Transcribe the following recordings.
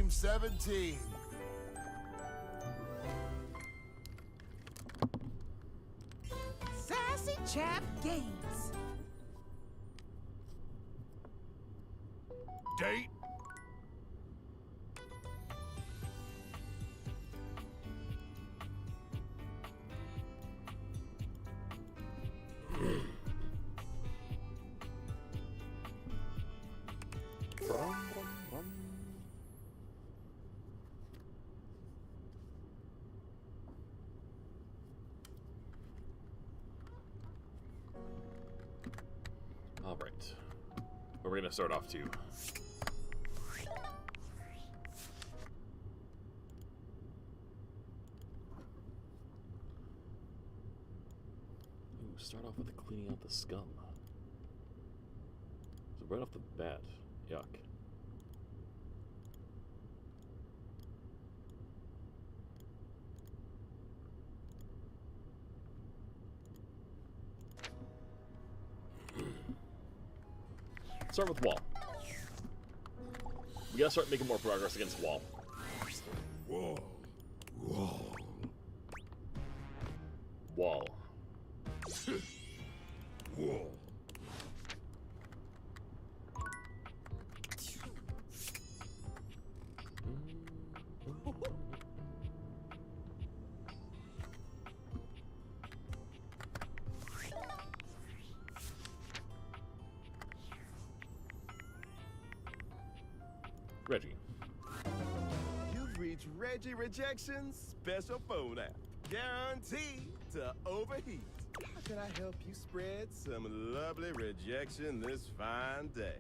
Team 17. Sassy Chap Games. Date. All right. Where are we gonna start off to? Ooh, start off with cleaning out the scum. So right off the bat, yuck. Start with Wall. We gotta start making more progress against Wall. Whoa. Whoa. Wall. Whoa. Reggie. You've reached Reggie Rejection's special phone app. Guaranteed to overheat. How can I help you spread some lovely rejection this fine day?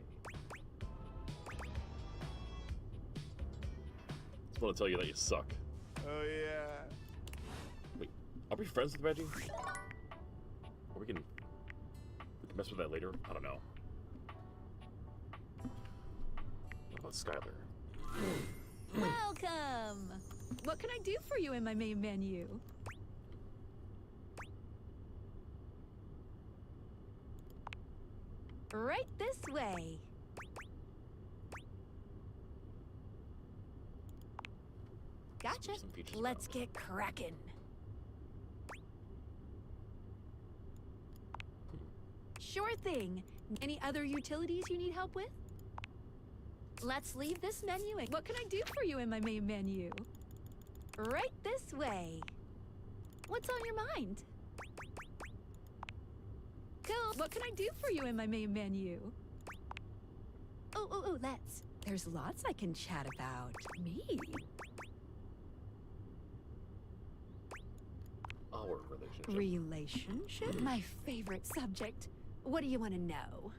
Just want to tell you that you suck. Oh, yeah? Wait, are we friends with Reggie? Or we can mess with that later? I don't know. What about Skylar? Welcome! What can I do for you in my main menu? Right this way. Gotcha. Some peaches Let's around. get cracking. Sure thing. Any other utilities you need help with? Let's leave this menu. What can I do for you in my main menu? Right this way. What's on your mind? Cool. What can I do for you in my main menu? Oh, let's. There's lots I can chat about. Me? Our relationship. Relationship? My favorite subject. What do you want to know?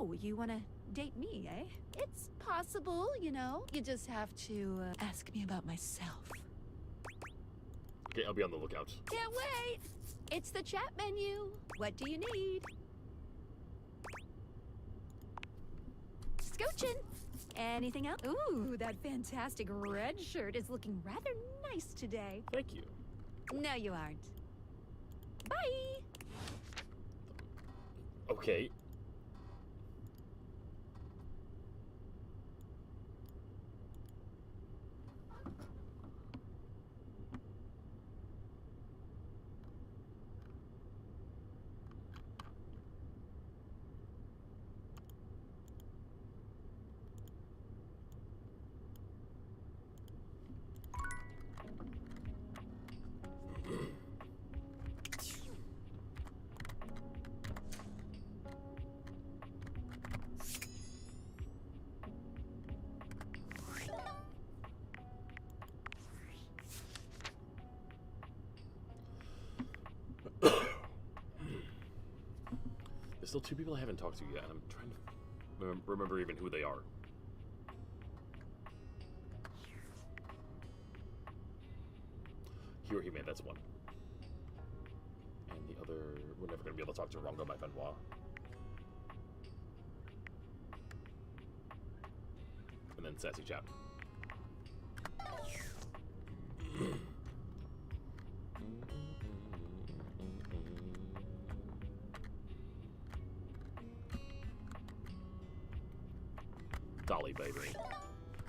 Oh, you want to date me, eh? It's possible, you know. You just have to ask me about myself. Okay, I'll be on the lookout. Can't wait! It's the chat menu. What do you need? Scooching! Anything else? Ooh, that fantastic red shirt is looking rather nice today. Thank you. No, you aren't. Bye! Okay. There's still two people I haven't talked to yet, and I'm trying to remember even who they are. Hirohime, that's one. And the other, we're never going to be able to talk to Rongo by Benoit. And then Sassy Chap. Golly, baby.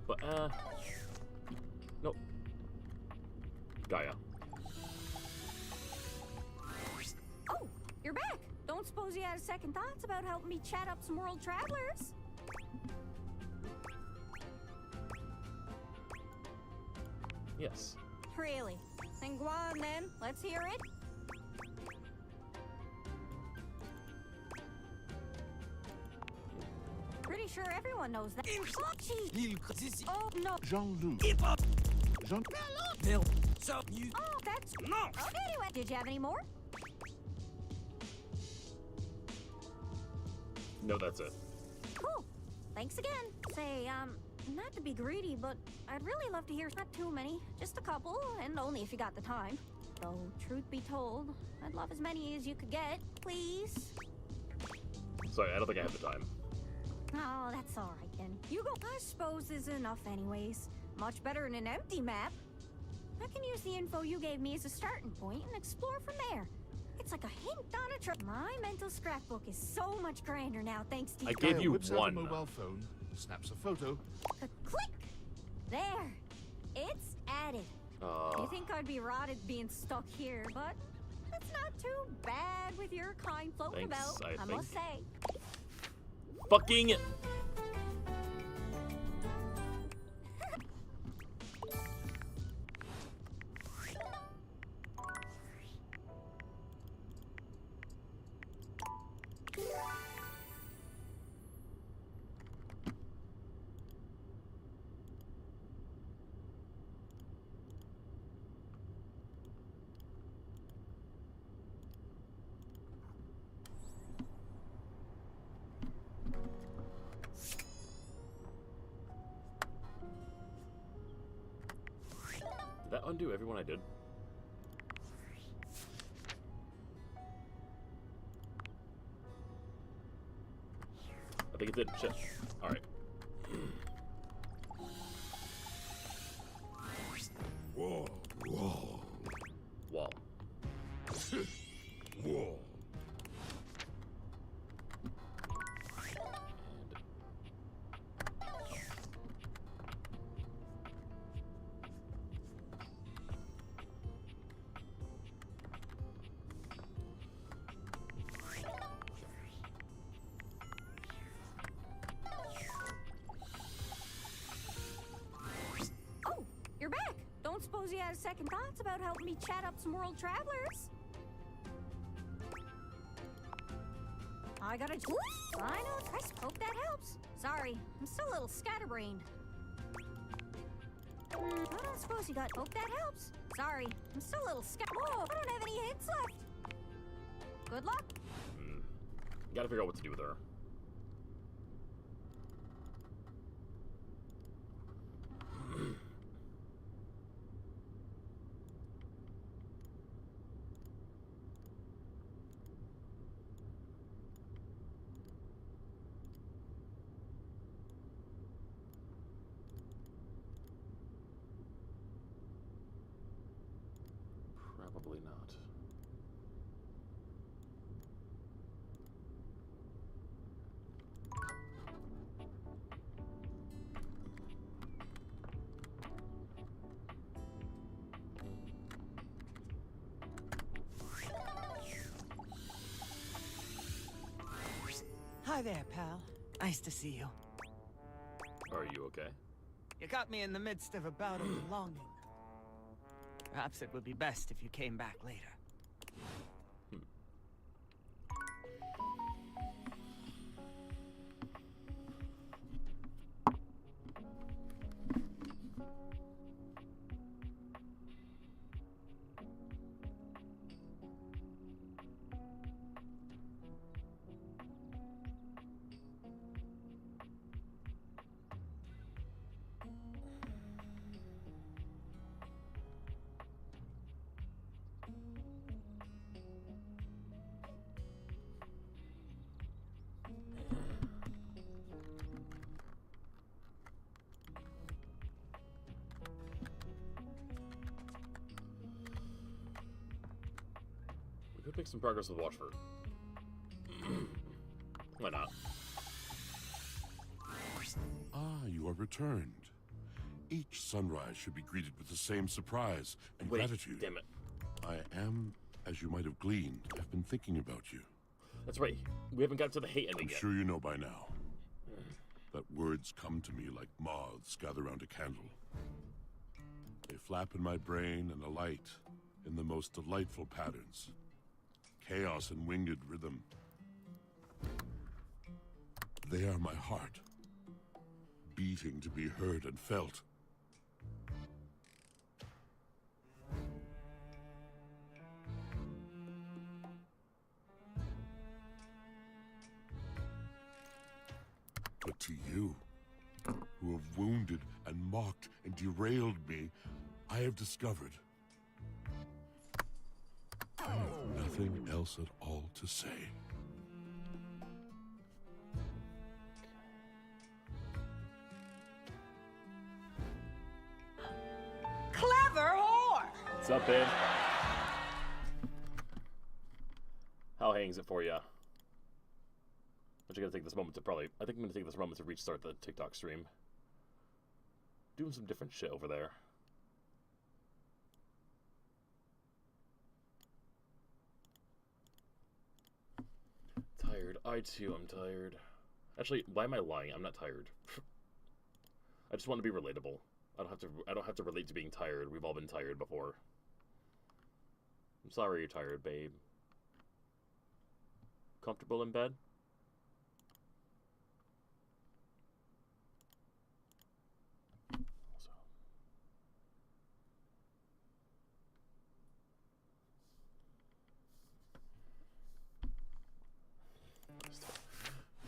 But, nope. Gaia. Oh, you're back. Don't suppose you had second thoughts about helping me chat up some world travelers? Yes. Really? Then go on then. Let's hear it. Pretty sure everyone knows that. Oh, jeez. Oh, no. Jean-Luc. Jean... Oh, that's... No. Oh, anyway, did you have any more? No, that's it. Cool. Thanks again. Say, not to be greedy, but I'd really love to hear not too many. Just a couple, and only if you got the time. Though, truth be told, I'd love as many as you could get, please. Sorry, I don't think I have the time. Oh, that's all right then. You go. I suppose this is enough anyways. Much better than an empty map. I can use the info you gave me as a starting point and explore from there. It's like a hint on a trip. My mental scrapbook is so much grander now thanks to you. I gave Gaia you whips out one. a mobile phone, snaps a photo. Click! There! It's added. You think I'd be rotted being stuck here, but it's not too bad with your kind floating Thanks, about, I I must think. say. Fucking... Did that undo everyone I did? I think it did. Shit. Alright. Whoa. Whoa. Wall. Whoa. Oh, you're back. Don't suppose you had second thoughts about helping me chat up some world travelers? I gotta... I know, I hope that helps. Sorry, I'm still a little scatterbrained. I don't suppose you got... Hope that helps. Sorry, I'm still a little Whoa, I don't have any hits left. Good luck. Gotta figure out what to do with her. Probably not. Hi there, pal. Nice to see you. Are you okay? You got me in the midst of a bout of longing. Perhaps it would be best if you came back later. We could make some progress with Watchford. Why not? Ah, you are returned. Each sunrise should be greeted with the same surprise and Wait, gratitude. damn it. I am, as you might have gleaned, I've been thinking about you. That's right. We haven't got to the hate ending I'm yet. sure you know by now that words come to me like moths gather round a candle. They flap in my brain and alight in the most delightful patterns. Chaos and winged rhythm. They are my heart, beating to be heard and felt. But to you, who have wounded and mocked and derailed me, I have discovered I have nothing else at all to say. Clever whore! What's up, babe? How hangs it for ya? I'm just gonna take this moment to I think I'm gonna take this moment to restart the TikTok stream. Doing some different shit over there. Tired. I too am tired. Actually, why am I lying? I'm not tired. I just want to be relatable. I don't have to relate to being tired. We've all been tired before. I'm sorry you're tired, babe. Comfortable in bed?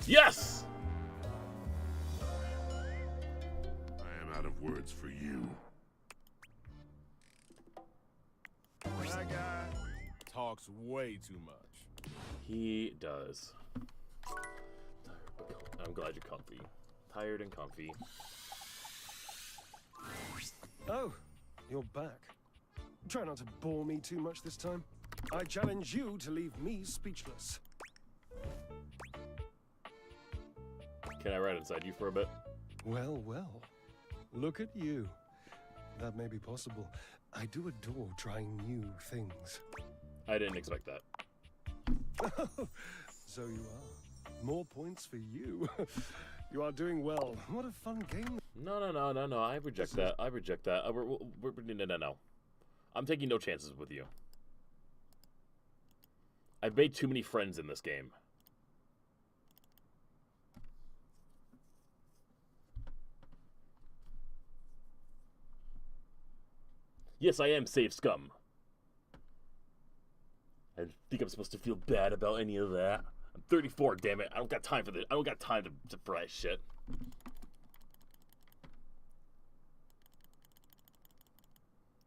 Yes! I am out of words for you. That guy talks way too much. He does. I'm glad you're comfy. Tired and comfy. Oh, you're back. Try not to bore me too much this time. I challenge you to leave me speechless. Can I ride inside you for a bit? Well, well. Look at you. That may be possible. I do adore trying new things. I didn't expect that. So you are. More points for you. You are doing well. What a fun game. No. I reject that. I reject that. No. I'm taking no chances with you. I've made too many friends in this game. Yes, I am Save Scum. I think I'm supposed to feel bad about any of that. I'm 34, damn it. I don't got time for this. I don't got time for that shit.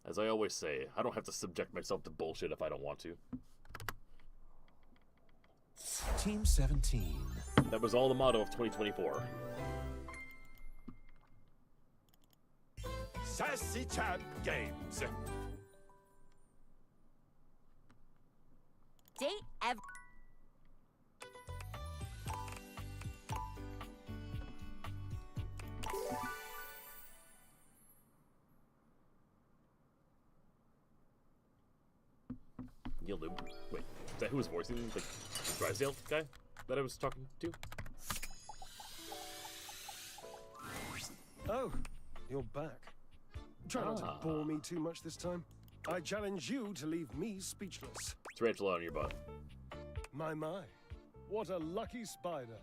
As I always say, I don't have to subject myself to bullshit if I don't want to. Team 17. That was all the motto of 2024. Sassy Chat Games. Date ever. Neil Lube. Wait, is that who was voicing the Drysdale guy that I was talking to? Oh, you're back. Try not to bore me too much this time. I challenge you to leave me speechless. Tarantula on your butt. My. What a lucky spider.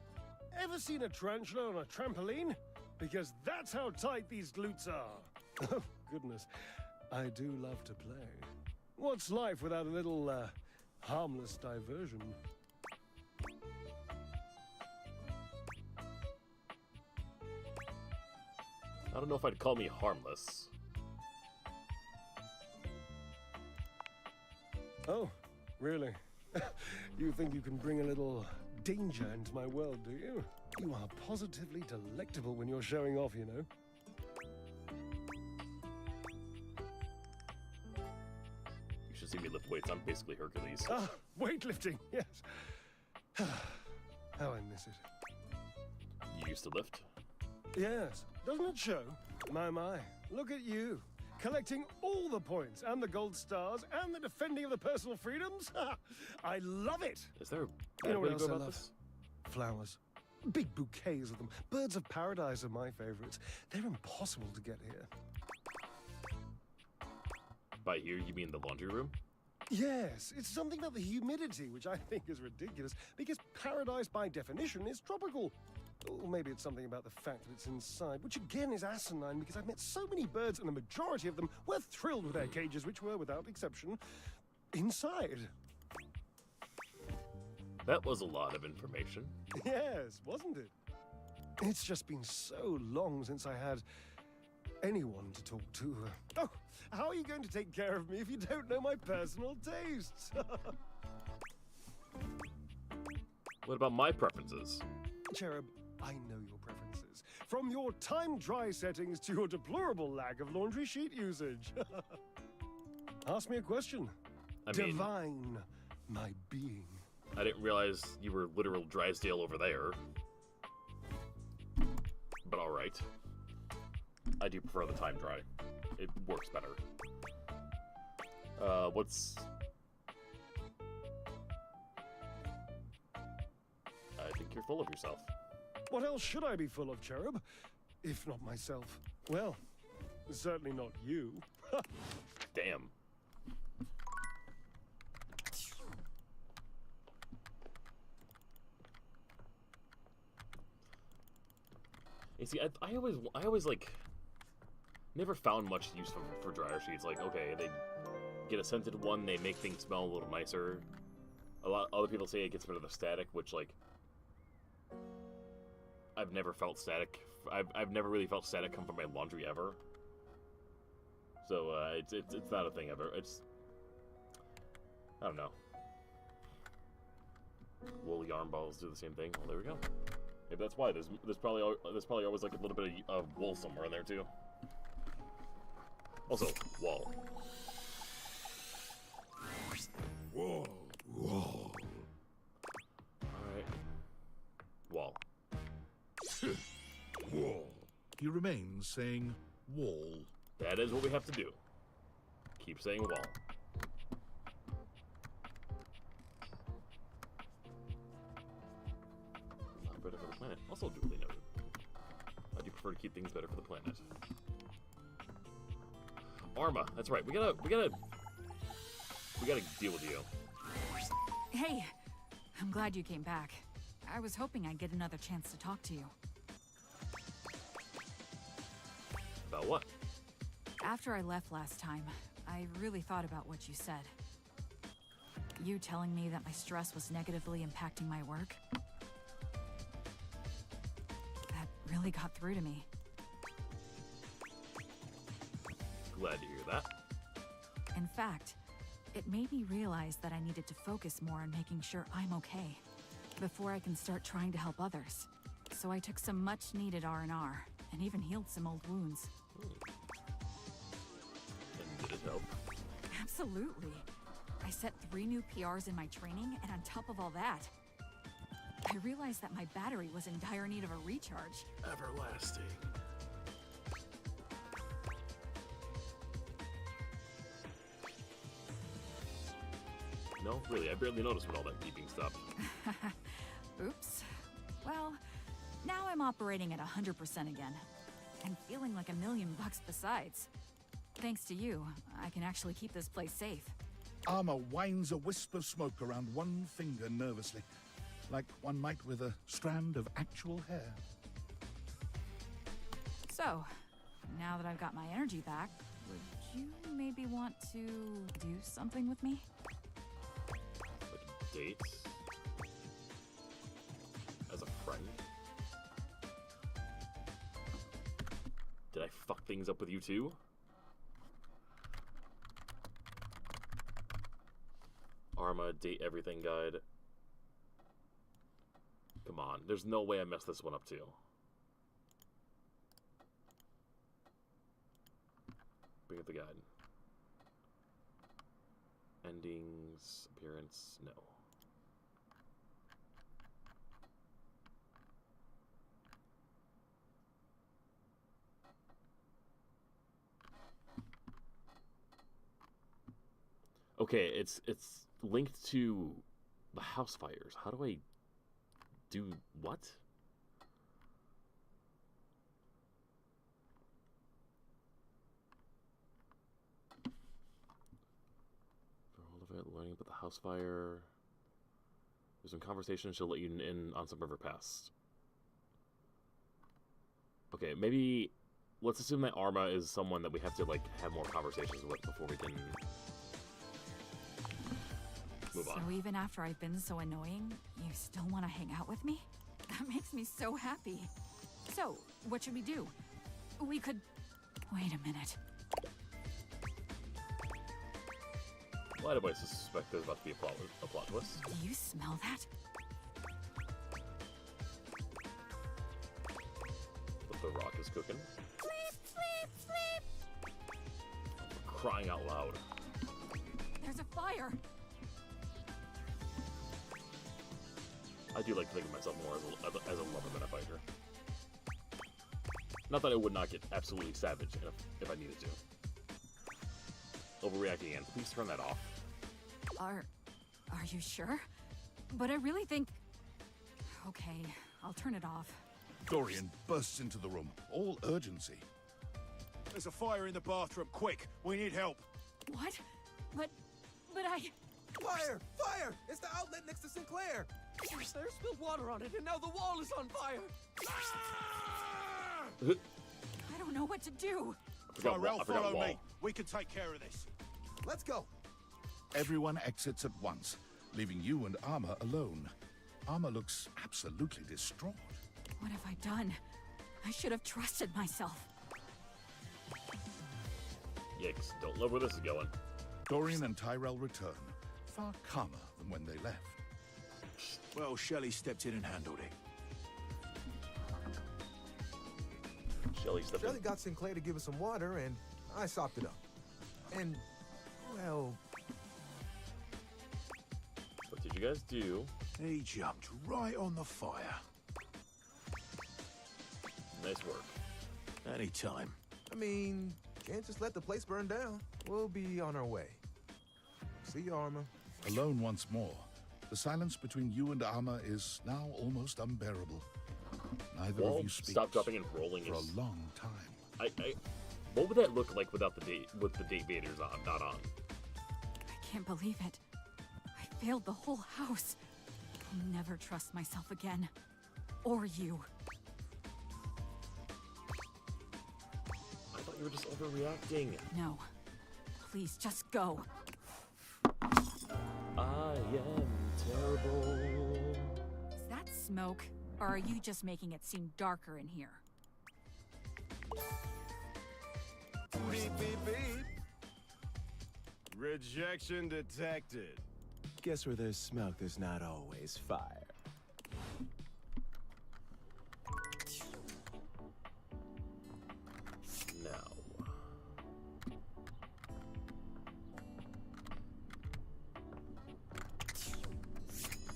Ever seen a tarantula on a trampoline? Because that's how tight these glutes are. Oh, goodness. I do love to play. What's life without a little, harmless diversion? I don't know if I'd call me harmless. Oh, really? You think you can bring a little danger into my world, do you? You are positively delectable when you're showing off, you know. You should see me lift weights. I'm basically Hercules. Ah, weightlifting, yes. How I miss it. You used to lift? Yes, doesn't it show? My, look at you. Collecting all the points and the gold stars and the defending of the personal freedoms. I love it. Is there a You bad know way what to else go I about love? this? Flowers. Big bouquets of them. Birds of paradise are my favorites. They're impossible to get here. By here, you mean the laundry room? Yes, it's something about the humidity, which I think is ridiculous, because paradise by definition is tropical. Or maybe it's something about the fact that it's inside, which again is asinine, because I've met so many birds and the majority of them were thrilled with their cages, which were, without exception, inside. That was a lot of information. Yes, wasn't it? It's just been so long since I had anyone to talk to. Oh, how are you going to take care of me if you don't know my personal tastes? What about my preferences? Cherub, I know your preferences. From your time dry settings to your deplorable lack of laundry sheet usage. Ask me a question. I mean, Divine my being. I didn't realize you were literal Drysdale over there. But alright. I do prefer the time dry. It works better. What's... I think you're full of yourself. What else should I be full of, Cherub? If not myself. Well, certainly not you. Damn. You see, I always like never found much use for dryer sheets. Like, okay, they get a scented one, they make things smell a little nicer. A lot other people say it gets rid of the static, which like I've never felt static. I've never really felt static come from my laundry ever. So it's not a thing ever. It's I don't know. Wool yarn balls do the same thing. Well, there we go. Maybe that's why there's probably always like a little bit of wool somewhere in there too. Also, wall. Wall. Wall. All right. Wall. Wall. He remains saying wall. That is what we have to do. Keep saying wall. Not better for the planet. Also duly noted. I do prefer to keep things better for the planet. Arma, that's right. We gotta deal with you. Hey, I'm glad you came back. I was hoping I'd get another chance to talk to you. About what? After I left last time, I really thought about what you said. You telling me that my stress was negatively impacting my work? That really got through to me. Glad to hear that. In fact, it made me realize that I needed to focus more on making sure I'm okay before I can start trying to help others. So I took some much-needed R&R and even healed some old wounds. And did it help? Absolutely. I set 3 new PRs in my training, and on top of all that, I realized that my battery was in dire need of a recharge. Everlasting. No, really, I barely noticed when all that beeping stopped. Oops. Well, now I'm operating at 100% again, and feeling like $1,000,000 besides. Thanks to you, I can actually keep this place safe. Armor winds a wisp of smoke around one finger nervously, like one might with a strand of actual hair. So, now that I've got my energy back, would you maybe want to do something with me? Like a date? As a friend? Did I fuck things up with you too? Arma, date everything guide. Come on, there's no way I messed this one up too. Bring up the guide. Endings, appearance, no. Okay, it's linked to the house fires. How do I do what? For all of it, learning about the house fire. There's some conversation. She'll let you in on some river past. Okay, maybe let's assume that Arma is someone that we have to like have more conversations with before we can move on. So even after I've been so annoying, you still want to hang out with me? That makes me so happy. So, what should we do? We could... Wait a minute. Why do I suspect there's about to be a plot twist? Do you smell that? But the rock is cooking. For crying out loud. There's a fire! I do like to think of myself more as a lover than a fighter. Not that I would not get absolutely savage if I needed to. Overreacting again. Please turn that off. Are you sure? But I really think... Okay, I'll turn it off. Dorian bursts into the room, all urgency. There's a fire in the bathroom. Quick, we need help. What? But I... Fire! Fire! It's the outlet next to Sinclair! Sinclair spilled water on it, and now the wall is on fire! I don't know what to do. Tyrell, follow me. We can take care of this. Let's go! Everyone exits at once, leaving you and Arma alone. Arma looks absolutely distraught. What have I done? I should have trusted myself. Yikes, don't love where this is going. Dorian and Tyrell return, far calmer than when they left. Well, Shelley stepped in and handled it. Shelley got Sinclair to give us some water, and I sopped it up. And, well... What did you guys do? He jumped right on the fire. Nice work. Anytime. I mean, can't just let the place burn down. We'll be on our way. See you, Arma. Alone once more, the silence between you and Arma is now almost unbearable. Neither of you speaks stop dropping and rolling for is... a long time. What would that look like without the date, with the date Vader's on, not on? I can't believe it. I failed the whole house. I'll never trust myself again. Or you. I thought you were just overreacting. No. Please, just go. I am terrible. Is that smoke? Or are you just making it seem darker in here? Beep, beep, beep. Rejection detected. Guess where there's smoke, there's not always fire. Now.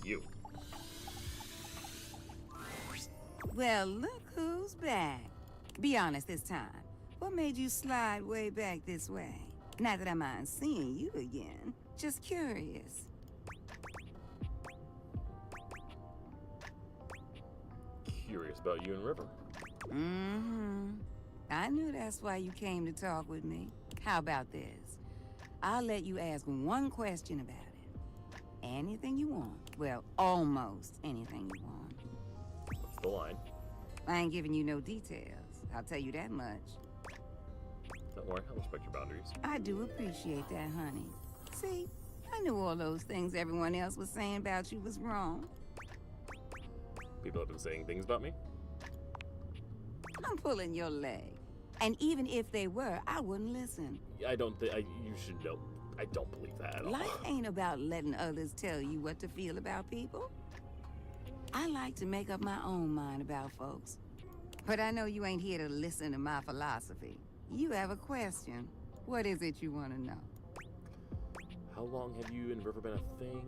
You. Well, look who's back. Be honest this time. What made you slide way back this way? Not that I mind seeing you again. Just curious. Curious about you and River. Mm-hmm. I knew that's why you came to talk with me. How about this? I'll let you ask one question about it. Anything you want. Well, almost anything you want. What's the line? I ain't giving you no details. I'll tell you that much. Don't worry, I'll respect your boundaries. I do appreciate that, honey. See, I knew all those things everyone else was saying about you was wrong. People have been saying things about me? I'm pulling your leg. And even if they were, I wouldn't listen. I don't think you should know. I don't believe that at all. Life ain't about letting others tell you what to feel about people. I like to make up my own mind about folks. But I know you ain't here to listen to my philosophy. You have a question. What is it you want to know? How long have you and River been a thing?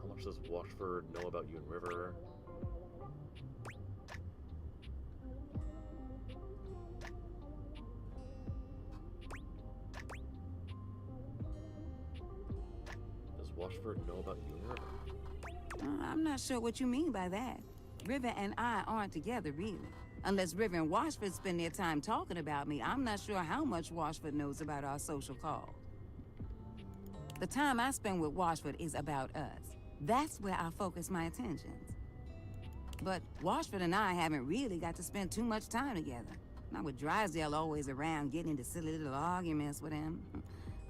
How much does Washford know about you and River? Washford know about you and River? I'm not sure what you mean by that. River and I aren't together, really. Unless River and Washford spend their time talking about me, I'm not sure how much Washford knows about our social call. The time I spend with Washford is about us. That's where I focus my attentions. But Washford and I haven't really got to spend too much time together. Not with Drysdale always around getting into silly little arguments with him.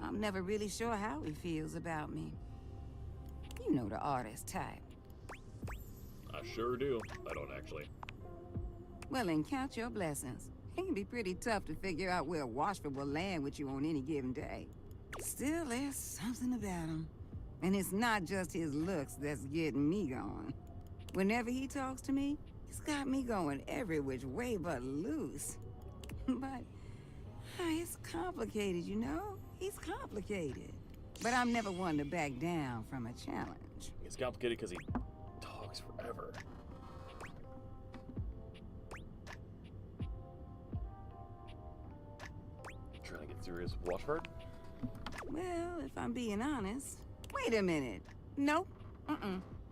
I'm never really sure how he feels about me. You know the artist type. I sure do. I don't actually. Well, then count your blessings. It can be pretty tough to figure out where Washford will land with you on any given day. Still, there's something about him. And it's not just his looks that's getting me going. Whenever he talks to me, he's got me going every which way but loose. But it's complicated, you know? He's complicated. But I'm never one to back down from a challenge. It's complicated because he talks forever. Trying to get serious with Washford? Well, if I'm being honest... Wait a minute. Nope.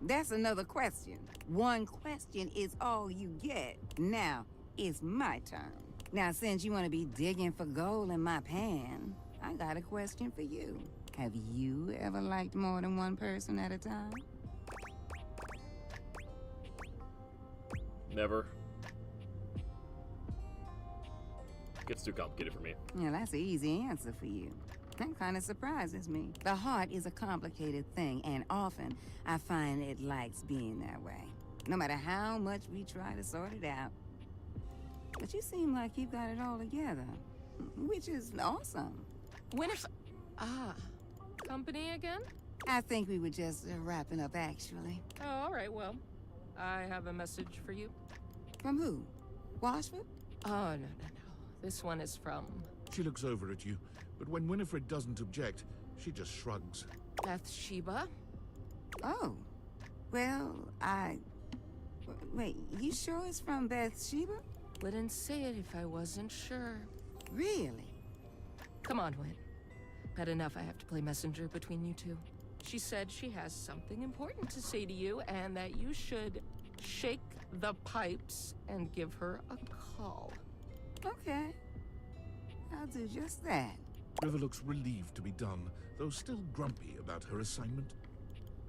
That's another question. One question is all you get. Now, it's my turn. Now, since you want to be digging for gold in my pan, I got a question for you. Have you ever liked more than one person at a time? Never. Gets too complicated for me. Yeah, that's an easy answer for you. That kind of surprises me. The heart is a complicated thing, and often I find it likes being that way. No matter how much we try to sort it out. But you seem like you've got it all together, which is awesome. Winifred... company again? I think we were just wrapping up, actually. Oh, all right, well, I have a message for you. From who? Washford? Oh, no. This one is from... She looks over at you, but when Winifred doesn't object, she just shrugs. Bathsheba? Oh. Well, Wait, you sure it's from Bathsheba? Wouldn't say it if I wasn't sure. Really? Come on, Win. Had enough I have to play messenger between you two. She said she has something important to say to you and that you should shake the pipes and give her a call. Okay. I'll do just that. River looks relieved to be done, though still grumpy about her assignment.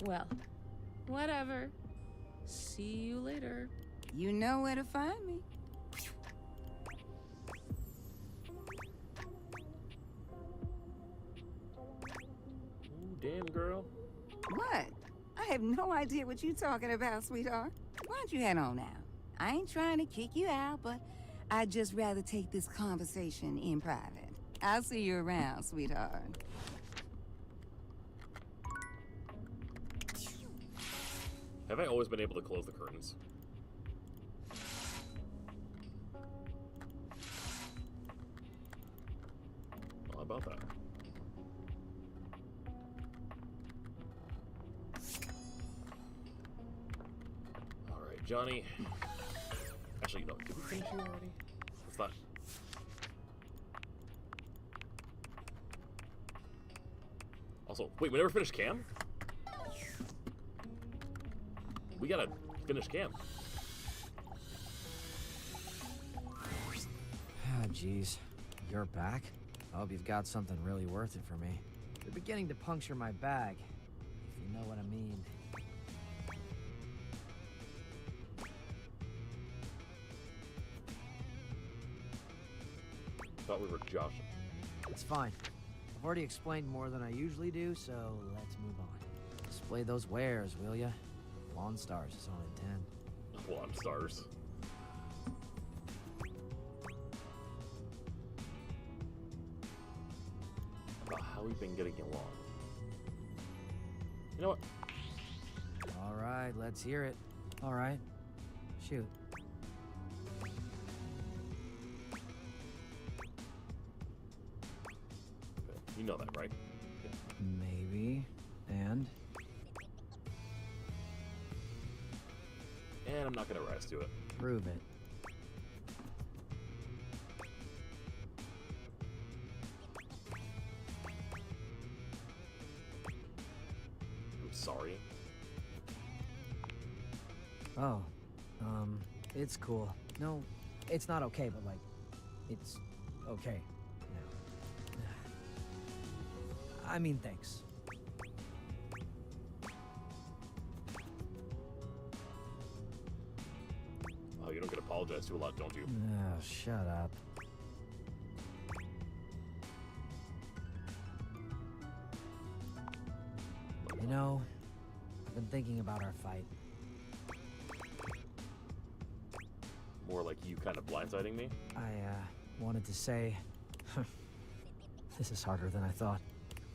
Well, whatever. See you later. You know where to find me. Ooh, damn, girl. What? I have no idea what you're talking about, sweetheart. Why don't you head on now? I ain't trying to kick you out, but I'd just rather take this conversation in private. I'll see you around, sweetheart. Have I always been able to close the curtains? How about that? Alright, Johnny. Actually, no, did we finish you already? Let's not. Also, wait, we never finished Cam? We gotta finish Cam. Ah, jeez. You're back? I hope you've got something really worth it for me. You're beginning to puncture my bag, if you know what I mean. Thought we were Josh. It's fine. I've already explained more than I usually do, so let's move on. Display those wares, will ya? Lawn Stars is on at 10. Lawn Stars. About how we've been getting along. You know what? Alright, let's hear it. Alright. Shoot. You know that, right? Maybe. And? And I'm not gonna rise to it. Prove it. sorry? Oh, it's cool. No, it's not okay, but like, it's okay now. I mean, thanks. Oh, you don't get apologized to a lot, don't you? Oh, shut up. You know, I've been thinking about our fight. More like you kind of blindsiding me? I, wanted to say... This is harder than I thought.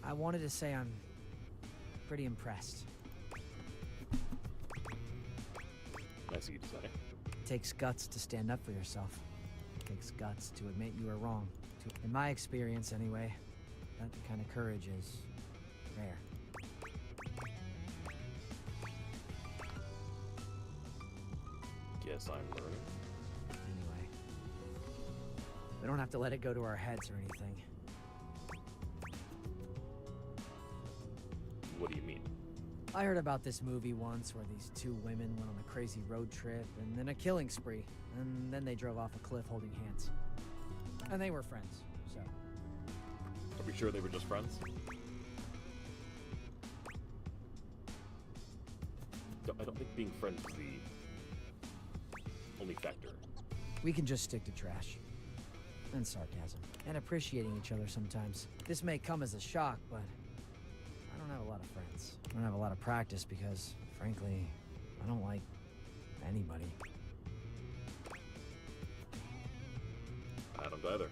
I wanted to say I'm pretty impressed. Nice of you to say. It takes guts to stand up for yourself. It takes guts to admit you are wrong. In my experience, anyway, that kind of courage is rare. Guess I'm learning. Anyway, we don't have to let it go to our heads or anything. What do you mean? I heard about this movie once where these two women went on a crazy road trip and then a killing spree, and then they drove off a cliff holding hands. And they were friends, so... Are we sure they were just friends? I don't think being friends is the only factor. We can just stick to trash. And sarcasm. And appreciating each other sometimes. This may come as a shock, but I don't have a lot of friends. I don't have a lot of practice because, frankly, I don't like anybody. I don't either.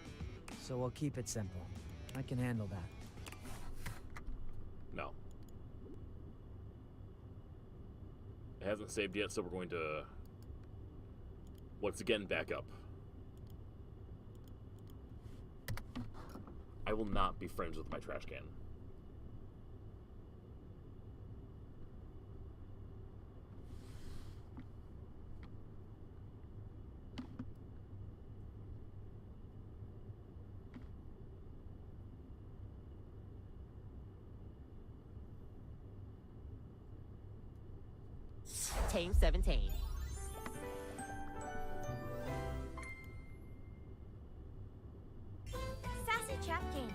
So we'll keep it simple. I can handle that. No. It hasn't saved yet, so we're going to once again back up. I will not be friends with my trash can. Team 17. Sassy Chap Games.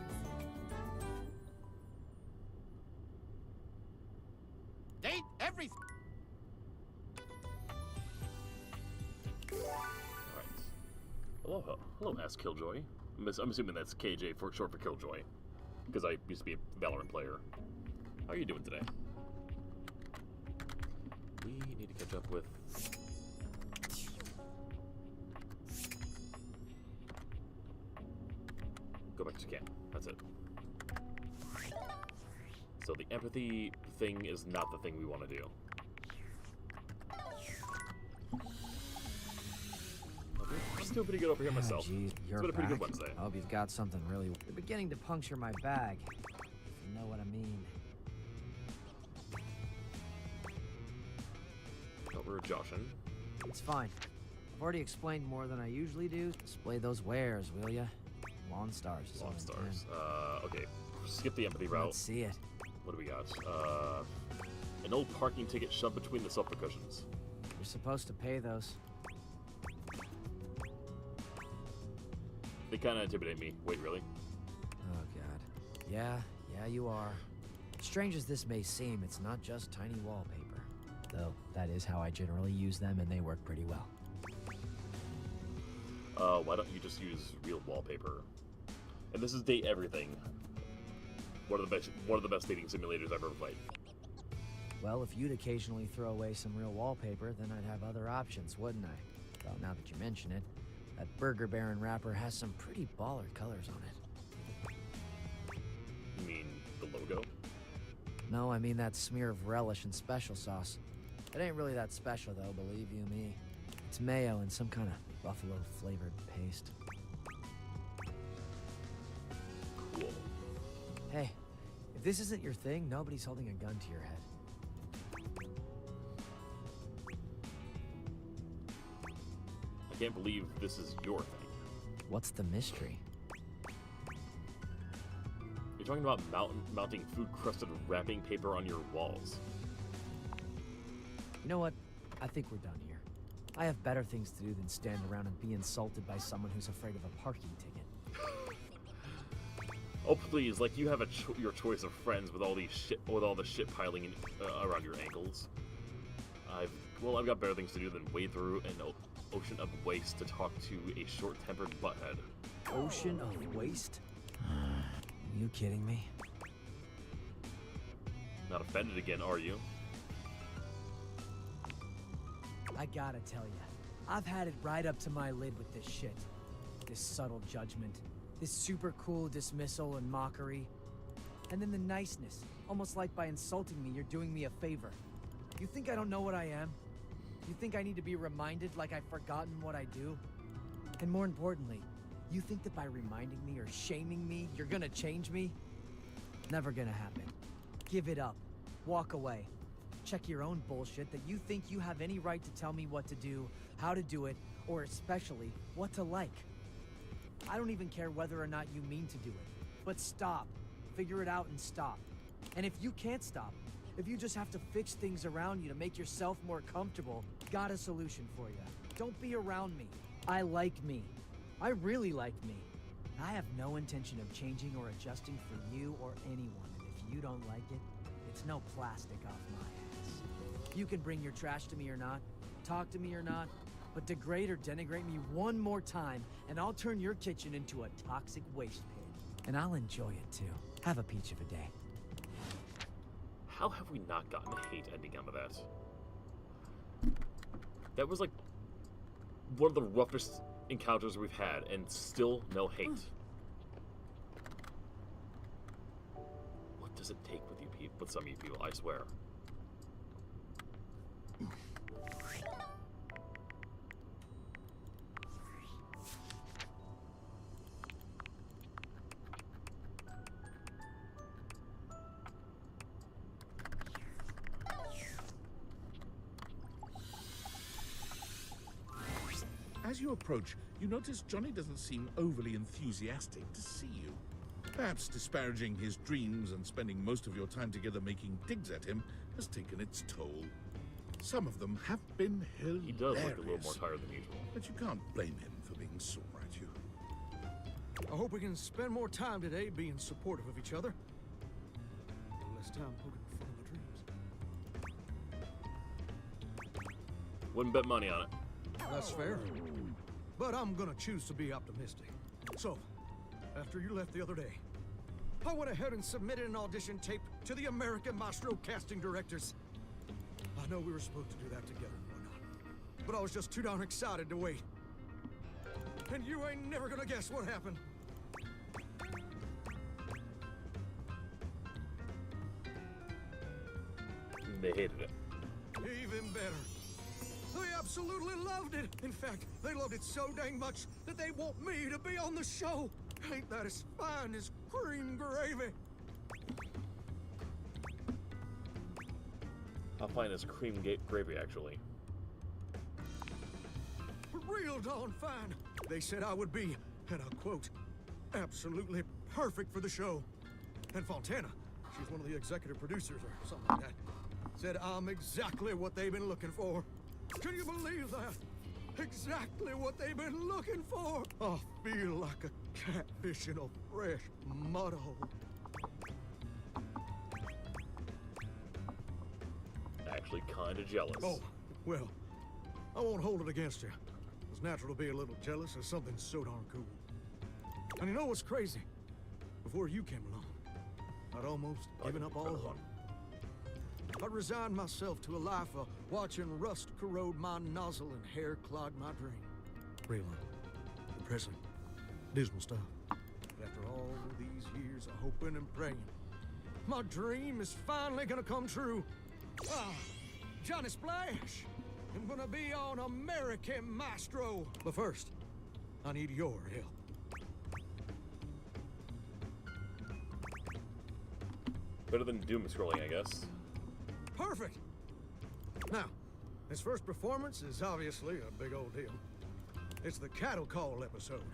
Date everything. Alright. Hello, Ask Killjoy. I'm assuming that's KJ for short for Killjoy. Because I used to be a Valorant player. How are you doing today? We need to catch up with... Go back to camp. That's it. So the empathy thing is not the thing we want to do. Okay, I'm still pretty good over here myself. Geez, It's been a pretty good Wednesday. I hope you've got something really... You're beginning to puncture my bag. If you know what I mean. Oh, we're joshing. It's fine. I've already explained more than I usually do. Display those wares, will ya? Lawn Stars. Is Lawn all in Stars. 10. Okay. Skip the empathy route. Let's see it. What do we got? An old parking ticket shoved between the sofa cushions. You're supposed to pay those. They kind of intimidate me. Wait, really? Oh, God. Yeah, you are. Strange as this may seem, it's not just tiny wallpaper. Though, that is how I generally use them, and they work pretty well. Why don't you just use real wallpaper? And this is Date Everything. One of the best dating simulators I've ever played. Well, if you'd occasionally throw away some real wallpaper, then I'd have other options, wouldn't I? Well, now that you mention it, that Burger Baron wrapper has some pretty baller colors on it. You mean the logo? No, I mean that smear of relish and special sauce. It ain't really that special, though, believe you me. It's mayo and some kind of buffalo-flavored paste. Cool. Hey, if this isn't your thing, nobody's holding a gun to your head. I can't believe this is your thing. What's the mystery? You're talking about mounting food-crusted wrapping paper on your walls. You know what? I think we're done here. I have better things to do than stand around and be insulted by someone who's afraid of a parking ticket. Oh please, like you have your choice of friends with all the shit piling around your ankles. I've got better things to do than wade through an ocean of waste to talk to a short-tempered butthead. Ocean of waste? Are you kidding me? Not offended again, are you? I gotta tell ya, I've had it right up to my lid with this shit. This subtle judgment, this super cool dismissal and mockery. And then the niceness, almost like by insulting me, you're doing me a favor. You think I don't know what I am? You think I need to be reminded like I've forgotten what I do? And more importantly, you think that by reminding me or shaming me, you're gonna change me? Never gonna happen. Give it up. Walk away. Check your own bullshit that you think you have any right to tell me what to do, how to do it, or especially what to like. I don't even care whether or not you mean to do it. But stop. Figure it out and stop. And if you can't stop, if you just have to fix things around you to make yourself more comfortable, got a solution for you. Don't be around me. I like me. I really like me. I have no intention of changing or adjusting for you or anyone. And if you don't like it, it's no plastic off my ass. You can bring your trash to me or not, talk to me or not, but degrade or denigrate me one more time, and I'll turn your kitchen into a toxic waste pit. And I'll enjoy it too. Have a peach of a day. How have we not gotten a hate ending out of that? That was like one of the roughest encounters we've had, and still no hate. What does it take with you people? With some of you people, I swear. As you approach, you notice Johnny doesn't seem overly enthusiastic to see you. Perhaps disparaging his dreams and spending most of your time together making digs at him has taken its toll. Some of them have been hilarious. He does look a little more tired than usual. But you can't blame him for being sore at you. I hope we can spend more time today being supportive of each other. Less time poking fun of my dreams. Wouldn't bet money on it. That's fair. But I'm gonna choose to be optimistic. So, after you left the other day, I went ahead and submitted an audition tape to the American Maestro casting directors. I know we were supposed to do that together and whatnot, but I was just too darn excited to wait. And you ain't never gonna guess what happened. They hated it. Even better. They absolutely loved it. In fact, they loved it so dang much that they want me to be on the show. Ain't that as fine as cream gravy? I'll find this cream gravy, actually. Real darn fine. They said I would be, and I quote, absolutely perfect for the show. And Fontana, she's one of the executive producers or something like that, said I'm exactly what they've been looking for. Can you believe that? Exactly what they've been looking for. I feel like a catfish in a fresh mud hole. Actually, kind of jealous. Oh, well, I won't hold it against you. It's natural to be a little jealous of something so darn cool. And you know what's crazy? Before you came along, I'd almost given up all hope. I resigned myself to a life of watching rust corrode my nozzle and hair clog my drain. Real depressing, dismal stuff. But after all these years of hoping and praying, my dream is finally gonna come true. Johnny Splash! I'm gonna be on American Maestro. But first, I need your help. Better than doom scrolling, I guess. Perfect! Now, his first performance is obviously a big old deal. It's the cattle call episode.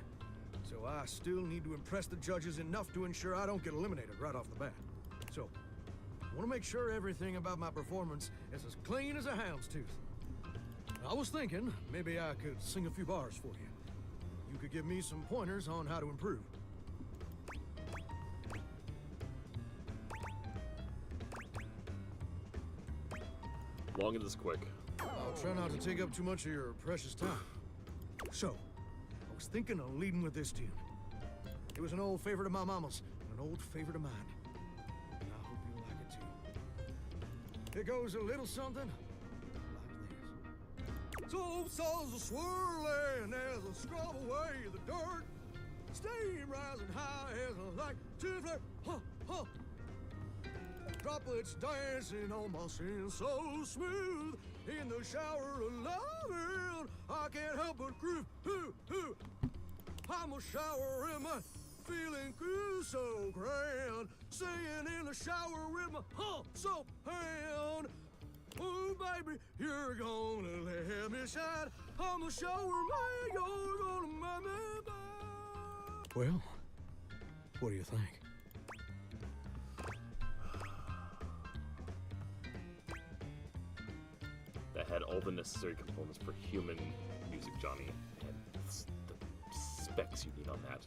So I still need to impress the judges enough to ensure I don't get eliminated right off the bat. So, I want to make sure everything about my performance is as clean as a hound's tooth. I was thinking maybe I could sing a few bars for you. You could give me some pointers on how to improve. Long and this quick. I'll try not to take up too much of your precious time. So, I was thinking of leading with this tune. It was an old favorite of my mama's, and an old favorite of mine. And I hope you'll like it too. It goes a little something like this. So saws a swirling as I scrub away the dirt. Steam rising high as I like to flare. Huh, huh. Droplets dancing on my skin so smooth. In the shower of loving, I can't help but groove. Hoo, hoo. I'm a shower in my feeling good so grand. Singing in the shower with my soap hand. Oh, baby, you're gonna let me shine. I'm a shower man, you're gonna make me back. Well, what do you think? That had all the necessary components for human music, Johnny. And the specs you need on that.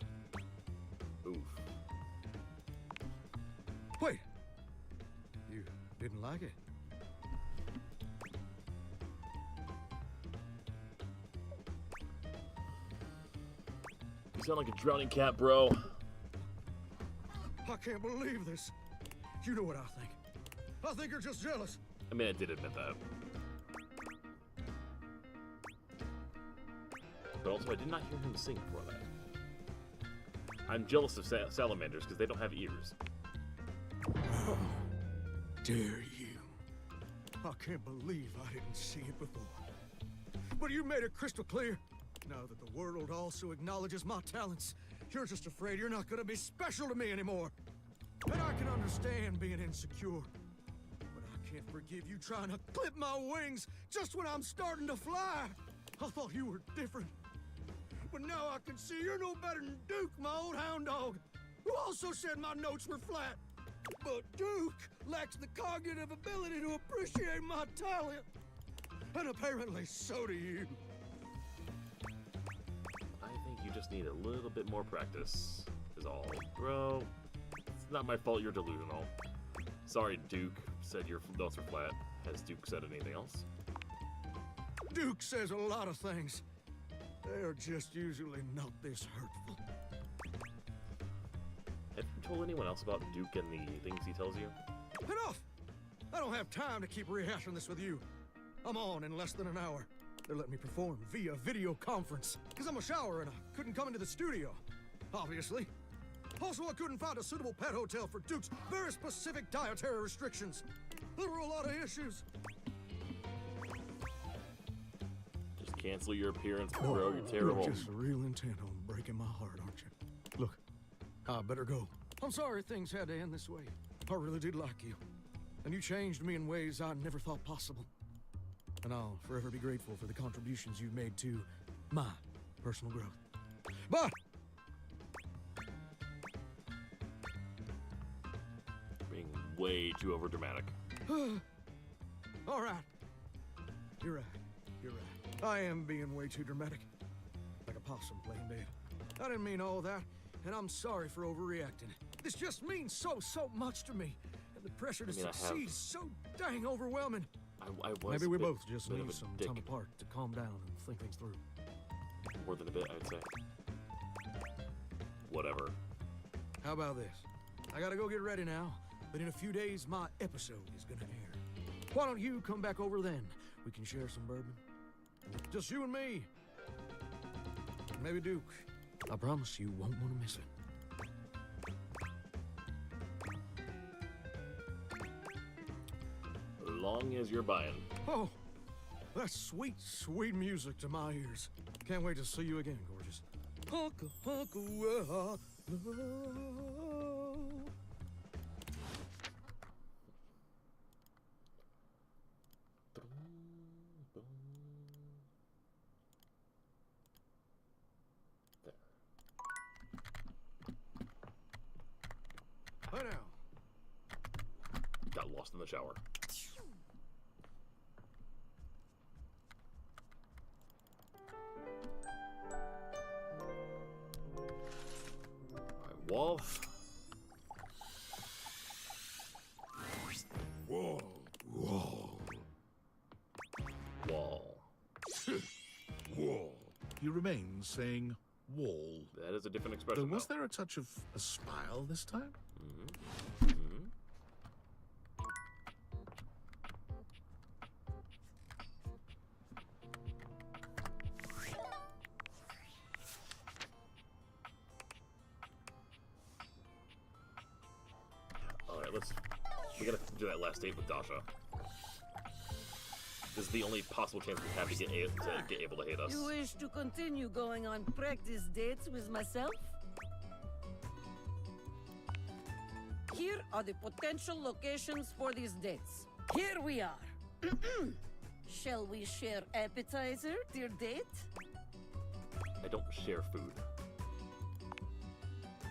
Oof. Wait! You didn't like it? You sound like a drowning cat, bro. I can't believe this. You know what I think. I think you're just jealous. I mean, I did admit that. But also, I did not hear him sing before that. I'm jealous of salamanders because they don't have ears. How dare you? I can't believe I didn't see it before. But you made it crystal clear. Now that the world also acknowledges my talents, you're just afraid you're not gonna be special to me anymore. And I can understand being insecure. But I can't forgive you trying to clip my wings just when I'm starting to fly. I thought you were different. But now I can see you're no better than Duke, my old hound dog, who also said my notes were flat. But Duke lacks the cognitive ability to appreciate my talent. And apparently so do you. I think you just need a little bit more practice, is all. Bro, it's not my fault you're delusional. Sorry, Duke said your notes were flat. Has Duke said anything else? Duke says a lot of things. They are just usually not this hurtful. Have you told anyone else about Duke and the things he tells you? Enough! I don't have time to keep rehashing this with you. I'm on in less than an hour. They're letting me perform via video conference. Because I'm a shower and I couldn't come into the studio. Obviously. Also, I couldn't find a suitable pet hotel for Duke's very specific dietary restrictions. There were a lot of issues. Just cancel your appearance, bro. You're terrible. You're just real intent on breaking my heart, aren't you? Look, I better go. I'm sorry things had to end this way. I really did like you. And you changed me in ways I never thought possible. And I'll forever be grateful for the contributions you've made to my personal growth. But being way too overdramatic. all right. You're right. You're right. I am being way too dramatic. Like a possum playing dead. I didn't mean all that, and I'm sorry for overreacting. This just means so much to me. And the pressure to succeed is so dang overwhelming. I was Maybe we a bit- both just bit of need a some dick. time apart to calm down and think things through. More than a bit, I'd say. Whatever. How about this? I gotta go get ready now, but in a few days my episode is gonna air. Why don't you come back over then? We can share some bourbon. Just you and me. Maybe Duke. I promise you won't want to miss it. Long as you're buying. Oh, that's sweet, sweet music to my ears. Can't wait to see you again, gorgeous. Hunka, hunka, well, Hi now. Got in the shower. Alright, wall. Wall. Wall. Wall. Wall. He remains saying wall. That is a different Though expression. was there a touch of a smile this time? Alright, we gotta do that last date with Dasha. This is the only possible chance we have to get able to hate us. You wish to continue going on practice dates with myself? Here are the potential locations for these dates. Here we are. Shall we share appetizer, dear date? I don't share food.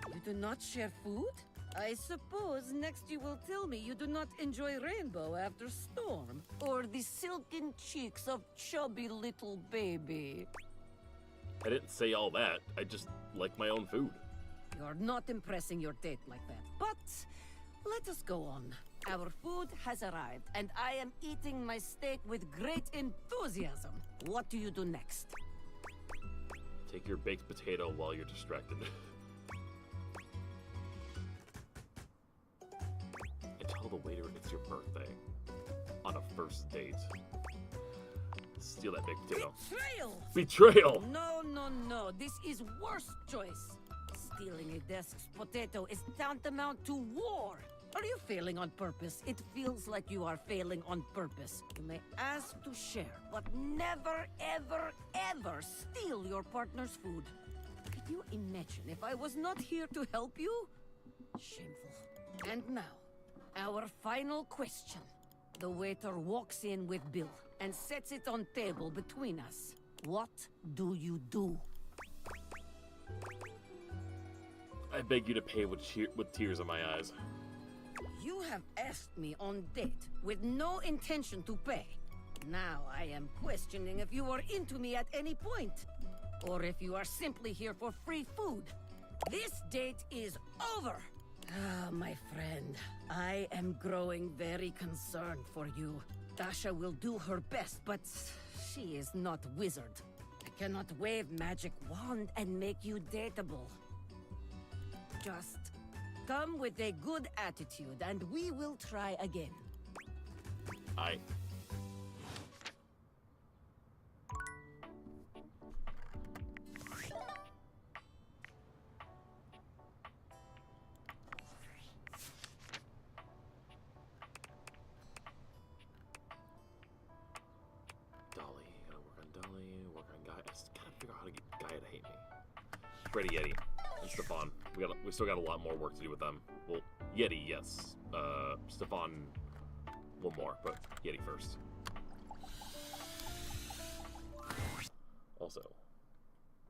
You do not share food? I suppose next you will tell me you do not enjoy rainbow after storm, or the silken cheeks of chubby little baby. I didn't say all that. I just like my own food. You're not impressing your date like that. But let us go on. Our food has arrived, and I am eating my steak with great enthusiasm. What do you do next? Take your baked potato while you're distracted. And tell the waiter it's your birthday. On a first date. Steal that baked potato. Betrayal! Betrayal! No, no, no. This is worst choice. Stealing a desk's potato is tantamount to war. Are you failing on purpose? It feels like you are failing on purpose. You may ask to share, but never, ever, ever steal your partner's food. Could you imagine if I was not here to help you? Shameful. And now, our final question. The waiter walks in with bill and sets it on table between us. What do you do? I beg you to pay with tears in my eyes. You have asked me on date with no intention to pay. Now I am questioning if you are into me at any point, or if you are simply here for free food. This date is over. Ah, my friend, I am growing very concerned for you. Dasha will do her best, but she is not wizard. I cannot wave magic wand and make you dateable. Just come with a good attitude, and we will try again. Aye. Dolly, gotta work on Dolly, work on Guy. I just gotta figure out how to get Guy to hate me. Freddy, Yeti, and Stefan. We still got a lot more work to do with them. Well, Yeti, yes. Stefan, one more, but Yeti first. Also,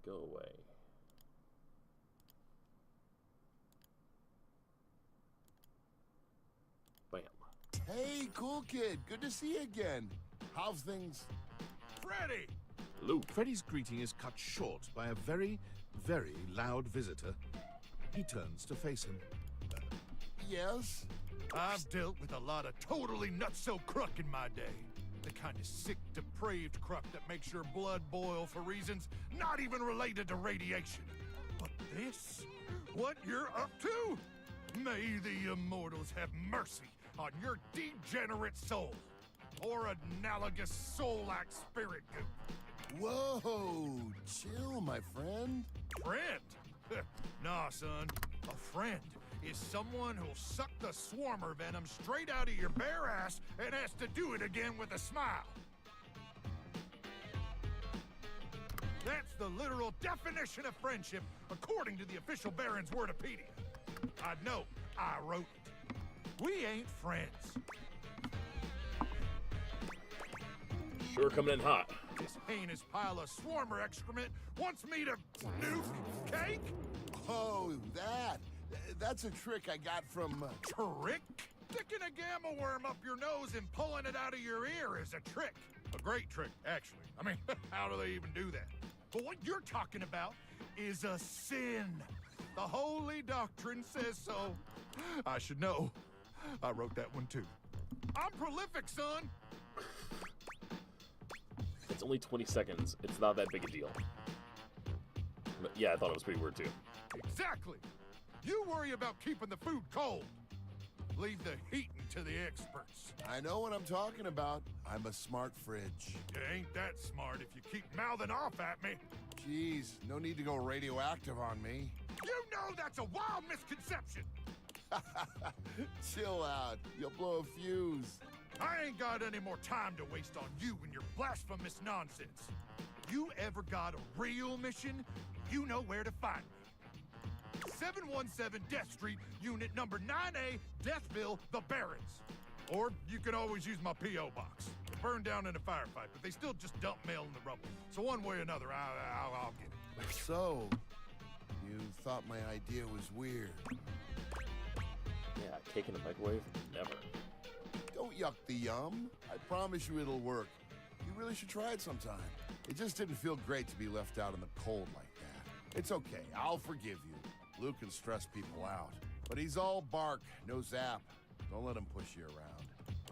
go away. Bam. Hey, cool kid. Good to see you again. How's things? Freddy! Luke. Freddy's greeting is cut short by a very, very loud visitor. He turns to face him. Yes? I've dealt with a lot of totally nutso cruck in my day. The kind of sick, depraved cruck that makes your blood boil for reasons not even related to radiation. But this? What you're up to? May the immortals have mercy on your degenerate soul. Or analogous soul-like spirit goop. Whoa, chill, my friend. Friend? Nah, son. A friend is someone who'll suck the swarmer venom straight out of your bare ass and has to do it again with a smile. That's the literal definition of friendship according to the official Baron's Wordopedia. I know, I wrote it. We ain't friends. Sure coming in hot. This heinous pile of swarmer excrement wants me to nuke cake? Oh, that's a trick I got from... Trick? Sticking a gamma worm up your nose and pulling it out of your ear is a trick. A great trick, actually. I mean, how do they even do that? But what you're talking about is a sin. The Holy Doctrine says so. I should know. I wrote that one too. I'm prolific, son. It's only 20 seconds. It's not that big a deal. But yeah, I thought it was pretty weird too. Exactly. You worry about keeping the food cold. Leave the heating to the experts. I know what I'm talking about. I'm a smart fridge. You ain't that smart if you keep mouthing off at me. Jeez, no need to go radioactive on me. You know that's a wild misconception. Chill out. You'll blow a fuse. I ain't got any more time to waste on you and your blasphemous nonsense. You ever got a real mission, you know where to find me. 717 Death Street, unit number 9A, Deathville, the Barrens. Or you can always use my P.O. box. It burned down in a firefight, but they still just dump mail in the rubble. So one way or another, I'll get it. So, you thought my idea was weird. Yeah, cake in the microwave? Never. Don't yuck the yum. I promise you it'll work. You really should try it sometime. It just didn't feel great to be left out in the cold like that. It's okay, I'll forgive you. Luke can stress people out. But he's all bark, no zap. Don't let him push you around.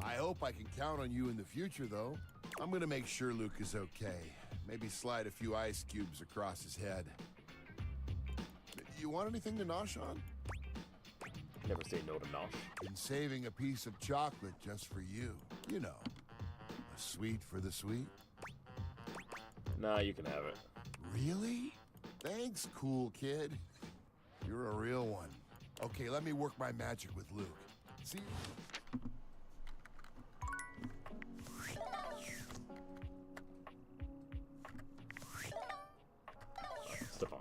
I hope I can count on you in the future, though. I'm gonna make sure Luke is okay. Maybe slide a few ice cubes across his head. You want anything to nosh on? Never say no to nosh. Been saving a piece of chocolate just for you. You know, a sweet for the sweet. Nah, you can have it. Really? Thanks, cool kid. You're a real one. Okay, let me work my magic with Luke. See? Stefan.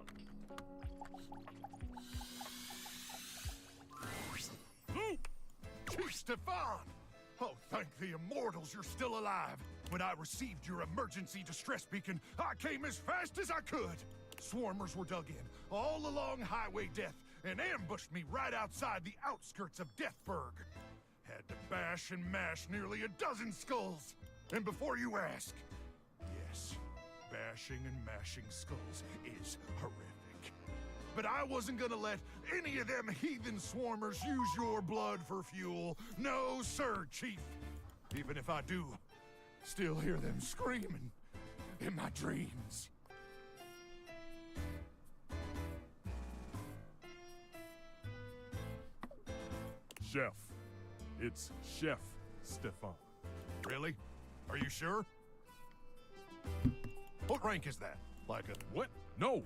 Chief Stefan! Oh, thank the immortals you're still alive. When I received your emergency distress beacon, I came as fast as I could. Swarmers were dug in, all along Highway Death, and ambushed me right outside the outskirts of Deathburg. Had to bash and mash nearly a dozen skulls. And before you ask, yes, bashing and mashing skulls is horrific. But I wasn't gonna let any of them heathen swarmers use your blood for fuel. No, sir, Chief. Even if I do, still hear them screaming in my dreams. Chef. It's Chef Stefan. Really? Are you sure? What rank is that? Like a... What? No!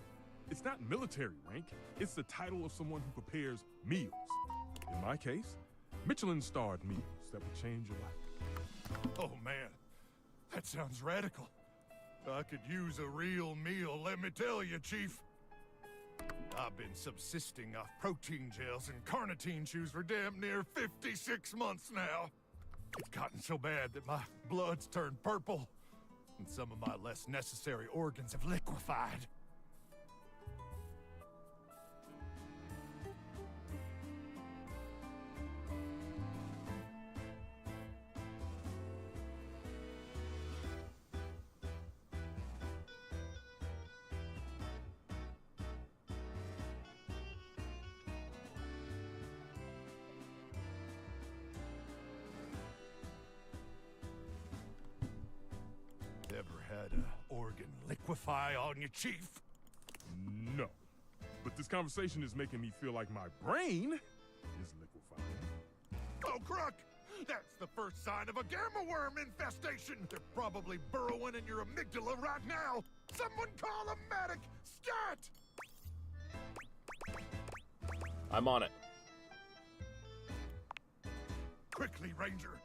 It's not military rank. It's the title of someone who prepares meals. In my case, Michelin-starred meals that will change your life. Oh, man. That sounds radical. I could use a real meal, let me tell you, Chief. I've been subsisting off protein gels and carnitine chews for damn near 56 months now. It's gotten so bad that my blood's turned purple, and some of my less necessary organs have liquefied. Ever had an organ liquefy on you, Chief? No. But this conversation is making me feel like my brain is liquefying. Oh, Crook! That's the first sign of a gamma worm infestation! They're probably burrowing in your amygdala right now! Someone call a medic! Scat! I'm on it. Quickly, Ranger!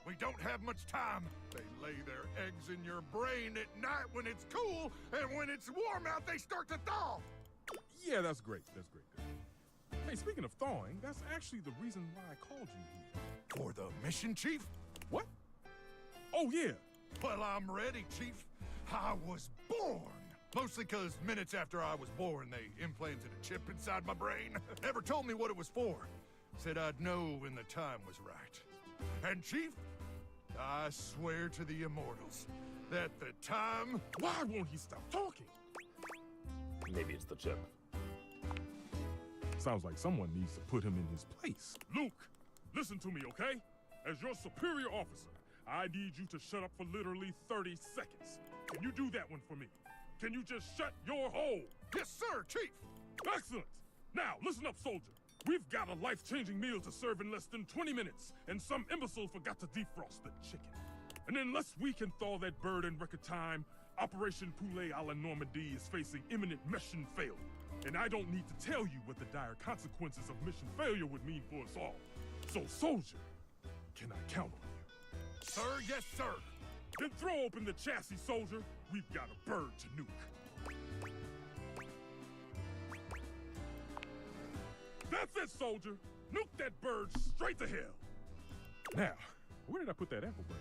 We don't have much time. They lay their eggs in your brain at night when it's cool, and when it's warm out, they start to thaw! Yeah, that's great. That's great. Hey, speaking of thawing, that's actually the reason why I called you here. For the mission, Chief? What? Oh, yeah. Well, I'm ready, Chief. I was born. Mostly because minutes after I was born, they implanted a chip inside my brain. Never told me what it was for. said I'd know when the time was right. And Chief, I swear to the immortals that the time... Why won't he stop talking? Maybe it's the chip. Sounds like someone needs to put him in his place. Luke, listen to me, okay? As your superior officer, I need you to shut up for literally 30 seconds. Can you do that one for me? Can you just shut your hole? Yes, sir, Chief! Excellent! Now, listen up, soldier. We've got a life-changing meal to serve in less than 20 minutes, and some imbecile forgot to defrost the chicken. And unless we can thaw that bird in record time, Operation Poulet a la Normandie is facing imminent mission failure. And I don't need to tell you what the dire consequences of mission failure would mean for us all. So, soldier, can I count on you? Sir, yes, sir. Then throw open the chassis, soldier. We've got a bird to nuke. That's it, soldier. Nuke that bird straight to hell. Now, where did I put that apple brain?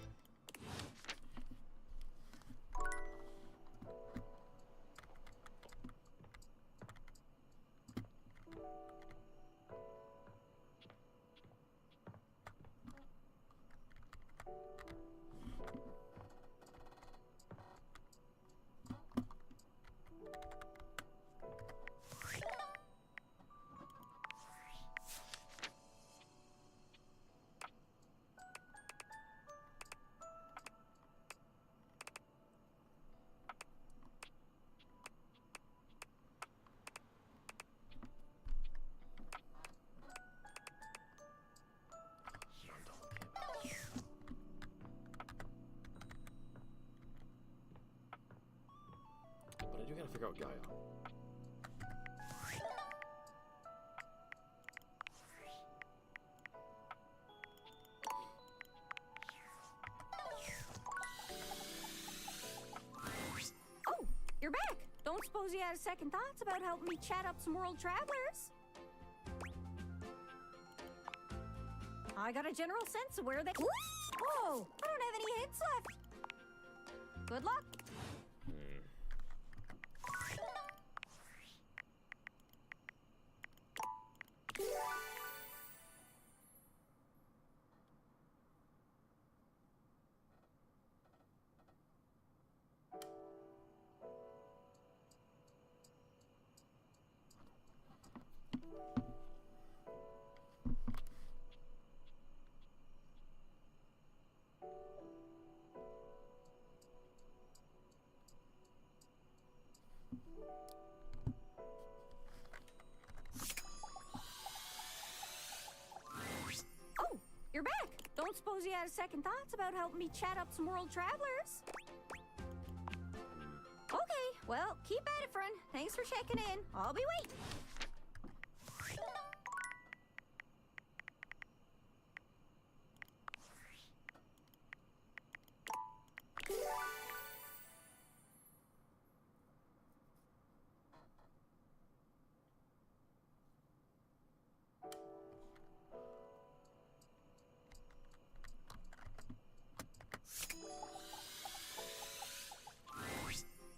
But I do gotta figure out Gaia. Oh, you're back. Don't suppose you had second thoughts about helping me chat up some world travelers? I got a general sense of where they... Whoa! I don't have any hits left. Good luck. Oh, you're back. Don't suppose you had second thoughts about helping me chat up some world travelers? Okay, well, keep at it, friend. Thanks for checking in. I'll be waiting.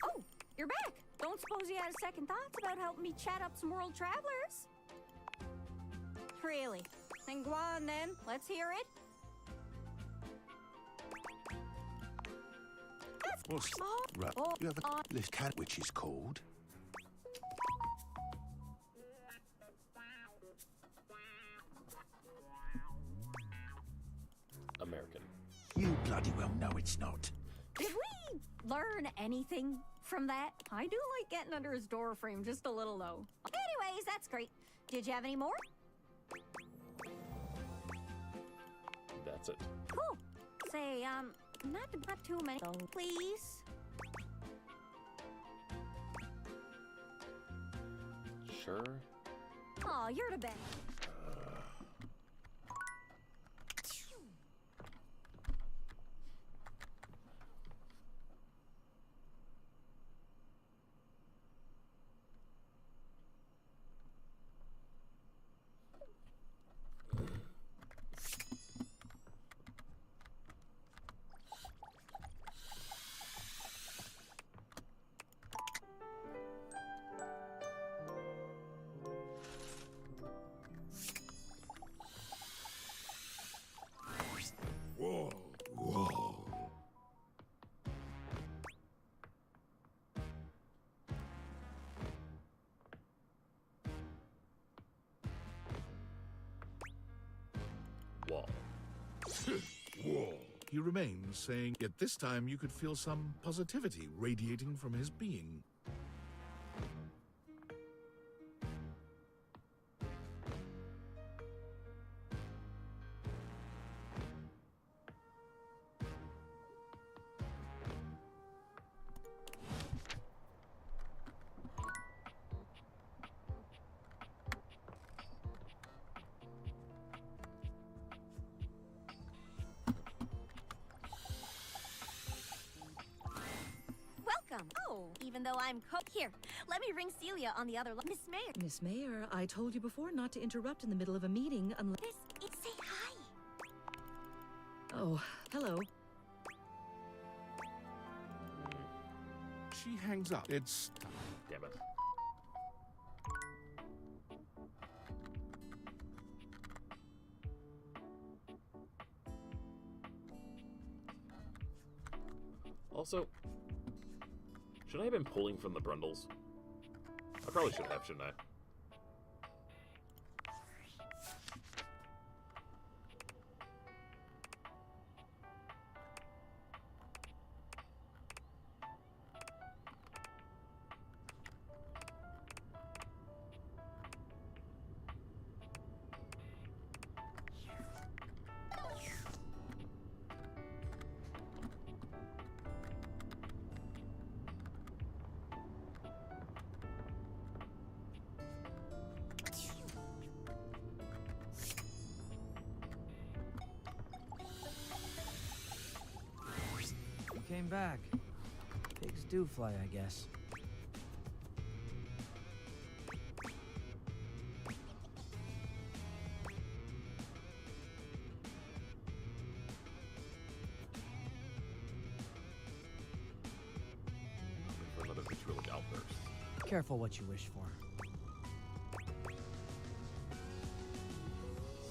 Oh, you're back. Don't suppose you had second thoughts about helping me chat up some world travelers? Really? Then go on then. Let's hear it. What's right? You have a list cat which is called. American. You bloody well know it's not. Did we learn anything from that? I do like getting under his door frame just a little, though. Anyways, that's great. Did you have any more? That's it. Cool. Say, not too many, though, please. Sure. Aw, you're the best. he remains, saying, yet this time you could feel some positivity radiating from his being. Welcome. Oh, even though I'm here, let me ring Celia on the other line. Miss Mayer. Miss Mayer, I told you before not to interrupt in the middle of a meeting unless... Say hi. Oh, hello. She hangs up. It's... Damn it. Also, should I have been pulling from the Brundles? I probably should have, shouldn't I? Came back. Pigs do fly, I guess. For another vitriolic outburst. Careful what you wish for.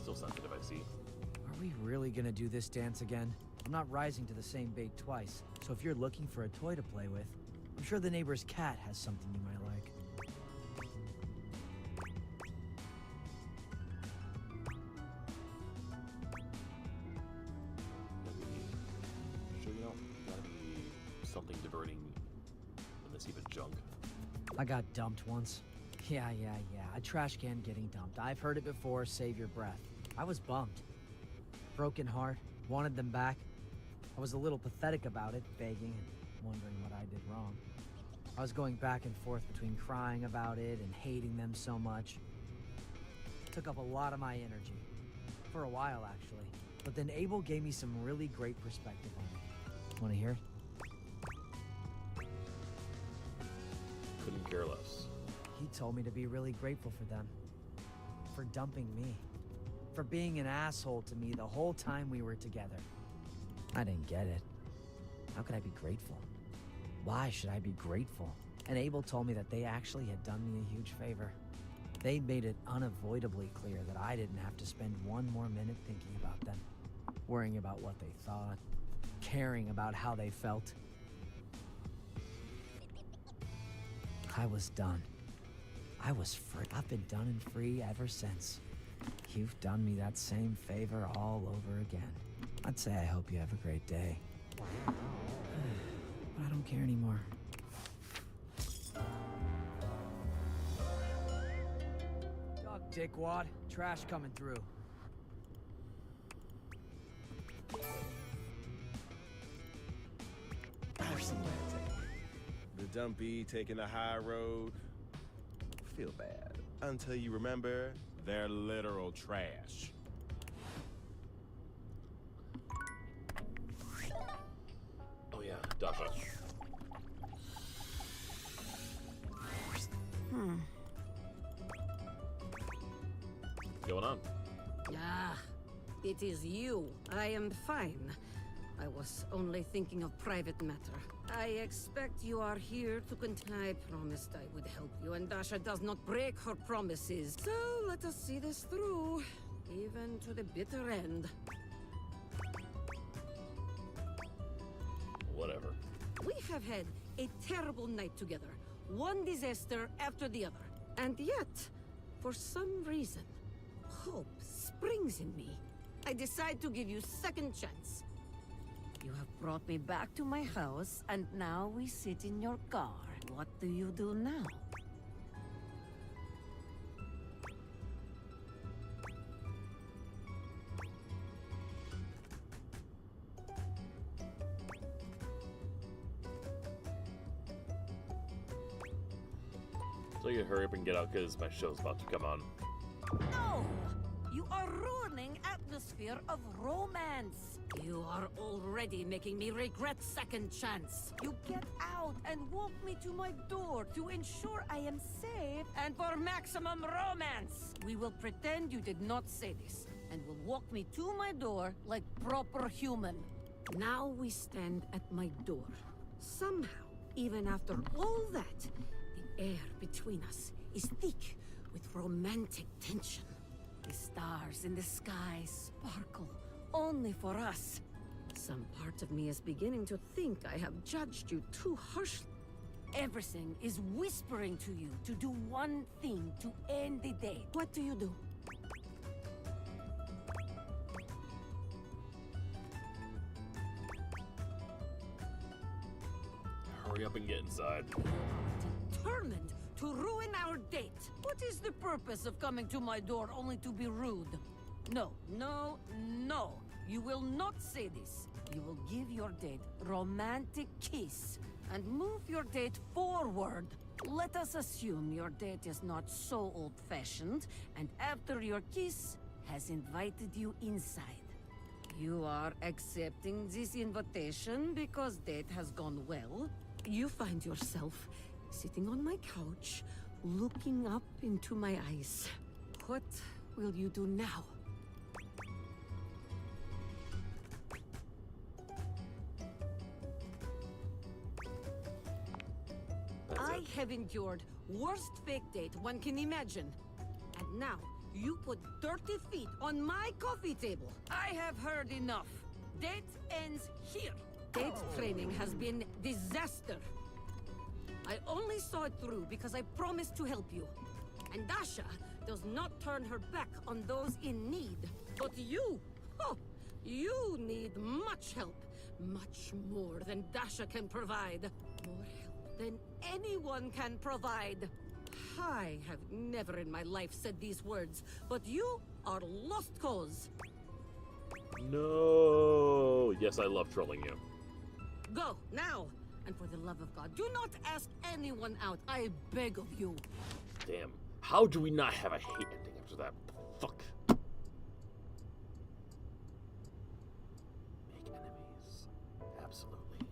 Still sensitive, I see. Are we really gonna do this dance again? I'm not rising to the same bait twice, so if you're looking for a toy to play with, I'm sure the neighbor's cat has something you might like. Sure you don't gotta be something diverting in this heap of junk. I got dumped once. Yeah. A trash can getting dumped. I've heard it before, save your breath. I was bummed. Broken heart, wanted them back. I was a little pathetic about it, begging and wondering what I did wrong. I was going back and forth between crying about it and hating them so much. It took up a lot of my energy. For a while, actually. But then Abel gave me some really great perspective on it. Want to hear it? Couldn't care less. He told me to be really grateful for them. For dumping me. For being an asshole to me the whole time we were together. I didn't get it. How could I be grateful? Why should I be grateful? And Abel told me that they actually had done me a huge favor. They'd made it unavoidably clear that I didn't have to spend one more minute thinking about them, worrying about what they thought, caring about how they felt. I was done. I was free. I've been done and free ever since. You've done me that same favor all over again. I'd say I hope you have a great day. But I don't care anymore. Duck, dickwad. Trash coming through. The dumpy taking the high road. Feel bad until you remember they're literal trash. Oh yeah, Dasha. What's going on? Ah, it is you. I am fine. I was only thinking of private matter. I expect you are here to I promised I would help you, and Dasha does not break her promises. So let us see this through, even to the bitter end. Whatever. We have had a terrible night together, one disaster after the other. And yet, for some reason, hope springs in me. I decide to give you second chance. have brought me back to my house, and now we sit in your car. What do you do now? So you hurry up and get out because my show's about to come on. No! You are ruining atmosphere of romance. You are already making me regret second chance. You get out and walk me to my door to ensure I am safe and for maximum romance. We will pretend you did not say this and will walk me to my door like proper human. Now we stand at my door. Somehow, even after all that, the air between us is thick with romantic tension. The stars in the sky sparkle only for us. Some part of me is beginning to think I have judged you too harshly. Everything is whispering to you to do one thing to end the day. What do you do? Hurry up and get inside. Determined to ruin our date. What is the purpose of coming to my door only to be rude? No, no, no. You will not say this. You will give your date romantic kiss and move your date forward. Let us assume your date is not so old-fashioned and after your kiss has invited you inside. You are accepting this invitation because date has gone well. You find yourself sitting on my couch, looking up into my eyes. What will you do now? I have endured worst fake date one can imagine. And now, you put dirty feet on my coffee table. I have heard enough. Date ends here. Date training has been disaster. I only saw it through because I promised to help you. And Dasha does not turn her back on those in need. But you, you need much help. Much more than Dasha can provide. More help than anyone can provide. I have never in my life said these words, but you are lost cause. No. Yes, I love trolling you. Go, now! And for the love of God, do not ask anyone out. I beg of you. Damn. How do we not have a hate ending after that? Fuck. Make enemies. Absolutely.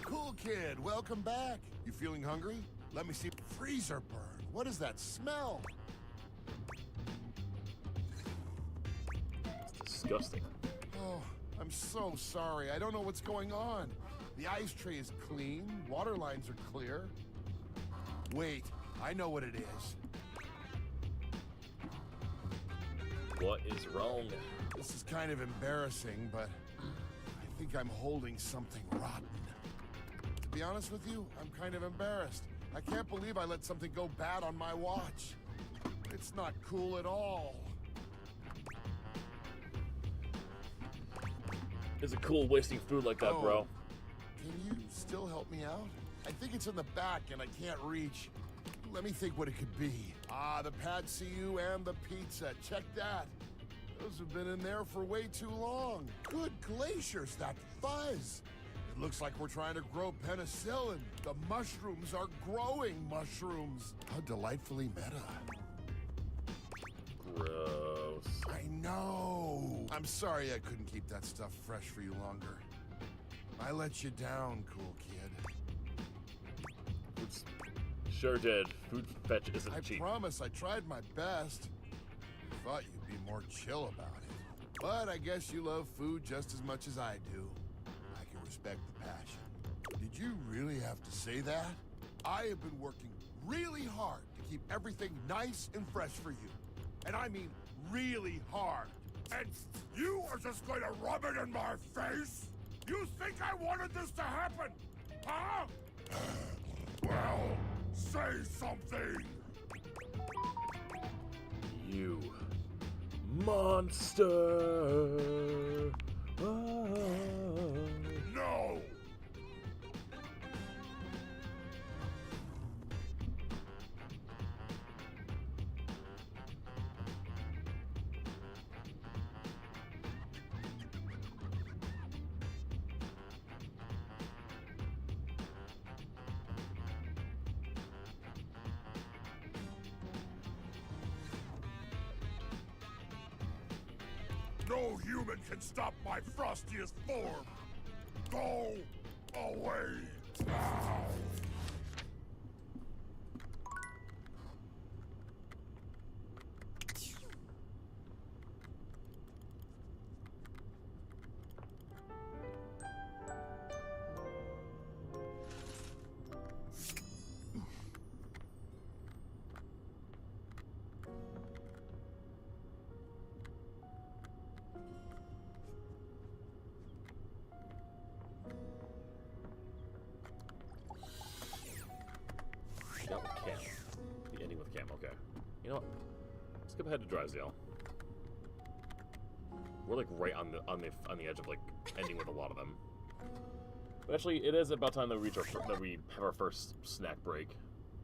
Cool kid, welcome back. You feeling hungry? Let me see. Freezer burn. What is that smell? It's disgusting. Oh, I'm so sorry. I don't know what's going on. The ice tray is clean. Water lines are clear. Wait, I know what it is. What is wrong? This is kind of embarrassing, but I think I'm holding something rotten. To be honest with you, I'm kind of embarrassed. I can't believe I let something go bad on my watch. It's not cool at all. Is it cool wasting food like that, bro? Can you still help me out? I think it's in the back and I can't reach. Let me think what it could be. Ah, the pad CU and the pizza. Check that. Those have been in there for way too long. Good glaciers, that fuzz. It looks like we're trying to grow penicillin. The mushrooms are growing mushrooms. How delightfully meta. Gross. I know. I'm sorry I couldn't keep that stuff fresh for you longer. I let you down, cool kid. Oops. Sure did. Food fetch isn't cheap. I promise I tried my best. Thought you'd be more chill about it. But I guess you love food just as much as I do. I can respect the passion. Did you really have to say that? I have been working really hard to keep everything nice and fresh for you. And I mean really hard. And you are just going to rub it in my face? You think I wanted this to happen? Huh? Well, say something! You monster! No! No human can stop my frostiest form! Go away now! That with Cam. The ending with Cam, okay. You know what? Skip ahead to Drysdale. We're like right on the edge of like ending with a lot of them. But actually, it is about time that we reach that we have our first snack break.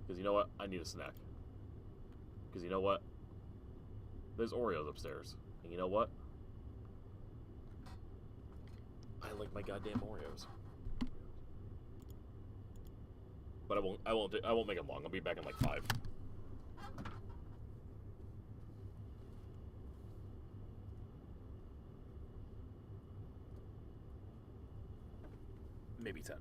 Because you know what? I need a snack. Because you know what? There's Oreos upstairs. And you know what? I like my goddamn Oreos. But I won't make it long. I'll be back in like 5. Maybe 10.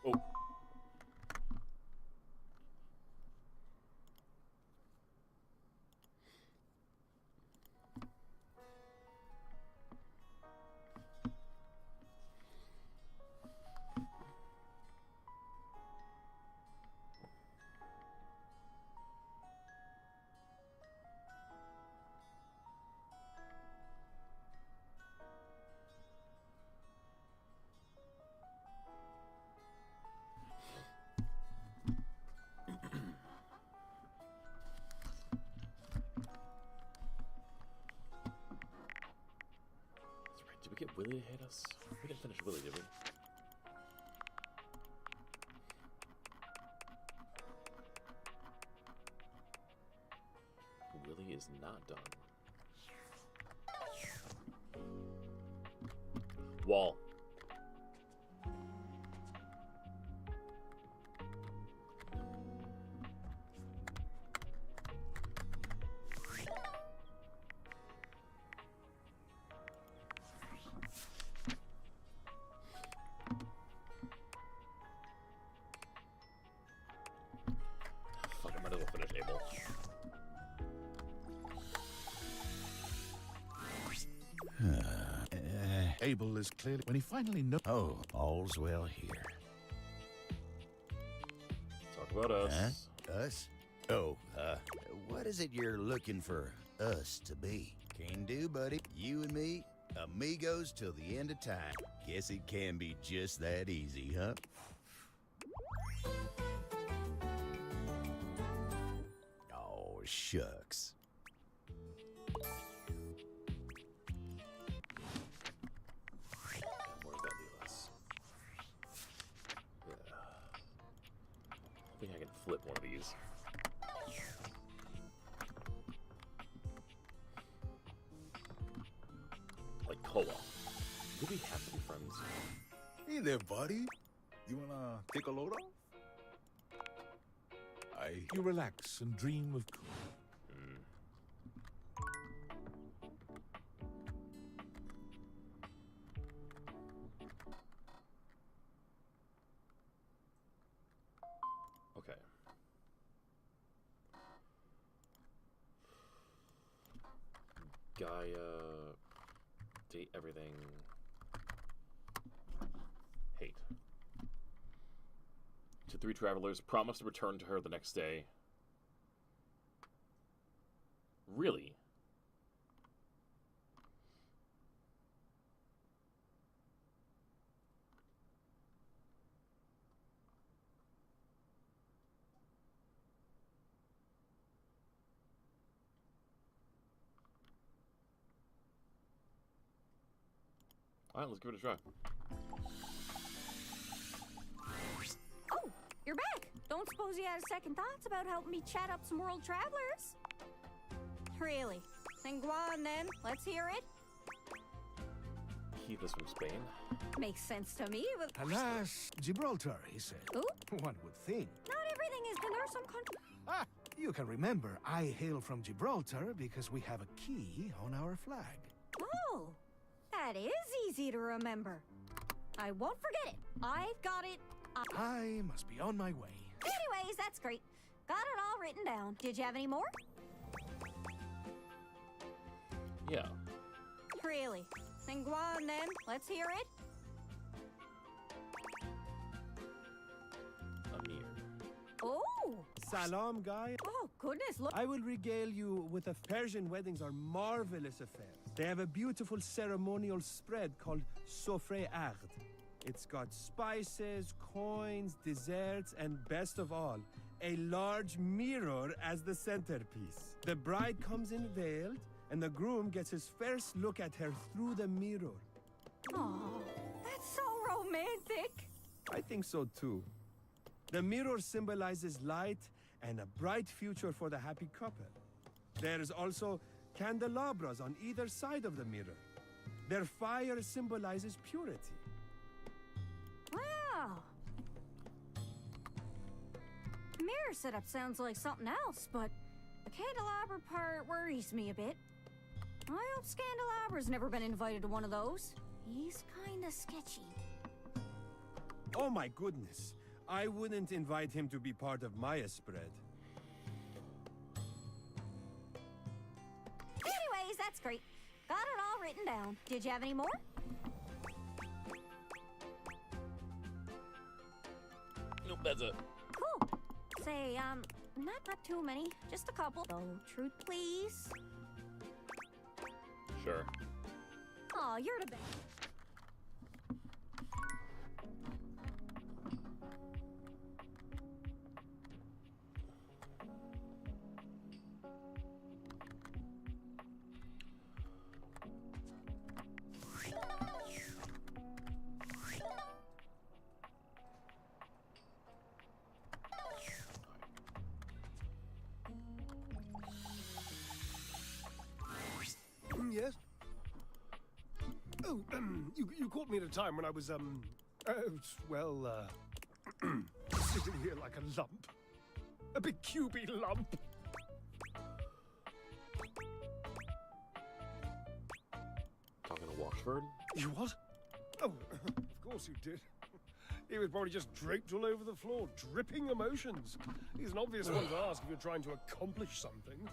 Oh. Did we get Willie to hit us? We didn't finish Willie, did we? Willie is not done. Wall. Fuck, I might as well finish Abel. Abel is clearly when he finally knows. Oh, all's well here. Talk about us. Huh? Us? Oh, what is it you're looking for us to be? Can do, buddy. You and me, amigos till the end of time. Guess it can be just that easy, huh? Oh, shucks. Where does that leave us? Yeah. I think I can flip one of these. Like co-op. Do we have to be friends? Hey there, buddy. You wanna take a load off? You relax and dream of. Okay. Gaia, date everything. Hate. To 3 travelers, promise to return to her the next day. Really? Alright, let's give it a try. Oh, you're back. Don't suppose you had second thoughts about helping me chat up some world travelers? Really? Then go on then. Let's hear it. Keith is from Spain. Makes sense to me, but... Alas, Gibraltar, he said. Ooh. One would think. Not everything is good. There are some countries... Ah, you can remember, I hail from Gibraltar because we have a key on our flag. Oh, that is easy to remember. I won't forget it. I've got it. I must be on my way. Anyways, that's great. Got it all written down. Did you have any more? Yeah. Really? Then go on then. Let's hear it. Amir. Oh! Salam, guy. Oh, goodness, look. I will regale you with a Persian weddings are marvelous affairs. They have a beautiful ceremonial spread called Sofre Ard. It's got spices, coins, desserts, and best of all, a large mirror as the centerpiece. The bride comes in veiled, and the groom gets his first look at her through the mirror. Oh, that's so romantic. I think so too. The mirror symbolizes light and a bright future for the happy couple. There's also candelabras on either side of the mirror. Their fire symbolizes purity. Wow. Mirror setup sounds like something else, but the candelabra part worries me a bit. I hope Scandalabra's never been invited to one of those. He's kinda sketchy. Oh my goodness. I wouldn't invite him to be part of my spread. Anyways, that's great. Got it all written down. Did you have any more? Nope, that's it. Cool. Say, not too many. Just a couple. So, truth, please. Sure. Aw, you're the best. Yes? Oh, you caught me at a time when I was, sitting here like a lump. A big cubey lump. Talking to Washford? You what? Oh, of course you did. He was probably just draped all over the floor, dripping emotions. He's an obvious one to ask if you're trying to accomplish something.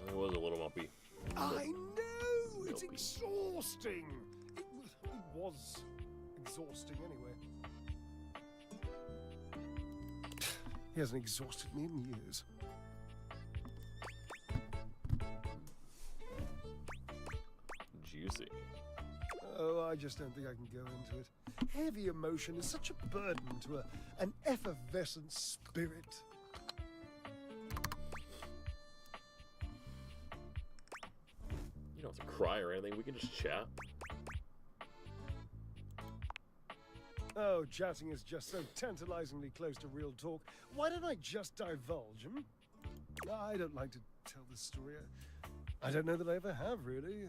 It was a little lumpy. I know! It's exhausting! It was exhausting anyway. He hasn't exhausted me in years. Juicy. Oh, I just don't think I can go into it. Heavy emotion is such a burden to an effervescent spirit. You don't have to cry or anything. We can just chat. Oh, chatting is just so tantalizingly close to real talk. Why don't I just divulge, hmm? I don't like to tell this story. I don't know that I ever have, really.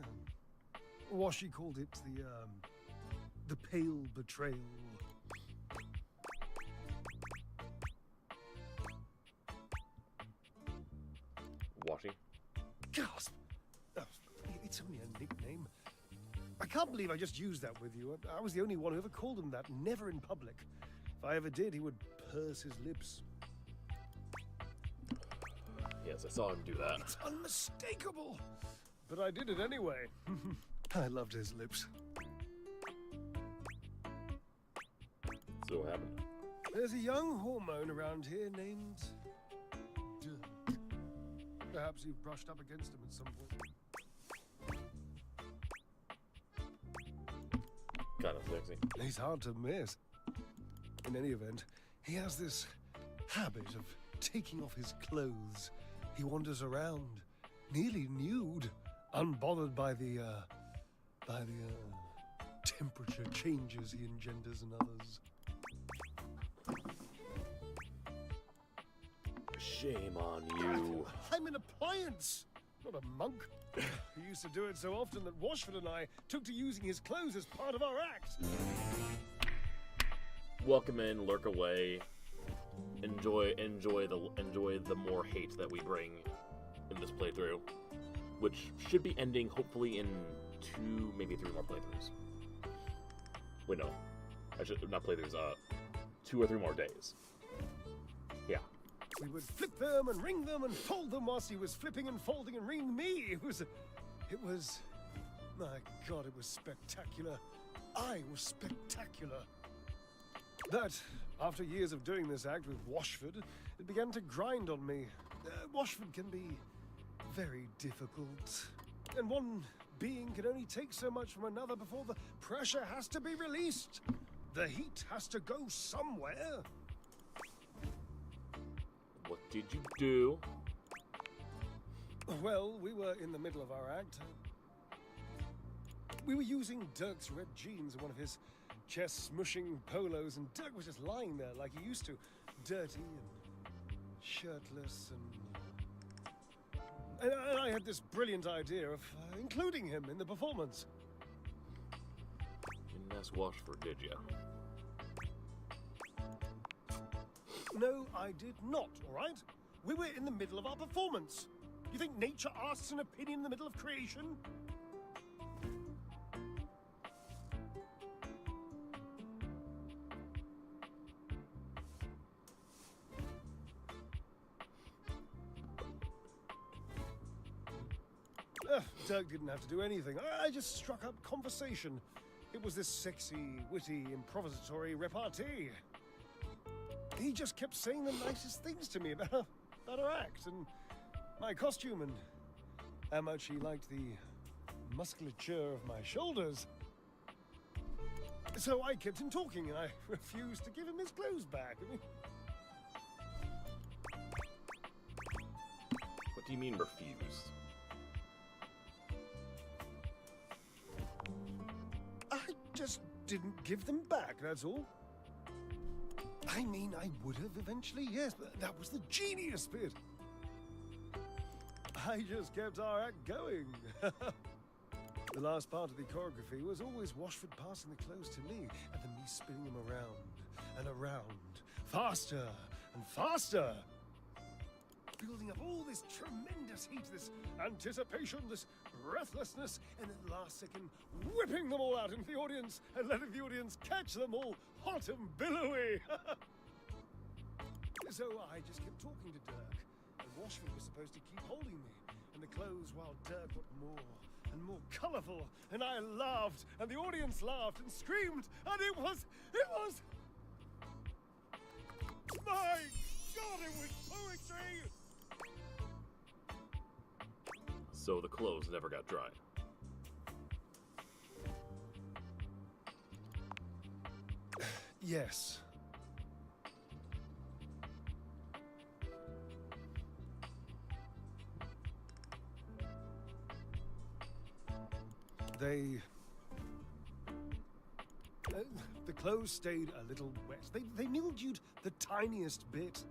Washi called it the pale betrayal. Washi? Gasp! Oh, it's only a nickname. I can't believe I just used that with you. I was the only one who ever called him that, never in public. If I ever did, he would purse his lips. Yes, I saw him do that. It's unmistakable! But I did it anyway. I loved his lips. So what happened? There's a young hormone around here named Dirk. Perhaps you've brushed up against him at some point. Kind of sexy. He's hard to miss. In any event, he has this habit of taking off his clothes. He wanders around, nearly nude, unbothered by the temperature changes he engenders in others. Shame on you. I'm an appliance, not a monk. He used to do it so often that Washford and I took to using his clothes as part of our act. Welcome in, lurk away. Enjoy the more hate that we bring in this playthrough, which should be ending hopefully in 2, maybe 3 more playthroughs. Wait, no, I should not playthroughs. 2 or 3 more days. Yeah. We would flip them and ring them and fold them whilst he was flipping and folding and ringing me. It was, my God, it was spectacular. I was spectacular. That, after years of doing this act with Washford, it began to grind on me. Washford can be very difficult. And one being can only take so much from another before the pressure has to be released. The heat has to go somewhere. What did you do? Well, we were in the middle of our act. We were using Dirk's red jeans and one of his chest smushing polos, and Dirk was just lying there like he used to, dirty and shirtless, and I had this brilliant idea of including him in the performance. You didn't ask Washford, did you? No, I did not, all right? We were in the middle of our performance. You think nature asks an opinion in the middle of creation? Dirk didn't have to do anything. I just struck up conversation. It was this sexy, witty, improvisatory repartee. He just kept saying the nicest things to me about her act and my costume and how much he liked the musculature of my shoulders. So I kept him talking and I refused to give him his clothes back. I mean, what do you mean refused? I just didn't give them back, that's all. I mean, I would have eventually, yes, but that was the genius bit. I just kept our act going. The last part of the choreography was always Washford passing the clothes to me, and then me spinning them around and around, faster and faster. Building up all this tremendous heat, this anticipation, this breathlessness, and at the last second, whipping them all out into the audience and letting the audience catch them all hot and billowy. So I just kept talking to Dirk, and Washford was supposed to keep holding me, and the clothes while Dirk got more and more colourful, and I laughed, and the audience laughed and screamed, and it was, my God, it was poetry! So the clothes never got dry. Yes. The clothes stayed a little wet. They mildewed the tiniest bit.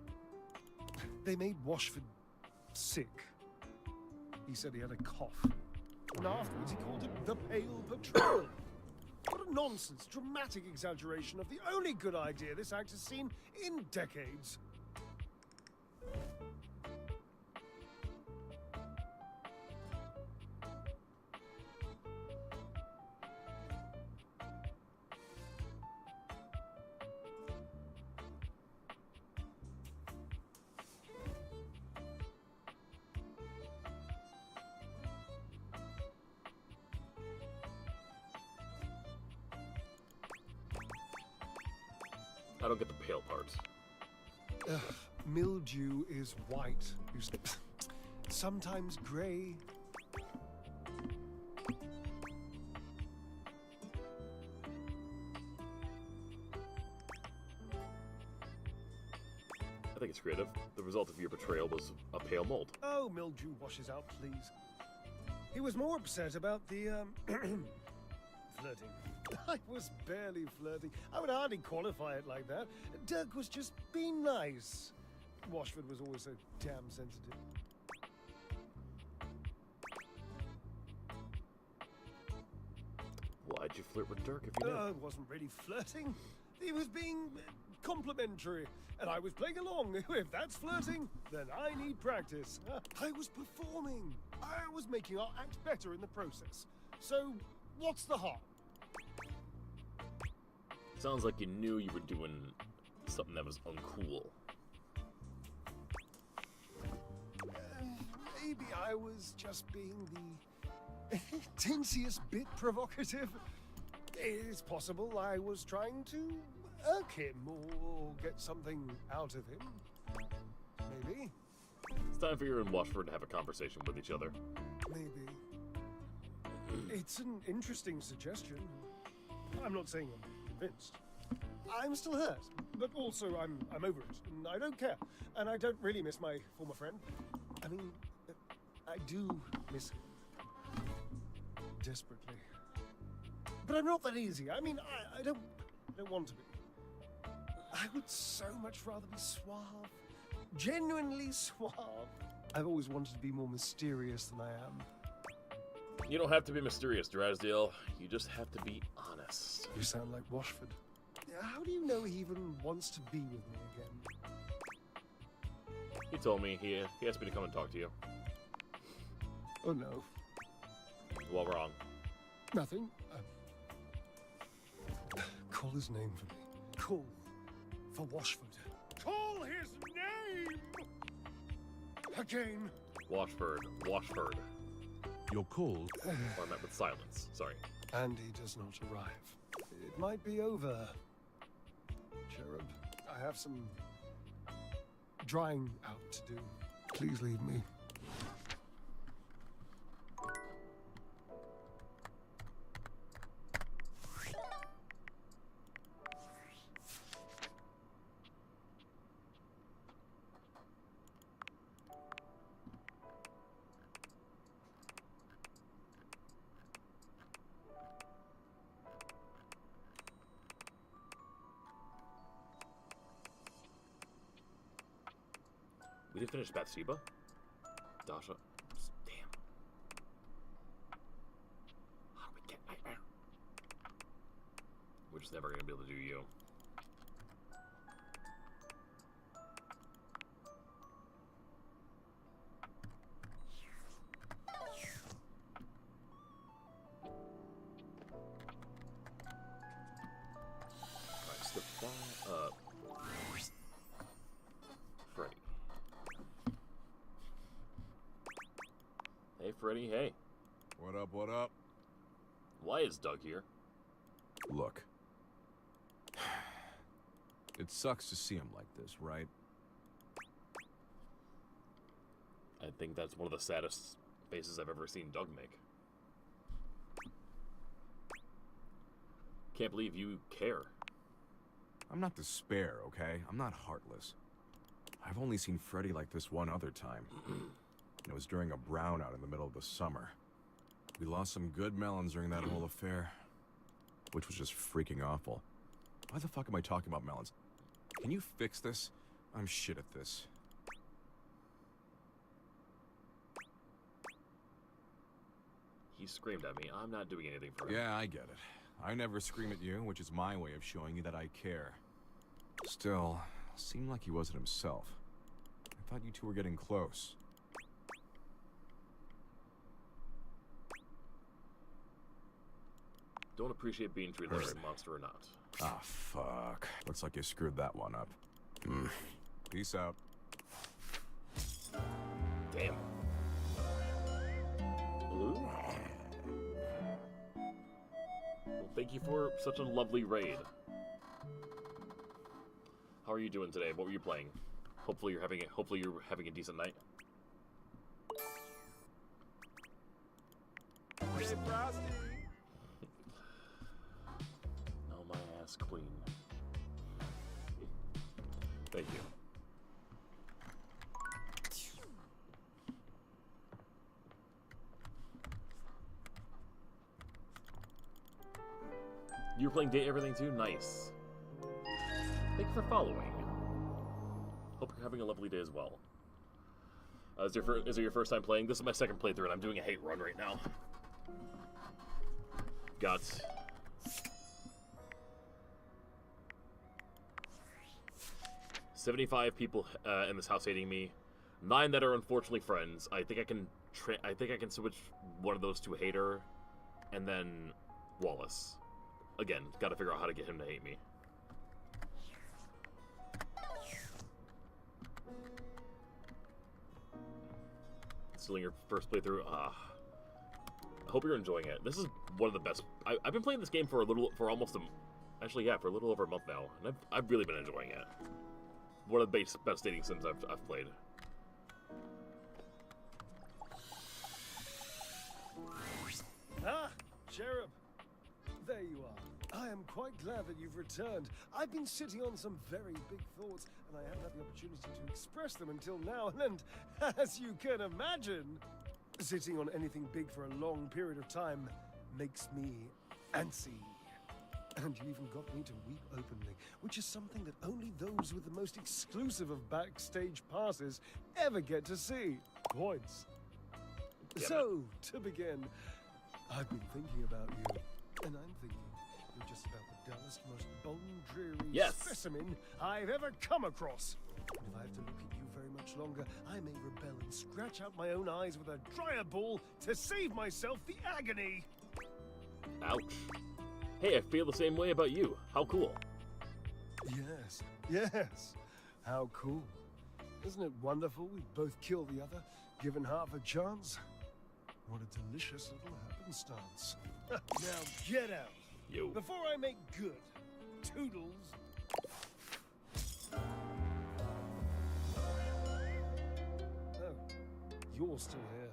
They made Washford sick. He said he had a cough. And afterwards he called it the Pale Patrol. What a nonsense, dramatic exaggeration of the only good idea this act has seen in decades. I don't get the pale parts. Mildew is white. Sometimes grey. I think it's creative. The result of your betrayal was a pale mold. Oh, mildew washes out, please. He was more upset about the, flirting. I was barely flirting. I would hardly qualify it like that. Dirk was just being nice. Washford was always so damn sensitive. Why'd you flirt with Dirk if you know? It wasn't really flirting. He was being complimentary, and I was playing along. If that's flirting, then I need practice. I was performing. I was making our act better in the process. So, what's the harm? Sounds like you knew you were doing something that was uncool. Maybe I was just being the tinsiest bit provocative. It's possible I was trying to irk him or get something out of him. Maybe. It's time for you and Washford to have a conversation with each other. Maybe. It's an interesting suggestion. I'm not saying I'm convinced. I'm still hurt, but also I'm over it, and I don't care. And I don't really miss my former friend. I mean, I do miss him. Desperately. But I'm not that easy. I mean, I don't don't want to be. I would so much rather be suave. Genuinely suave. I've always wanted to be more mysterious than I am. You don't have to be mysterious, Drasdale. You just have to be honest. You sound like Washford. How do you know he even wants to be with me again? He told me he asked me to come and talk to you. Oh no. Well, wrong. Nothing. Call his name for me. Call for Washford. Call his name! Again. Washford. Washford. Your call? Or I met with silence. Sorry. And he does not arrive. It might be over. Cherub, I have some drying out to do. Please leave me. We didn't finish Bathsheba? Dasha? Damn. How do we get Nightmare? We're just never gonna be able to do you. Alright, step up. Freddy. Hey, Freddy, hey. What up, what up? Why is Doug here? Look. It sucks to see him like this, right? I think that's one of the saddest faces I've ever seen Doug make. Can't believe you care. I'm not despair, okay? I'm not heartless. I've only seen Freddy like this one other time. It was during a brownout in the middle of the summer. We lost some good melons during that whole affair, which was just freaking awful. Why the fuck am I talking about melons? Can you fix this? I'm shit at this. He screamed at me. I'm not doing anything for him. Yeah, I get it. I never scream at you, which is my way of showing you that I care. Still, seemed like he wasn't himself. I thought you two were getting close. Don't appreciate being treated like a monster or not. Ah, fuck. Looks like you screwed that one up. Peace out. Damn. Ooh. Well, thank you for such a lovely raid. How are you doing today? What were you playing? Hopefully you're having a decent night. Hey, Frosty. No, my ass queen. Thank you. You were playing Date Everything too? Nice. Thank you for following. Hope you're having a lovely day as well. Is it your first time playing? This is my second playthrough and I'm doing a hate run right now. Got 75 people in this house hating me. 9 that are unfortunately friends. I think I can switch one of those to hater, and then Wallace. Again, gotta figure out how to get him to hate me. Still in your first playthrough? I hope you're enjoying it. This is one of the best. I've been playing this game for a little over a month now, and I've really been enjoying it. One of the best dating sims I've played. Ah, Cherub. There you are. I am quite glad that you've returned. I've been sitting on some very big thoughts, and I haven't had the opportunity to express them until now. And as you can imagine, sitting on anything big for a long period of time makes me antsy. And you even got me to weep openly, which is something that only those with the most exclusive of backstage passes ever get to see. Points. So, to begin, I've been thinking about you, and I'm thinking you're just about the dullest, most bone-dreary specimen I've ever come across. And if I have to look at you very much longer, I may rebel and scratch out my own eyes with a dryer ball to save myself the agony. Ouch. Hey, I feel the same way about you. How cool. Yes, yes. How cool. Isn't it wonderful we both kill the other, given half a chance? What a delicious little happenstance. Now get out. Yo. Before I make good. Toodles. Oh, you're still here.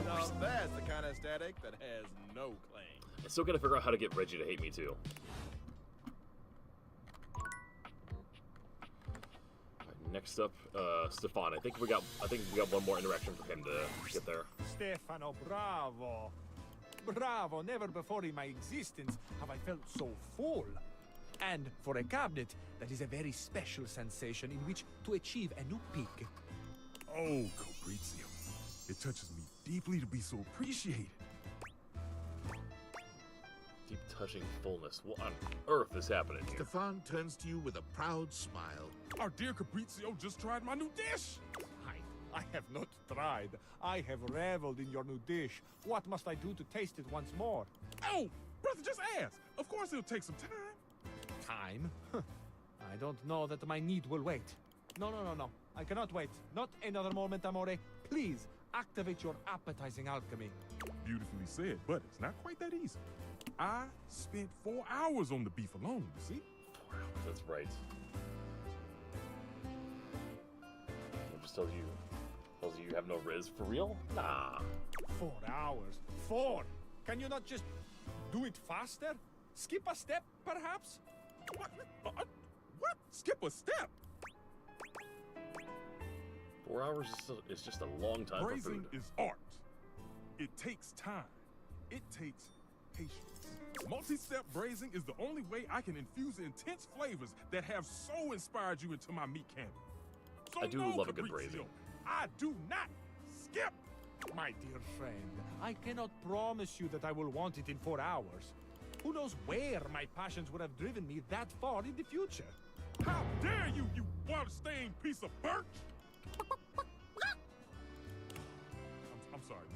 Now that's the kind of static that has no claim. I still gotta figure out how to get Reggie to hate me too. Alright, next up, Stefan. I think we got one more interaction for him to get there. Stefano, bravo. Bravo, never before in my existence have I felt so full. And for a cabinet, that is a very special sensation in which to achieve a new peak. Oh, Fabrizio. It touches me deeply to be so appreciated. Deep touching fullness. What on earth is happening here? Stefan turns to you with a proud smile. Our dear Caprizio just tried my new dish. I have not tried. I have reveled in your new dish. What must I do to taste it once more? Oh, brother, just ask. Of course it'll take some time. Time? I don't know that my need will wait. No. I cannot wait. Not another moment, amore. Please, activate your appetizing alchemy. Beautifully said, but it's not quite that easy. I spent 4 hours on the beef alone, you see? 4 hours, that's right. I'll just tell you have no riz for real? Nah. 4 hours? 4? Can you not just do it faster? Skip a step, perhaps? What? Skip a step? 4 hours is just a long time for food. Braising is art. It takes time. It takes patience. Multi-step braising is the only way I can infuse intense flavors that have so inspired you into my meat cannon. So I do love a good braising. I do not skip. My dear friend, I cannot promise you that I will want it in 4 hours. Who knows where my passions would have driven me that far in the future? How dare you, you water-stained piece of birch! I'm sorry,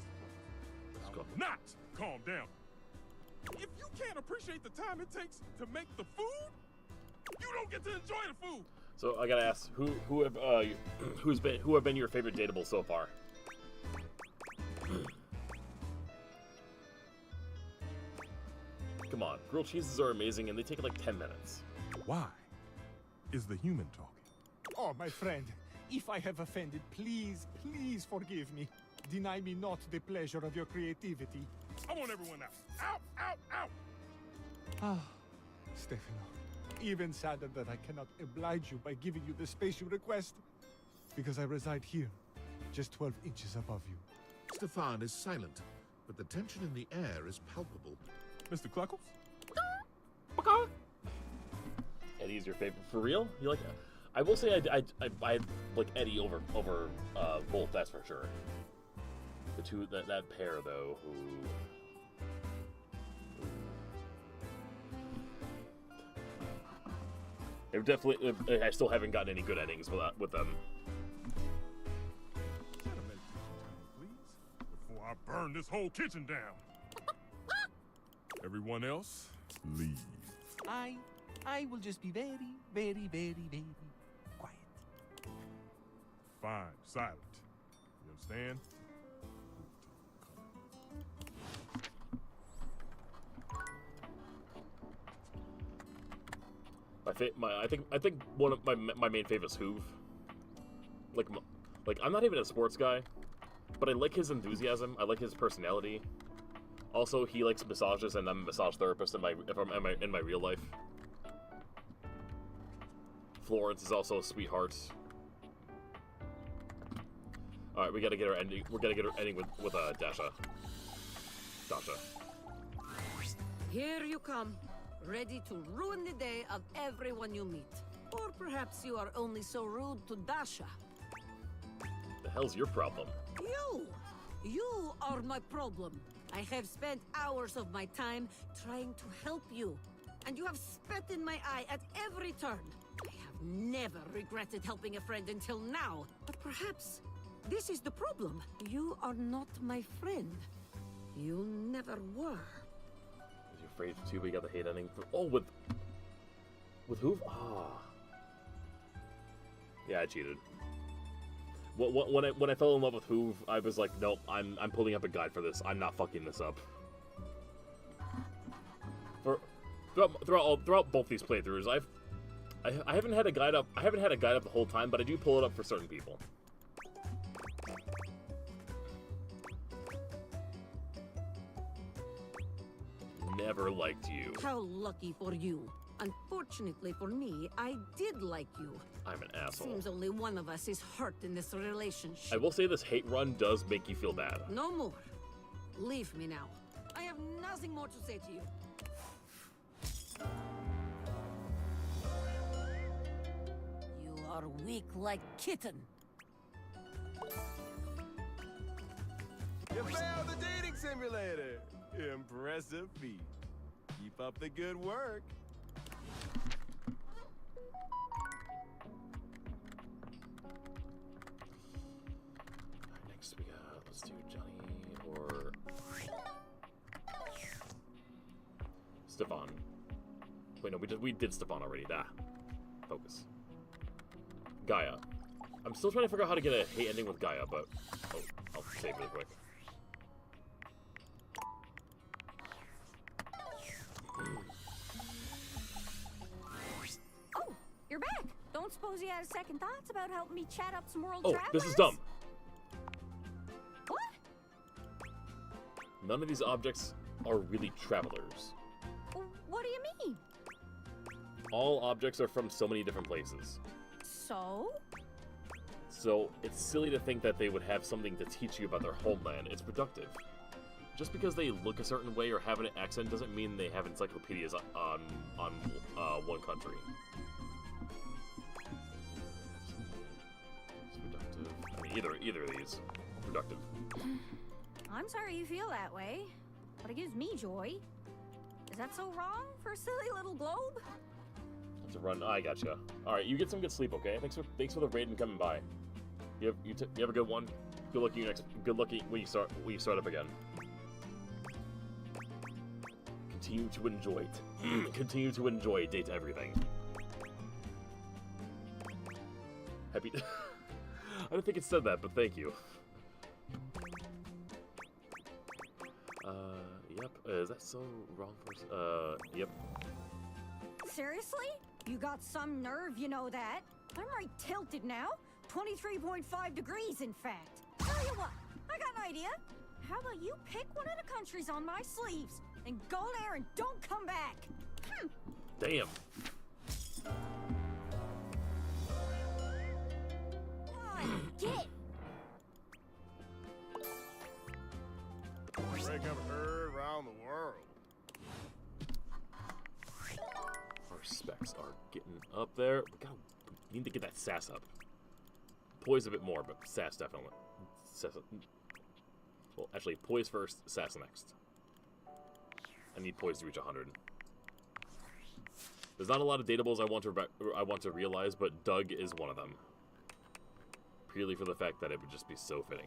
Mr. Close. Not calm down. If you can't appreciate the time it takes to make the food, you don't get to enjoy the food. So I gotta ask, who have been your favorite dateable so far? Come on, grilled cheeses are amazing and they take like 10 minutes. Why is the human talking? Oh, my friend, if I have offended, please forgive me. Deny me not the pleasure of your creativity. I want everyone out. Out, out, out! Ah, Stefano, even sadder that I cannot oblige you by giving you the space you request, because I reside here, just 12 inches above you. Stefan is silent, but the tension in the air is palpable. Mr. Cluckles? Eddie is your favorite for real? You like? I will say I like Eddie over Volt. That's for sure. The two that pair though, who. They're definitely. I still haven't gotten any good endings with them. Please, before I burn this whole kitchen down. Everyone else, leave. I will just be very, very, very, very quiet. Fine, silent. You understand? I think one of my main favorites, Hoove. Like I'm not even a sports guy, but I like his enthusiasm. I like his personality. Also, he likes massages, and I'm a massage therapist in my real life. Florence is also a sweetheart. All right, we gotta get her ending. We're gonna get her ending with Dasha. Dasha. Here you come, ready to ruin the day of everyone you meet. Or perhaps you are only so rude to Dasha. The hell's your problem? You are my problem. I have spent hours of my time trying to help you, and you have spat in my eye at every turn. I have never regretted helping a friend until now, but perhaps this is the problem. You are not my friend. You never were. Was you afraid too? We got the hate ending. Oh, with who? Ah. Yeah, I cheated. When I fell in love with Hoove, I was like, nope, I'm pulling up a guide for this. I'm not fucking this up. Throughout both these playthroughs, I haven't had a guide up. I haven't had a guide up the whole time, but I do pull it up for certain people. Never liked you. How lucky for you. Unfortunately for me, I did like you. I'm an asshole. Seems only one of us is hurt in this relationship. I will say this hate run does make you feel bad. No more. Leave me now. I have nothing more to say to you. You are weak like kitten. You failed the dating simulator. Impressive feat. Keep up the good work. Next we got, let's do Johnny or Stefan. Wait, no, we did Stefan already. Focus. Gaia. I'm still trying to figure out how to get a hate ending with Gaia, but I'll save really quick. Oh, you're back. Don't suppose you had second thoughts about helping me chat up some world Oh, travelers? this is dumb. What? None of these objects are really travelers. What do you mean? All objects are from so many different places. So? So it's silly to think that they would have something to teach you about their homeland. It's productive. Just because they look a certain way or have an accent doesn't mean they have encyclopedias on one country. It's productive. I mean, either of these are productive. I'm sorry you feel that way, but it gives me joy. Is that so wrong for a silly little globe? It's a run. I gotcha. All right, you get some good sleep, okay? Thanks for the raid and coming by. You have a good one. Good luck when you start up again. Continue to enjoy it. Continue to enjoy date everything. Happy. I don't think it said that, but thank you. Yep. Is that so wrong for? Yep. Seriously? You got some nerve, you know that. I'm right tilted now. 23.5 degrees, in fact. Tell you what, I got an idea. How about you pick one of the countries on my sleeves and go there and don't come back? Damn. Get. Break up her around the world. Our specs are getting up there. We need to get that sass up. Poise a bit more, but sass definitely. Well, actually, poise first, sass next. I need poise to reach 100. There's not a lot of datables I want to realize, but Doug is one of them. Purely for the fact that it would just be so fitting.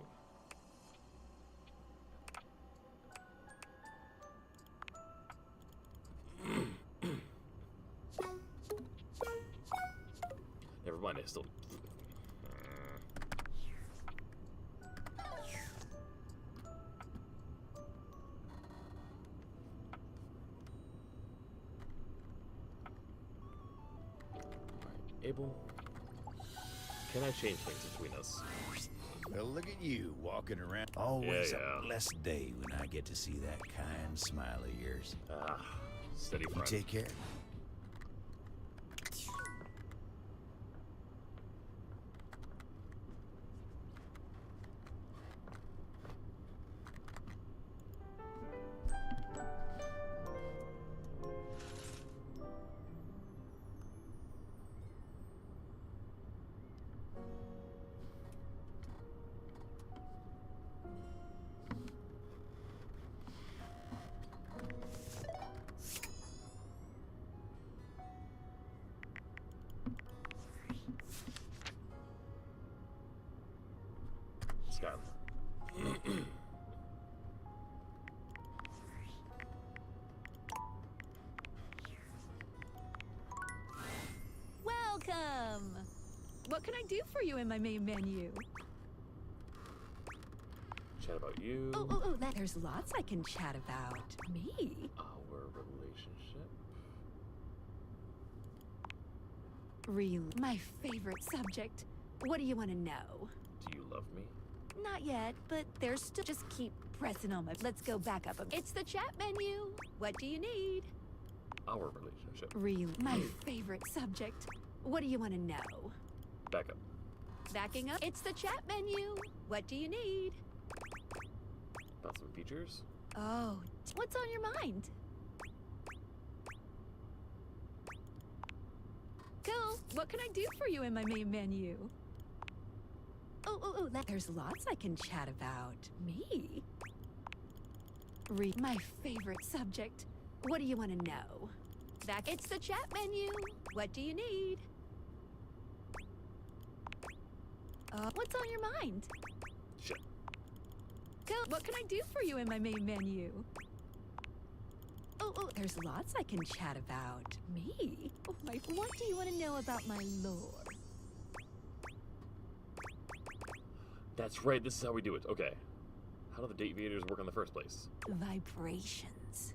Never mind, I still... Abel, can I change things between us? Well, look at you walking around. Always Yeah. a blessed day when I get to see that kind smile of yours. Steady You friend. take care. What can I do for you in my main menu? Chat about you. There's lots I can chat about. Me? Our relationship. Really? My favorite subject. What do you want to know? Do you love me? Not yet, but there's still. Just keep pressing on my. Let's go back up. It's the chat menu. What do you need? Our relationship. Really? My favorite subject. What do you want to know? Back up. Backing up. It's the chat menu. What do you need? About some features? Oh, what's on your mind? Cool. What can I do for you in my main menu? There's lots I can chat about. Me? My favorite subject. What do you want to know? It's the chat menu. What do you need? What's on your mind? Shit. Cool. What can I do for you in my main menu? There's lots I can chat about. Me? What do you want to know about my lore? That's right, this is how we do it. Okay. How do the Dateviators work in the first place? Vibrations.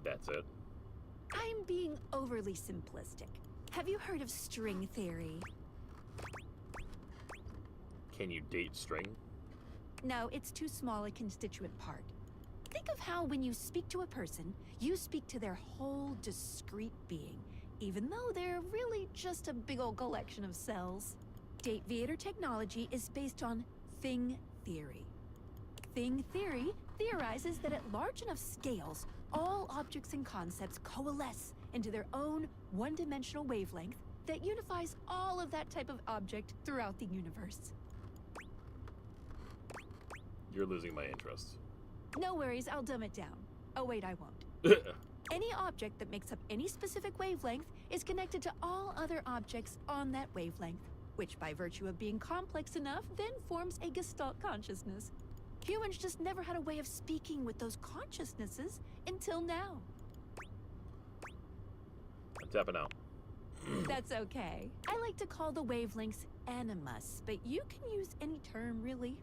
That's it. I'm being overly simplistic. Have you heard of string theory? Can you date string? No, it's too small a constituent part. Think of how when you speak to a person, you speak to their whole discrete being, even though they're really just a big old collection of cells. Dateviator technology is based on thing theory. Thing theory theorizes that at large enough scales, all objects and concepts coalesce into their own one-dimensional wavelength that unifies all of that type of object throughout the universe. You're losing my interest. No worries, I'll dumb it down. Oh wait, I won't. Any object that makes up any specific wavelength is connected to all other objects on that wavelength, which by virtue of being complex enough then forms a Gestalt consciousness. Humans just never had a way of speaking with those consciousnesses until now. I'm tapping out. That's okay. I like to call the wavelengths animus, but you can use any term really.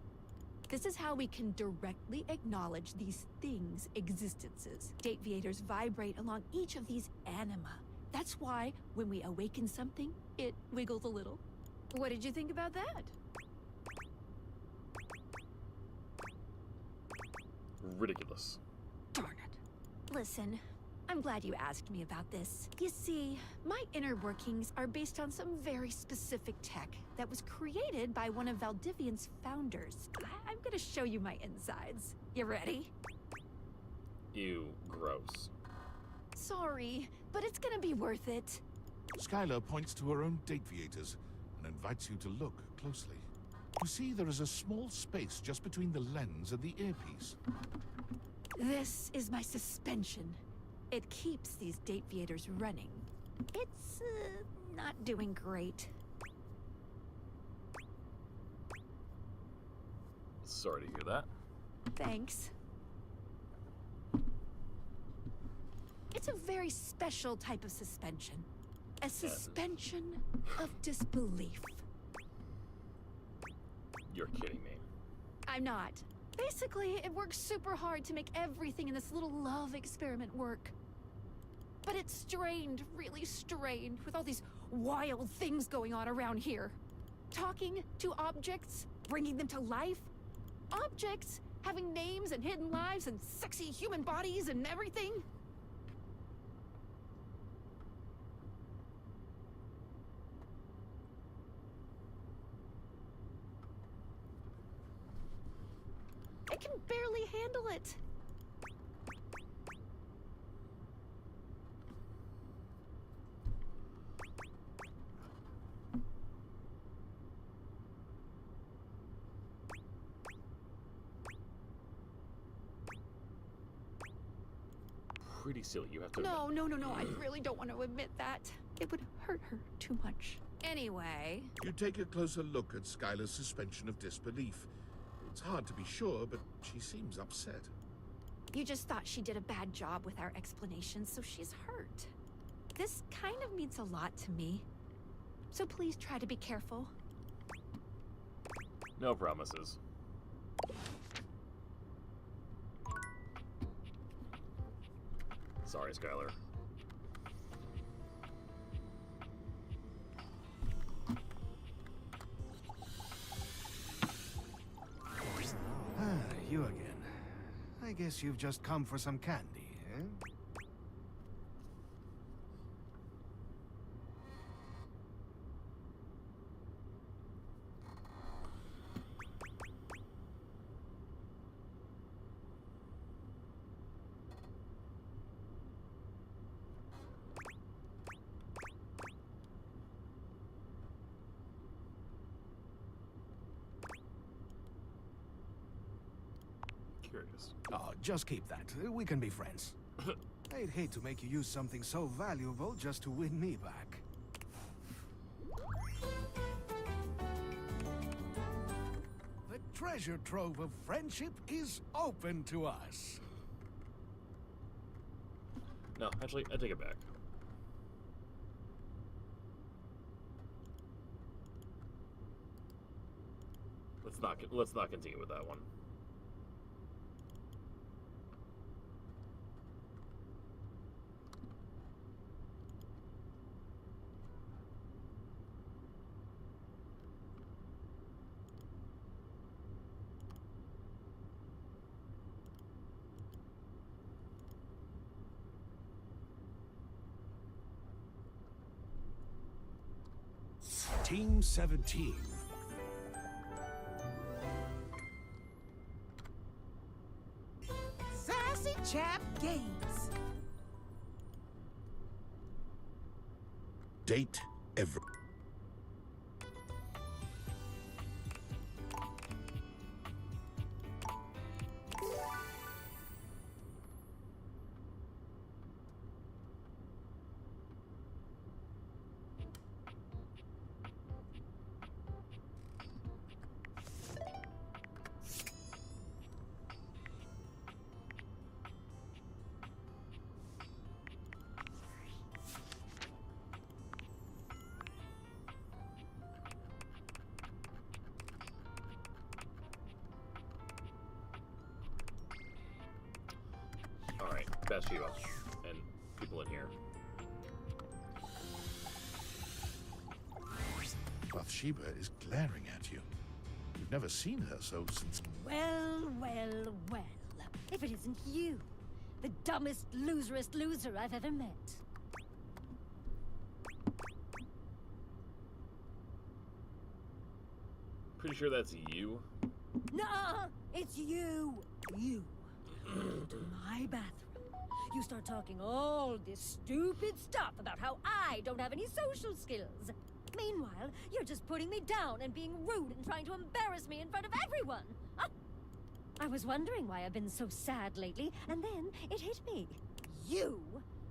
This is how we can directly acknowledge these things' existences. Dateviators vibrate along each of these anima. That's why when we awaken something, it wiggles a little. What did you think about that? Ridiculous. Darn it. Listen, I'm glad you asked me about this. You see, my inner workings are based on some very specific tech that was created by one of Valdivian's founders. I'm gonna show you my insides. You ready? Ew, gross. Sorry, but it's gonna be worth it. Skylar points to her own Dateviators and invites you to look closely. You see there is a small space just between the lens and the earpiece. This is my suspension. It keeps these Dateviators running. It's, not doing great. Sorry to hear that. Thanks. It's a very special type of suspension. A suspension of disbelief. You're kidding me. I'm not. Basically, it works super hard to make everything in this little love experiment work. But it's strained, really strained, with all these wild things going on around here. Talking to objects, bringing them to life. Objects having names and hidden lives and sexy human bodies and everything. I can barely handle it. Pretty silly, you have to No, I really don't want to admit that. It would hurt her too much. Anyway. You take a closer look at Skylar's suspension of disbelief. It's hard to be sure, but she seems upset. You just thought she did a bad job with our explanation, so she's hurt. This kind of means a lot to me. So please try to be careful. No promises. Sorry, Skylar. You again. I guess you've just come for some candy, eh? Curious. Oh, just keep that. We can be friends. I'd hate to make you use something so valuable just to win me back. The treasure trove of friendship is open to us. No, actually, I take it back. Let's not continue with that one. Team 17. Sassy Chap Games. Date ever. Alright, Bathsheba. And people in here. Bathsheba is glaring at you. You've never seen her so since... Well, well, well. If it isn't you, the dumbest, loserest loser I've ever met. Pretty sure that's you. Nuh-uh! It's you! You. To my bathroom. You start talking all this stupid stuff about how I don't have any social skills. Meanwhile, you're just putting me down and being rude and trying to embarrass me in front of everyone. Ah! I was wondering why I've been so sad lately, and then it hit me. You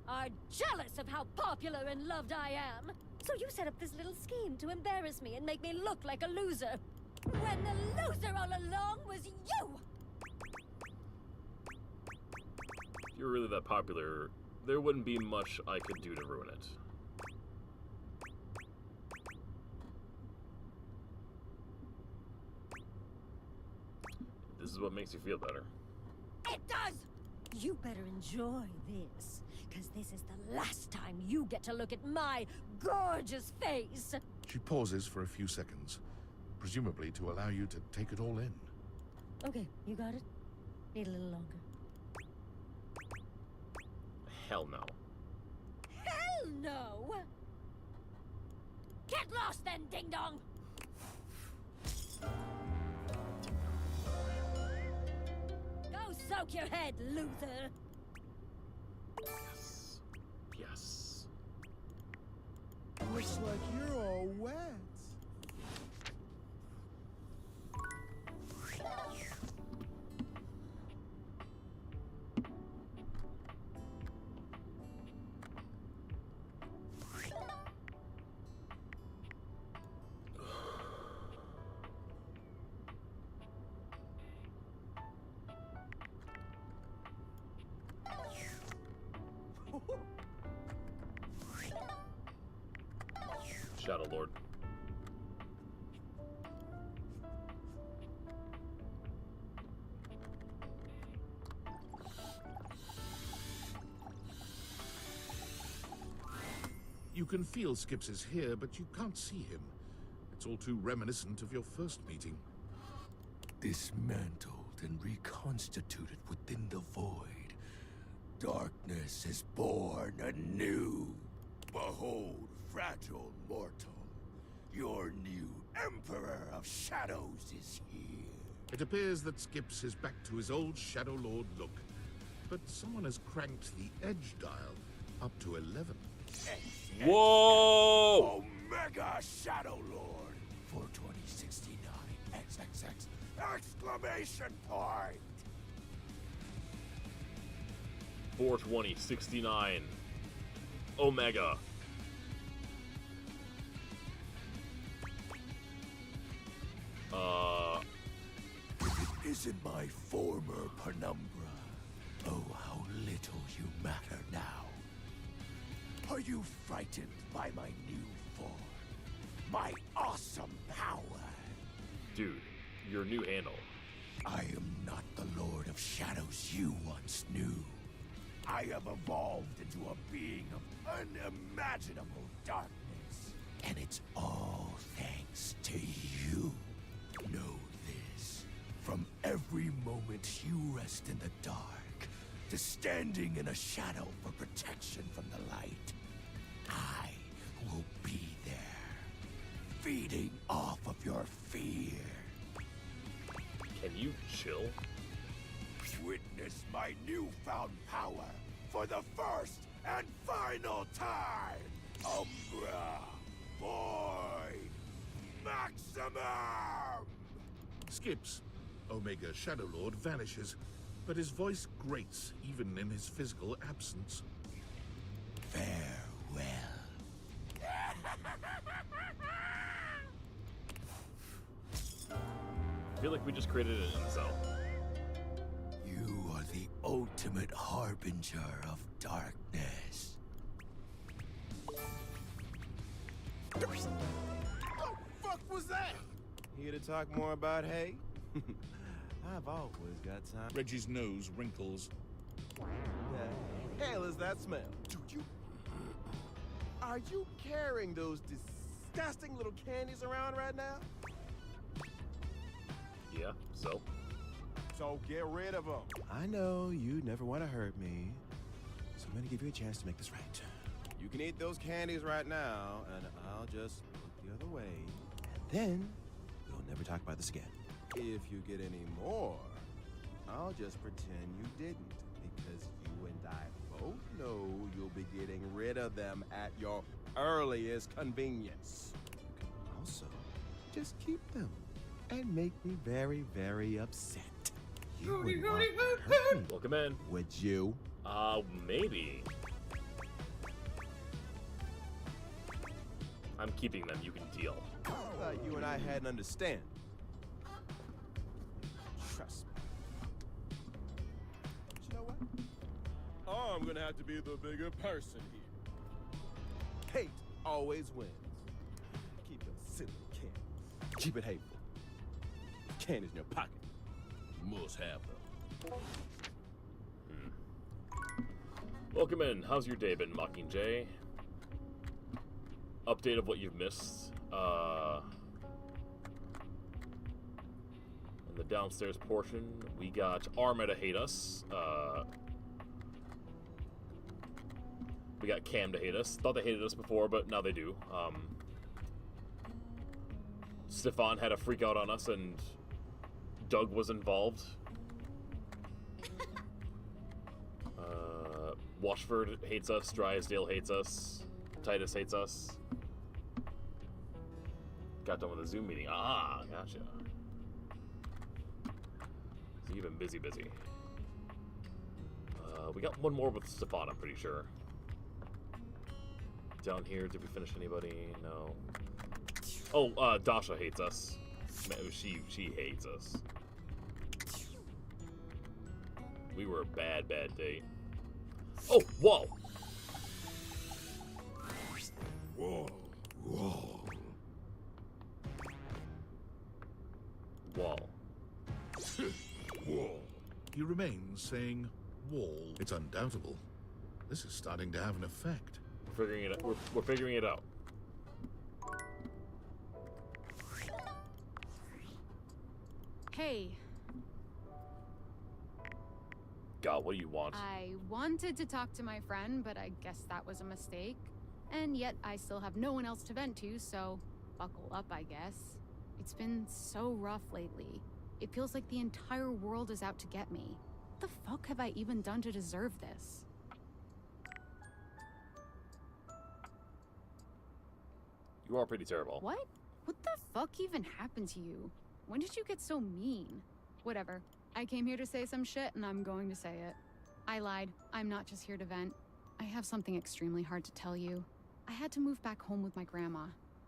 are jealous of how popular and loved I am. So you set up this little scheme to embarrass me and make me look like a loser. When the loser all along was you! If you were really that popular, there wouldn't be much I could do to ruin it. This is what makes you feel better. It does! You better enjoy this, because this is the last time you get to look at my gorgeous face. She pauses for a few seconds, presumably to allow you to take it all in. Okay, you got it? Need a little longer. Hell no. Hell no! Get lost then, ding-dong! Go soak your head, loser! Yes. Yes. Looks like you're all wet. Oh, Lord. You can feel Skips is here, but you can't see him. It's all too reminiscent of your first meeting. Dismantled and reconstituted within the void, darkness is born anew. Behold, fragile mortal, your new Emperor of Shadows is here. It appears that Skips is back to his old Shadow Lord look, but someone has cranked the edge dial up to 11. Whoa! Omega Shadow Lord, 42069 XXX exclamation point! 420, 69. Omega. If it isn't my former penumbra, oh, how little you matter now. Are you frightened by my new form? My awesome power? Dude, your new handle. I am not the Lord of Shadows you once knew. I have evolved into a being of unimaginable darkness. And it's all thanks to you. Know this. From every moment you rest in the dark, to standing in a shadow for protection from the light, I will be there, feeding off of your fear. Can you chill? Witness my newfound power for the first and final time! Umbra Void Maximum! Skips, Omega Shadow Lord, vanishes, but his voice grates even in his physical absence. Farewell. I feel like we just created an incel. You are the ultimate harbinger of darkness. Oh, fuck was that? Here to talk more about hay? I've always got time. Reggie's nose wrinkles. The hell is that smell? Are you carrying those disgusting little candies around right now? Yeah, so? So get rid of them. I know you never want to hurt me, so I'm gonna give you a chance to make this right. You can eat those candies right now, and I'll just look the other way, and then we'll never talk about this again. If you get any more, I'll just pretend you didn't, because you and I both know you'll be getting rid of them at your earliest convenience. You can also just keep them and make me very, very upset. You wouldn't want to hurt me, Welcome in. would you? Maybe. I'm keeping them, you can deal. I thought you and I had an understanding. Trust me. But you know what? I'm gonna have to be the bigger person here. Hate always wins. Keep those silly candies. Keep it hateful. Candies in your pocket. You must have them. Welcome in. How's your day been, Mockingjay? Update of what you've missed. In the downstairs portion, we got Arma to hate us. We got Cam to hate us. Thought they hated us before, but now they do. Stefan had a freak out on us, and Doug was involved. Washford hates us. Drysdale hates us. Titus hates us. Got done with a Zoom meeting. Ah, gotcha. So you've been busy. We got one more with Stefan, I'm pretty sure. Down here, did we finish anybody? No. Oh, Dasha hates us. She hates us. We were a bad date. Oh, whoa! Whoa. Wall. Wall. He remains saying wall. It's undoubtable. This is starting to have an effect. We're figuring it out. We're figuring it out. Hey, God, what do you want? I wanted to talk to my friend, but I guess that was a mistake. And yet I still have no one else to vent to, so buckle up, I guess. It's been so rough lately. It feels like the entire world is out to get me. What the fuck have I even done to deserve this? You are pretty terrible. What? What the fuck even happened to you? When did you get so mean? Whatever. I came here to say some shit, and I'm going to say it. I lied. I'm not just here to vent. I have something extremely hard to tell you. I had to move back home with my grandma.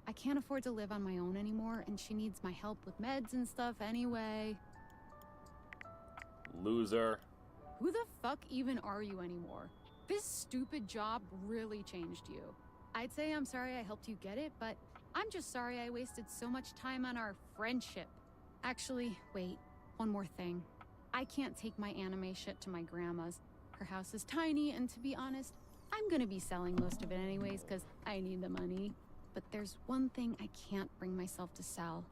I can't afford to live on my own anymore, and she needs my help with meds and stuff anyway. Loser. Who the fuck even are you anymore? This stupid job really changed you. I'd say I'm sorry I helped you get it, but I'm just sorry I wasted so much time on our friendship. Actually, wait, one more thing. I can't take my anime shit to my grandma's. Her house is tiny, and to be honest, I'm gonna be selling most of it anyways, because I need the money. But there's one thing I can't bring myself to sell.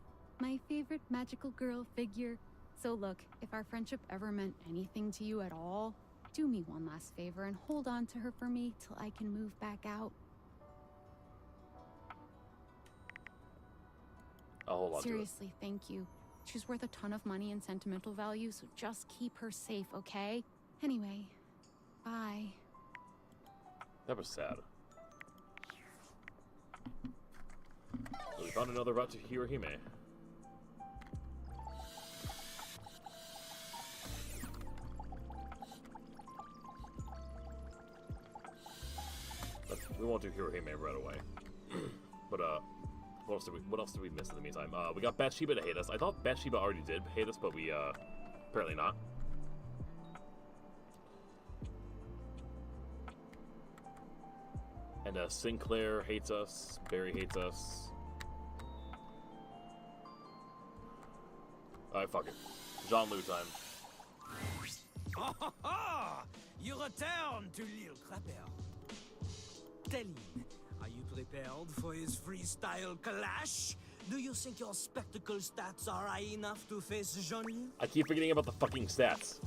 My favorite magical girl figure. So look, if our friendship ever meant anything to you at all, do me one last favor and hold on to her for me till I can move back out. I'll hold on to it. Seriously, thank you. She's worth a ton of money and sentimental value, so just keep her safe, okay? Anyway, bye. That was sad. So we found another route to Hirohime. But we won't do Hirohime right away. But what else did we miss in the meantime? We got Bathsheba to hate us. I thought Bathsheba already did hate us, but we apparently not. And Sinclair hates us. Barry hates us. Alright, fuck it. Jean-Loup time. You return to Lil Crapper. Tell me, are you prepared for his freestyle clash? Do you think your spectacle stats are high enough to face Jean-Loup? I keep forgetting about the fucking stats.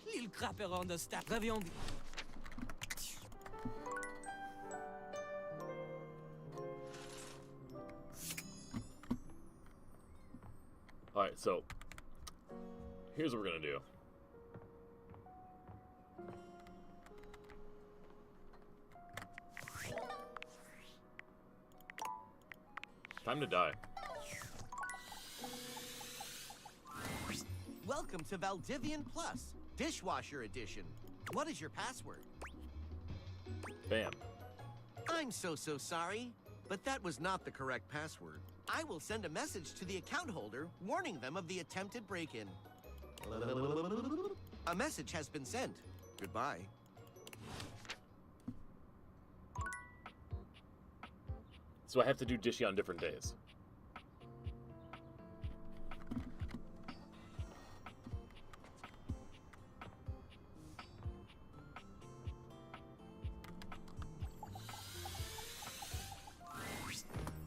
Lil Crapper on the stat. Reviens. Alright, so here's what we're gonna do. Time to die. Welcome to Valdivian Plus, Dishwasher Edition. What is your password? Bam. I'm so sorry, but that was not the correct password. I will send a message to the account holder warning them of the attempted break-in. A message has been sent. Goodbye. So I have to do Dishy on different days.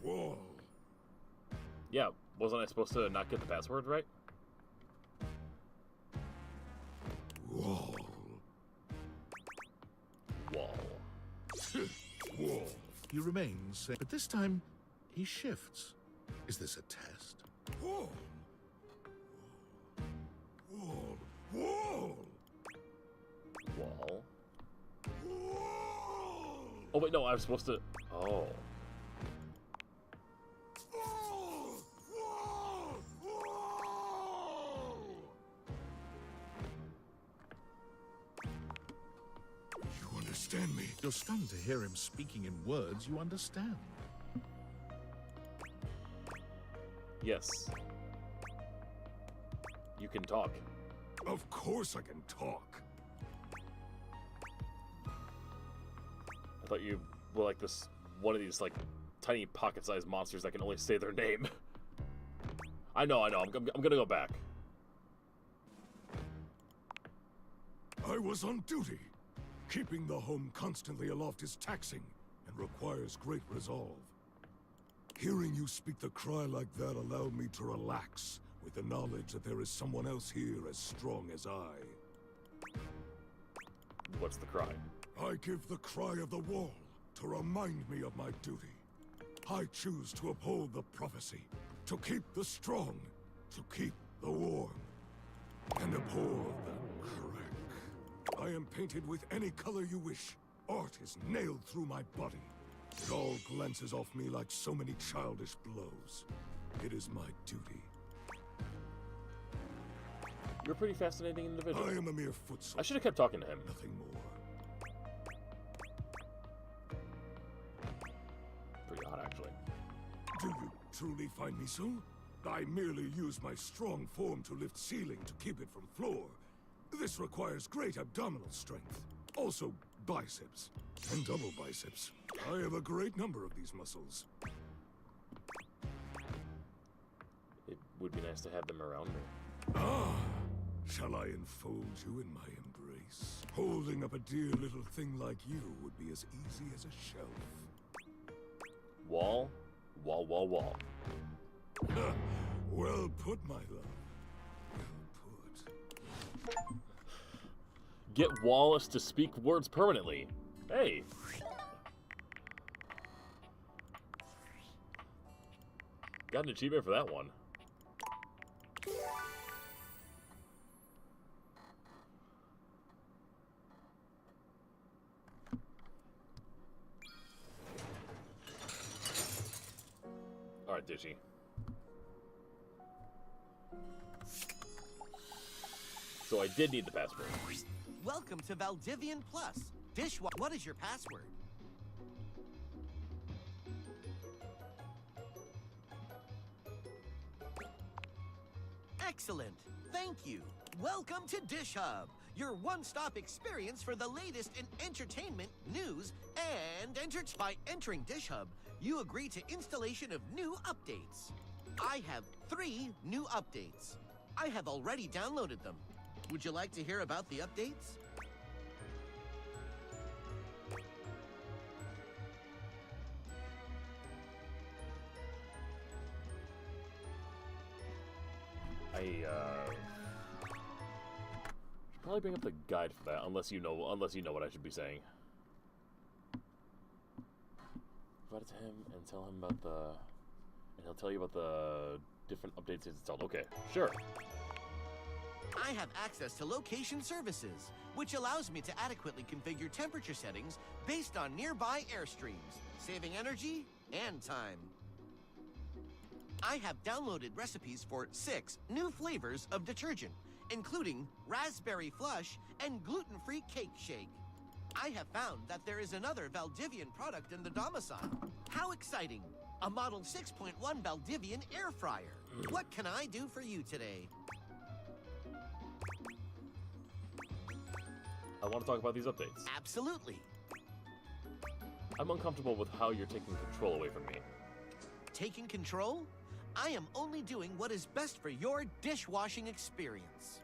Whoa. Yeah, wasn't I supposed to not get the password right? Wall. Wall. Wall. He remains saying, but this time he shifts. Is this a test? Wall. Wall. Wall. Wall. Oh wait, no, I was supposed to. Oh. You understand me? You're stunned to hear him speaking in words you understand. Yes. You can talk. Of course I can talk. I thought you were like this one of these like tiny pocket-sized monsters that can only say their name. I know. I'm gonna go back. I was on duty. Keeping the home constantly aloft is taxing and requires great resolve. Hearing you speak the cry like that allowed me to relax with the knowledge that there is someone else here as strong as I. What's the cry? I give the cry of the wall to remind me of my duty. I choose to uphold the prophecy, to keep the strong, to keep the warm, and abhor the crack. I am painted with any color you wish. Art is nailed through my body. It all glances off me like so many childish blows. It is my duty. You're a pretty fascinating individual. I am a mere foot soldier. I should have kept talking to him. Nothing more. Pretty odd, actually. Do you truly find me so? I merely use my strong form to lift ceiling to keep it from floor. This requires great abdominal strength. Also, biceps. And double biceps. I have a great number of these muscles. It would be nice to have them around me. Ah! Shall I enfold you in my embrace? Holding up a dear little thing like you would be as easy as a shelf. Wall. Well put, my love. Well put. Get Wallace to speak words permanently. Hey. Got an achievement for that one. Alright, Dishy. So I did need the password. Welcome to Valdivian Plus. What is your password? Excellent. Thank you. Welcome to Dish Hub, your one-stop experience for the latest in entertainment, news, and by entering Dish Hub, you agree to installation of new updates. I have 3 new updates. I have already downloaded them. Would you like to hear about the updates? should probably bring up the guide for that, unless you know what I should be saying. Provide it to him and tell him about and he'll tell you about the different updates he's installed. Okay, sure. I have access to location services, which allows me to adequately configure temperature settings based on nearby airstreams, saving energy and time. I have downloaded recipes for 6 new flavors of detergent, including raspberry flush and gluten-free cake shake. I have found that there is another Valdivian product in the domicile. How exciting! A Model 6.1 Valdivian air fryer. What can I do for you today? I want to talk about these updates. Absolutely. I'm uncomfortable with how you're taking control away from me. Taking control? I am only doing what is best for your dishwashing experience.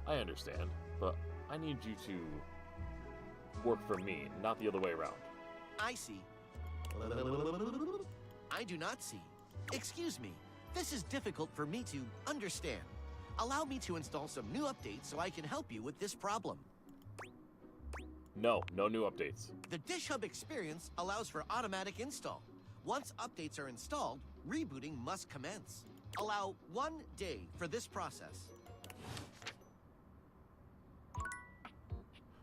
I understand, but I need you to work for me, not the other way around. I see. I do not see. Excuse me. This is difficult for me to understand. Allow me to install some new updates so I can help you with this problem. No new updates. The Dish Hub experience allows for automatic install. Once updates are installed, rebooting must commence. Allow 1 day for this process.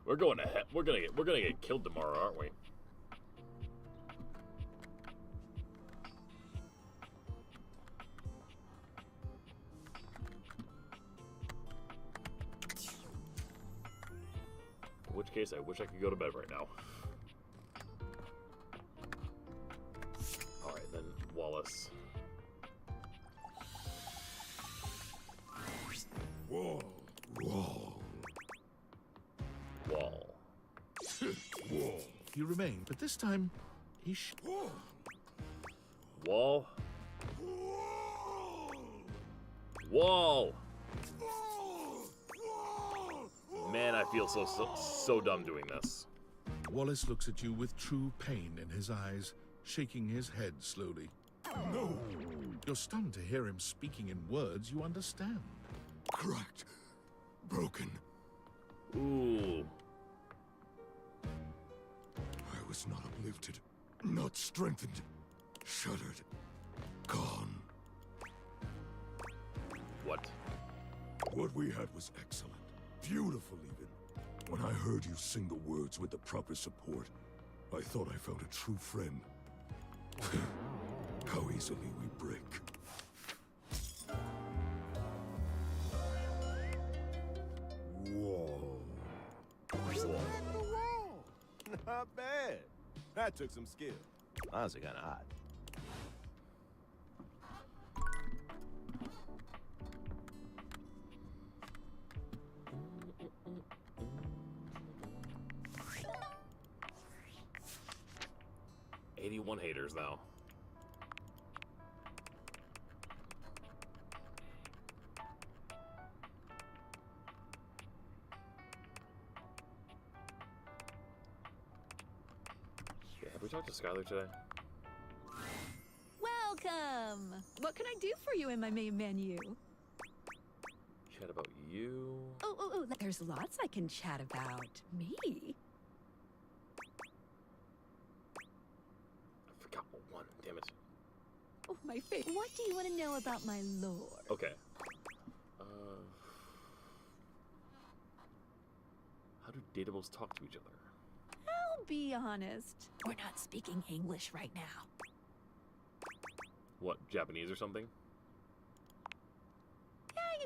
We're going ahead. We're gonna get killed tomorrow, aren't we? In which case, I wish I could go to bed right now. Alright, then, Wallace. Wall. Wall. Wall. You remain, but this time, he Wall. Whoa! Man, I feel so dumb doing this. Wallace looks at you with true pain in his eyes, shaking his head slowly. No! You're stunned to hear him speaking in words you understand. Cracked. Broken. Ooh. I was not uplifted, not strengthened, shuttered, gone. What? What we had was excellent. Beautiful, even. When I heard you sing the words with the proper support, I thought I found a true friend. How easily we break. Whoa. Not bad. That took some skill. Honestly, kind of odd. "81 haters now." Yeah, have we talked to Skylar today? Welcome! What can I do for you in my main menu? Chat about you. Oh, there's lots I can chat about. Me? I forgot one. Damn it. Oh, my favorite. What do you want to know about my lore? Okay. How do datables talk to each other? I'll be honest. We're not speaking English right now. What, Japanese or something?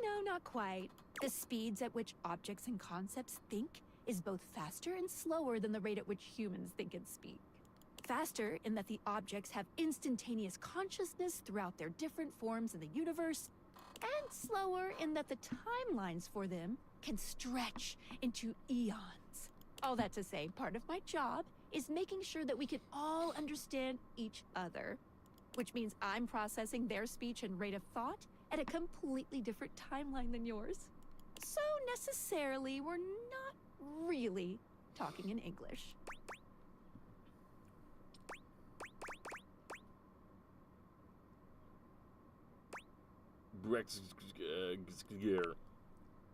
Yeah, not quite. The speeds at which objects and concepts think is both faster and slower than the rate at which humans think and speak. Faster in that the objects have instantaneous consciousness throughout their different forms in the universe, and slower in that the timelines for them can stretch into eons. All that to say, part of my job is making sure that we can all understand each other, which means I'm processing their speech and rate of thought at a completely different timeline than yours. So necessarily, we're not really talking in English.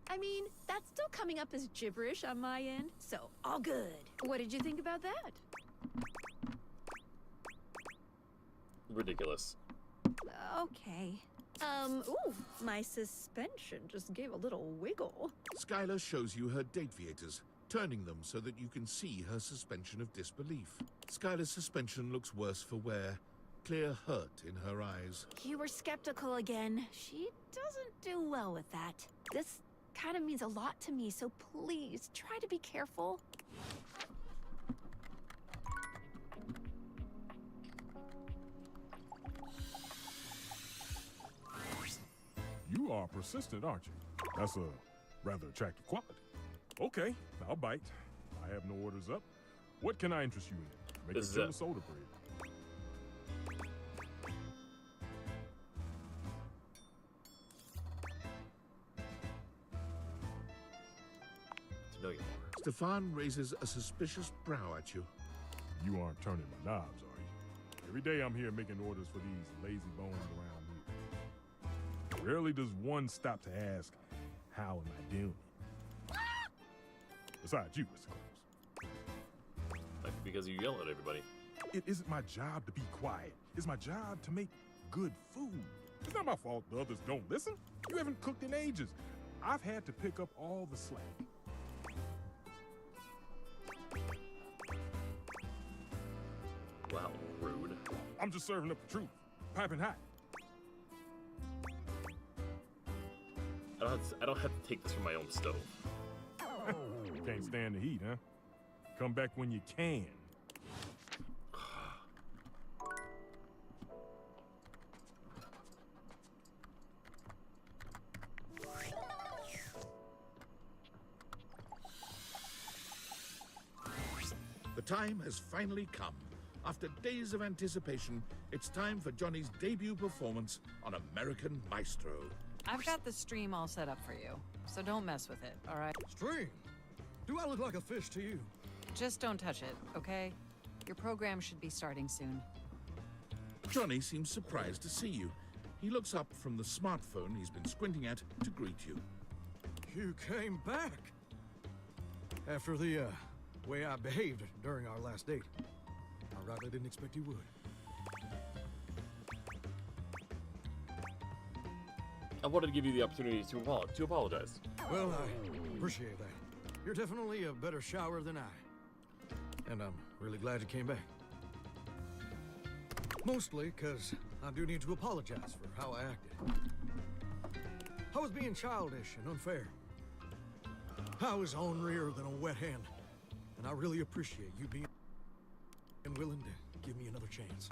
I mean, that's still coming up as gibberish on my end, so all good. What did you think about that? Ridiculous. Okay. Ooh, my suspension just gave a little wiggle. Skylar shows you her date viators, turning them so that you can see her suspension of disbelief. Skylar's suspension looks worse for wear, clear hurt in her eyes. You were skeptical again. She doesn't do well with that. This kind of means a lot to me, so please try to be careful. You are persistent, aren't you? That's a rather attractive quality. Okay, I'll bite. I have no orders up. What can I interest you in? Make a chiller soda bread. To know you more. Stefan raises a suspicious brow at you. You aren't turning my knobs, are you? Every day I'm here making orders for these lazy bones around here. Rarely does one stop to ask, how am I doing? Besides you, Mr. Claus. Might be because you yell at everybody. It isn't my job to be quiet. It's my job to make good food. It's not my fault the others don't listen. You haven't cooked in ages. I've had to pick up all the slack. Wow, rude. I'm just serving up the truth. Piping hot. I don't have to take this from my own stove. Can't stand the heat, huh? Come back when you can. The time has finally come. After days of anticipation, it's time for Johnny's debut performance on American Maestro. I've got the stream all set up for you, so don't mess with it, all right? Stream? Do I look like a fish to you? Just don't touch it, okay? Your program should be starting soon. Johnny seems surprised to see you. He looks up from the smartphone he's been squinting at to greet you. You came back! After the, way I behaved during our last date. I rightly didn't expect you would. I wanted to give you the opportunity to apologize. Well, I appreciate that. You're definitely a better shower than I. And I'm really glad you came back. Mostly because I do need to apologize for how I acted. I was being childish and unfair. I was ornerier than a wet hand. And I really appreciate you being willing to give me another chance.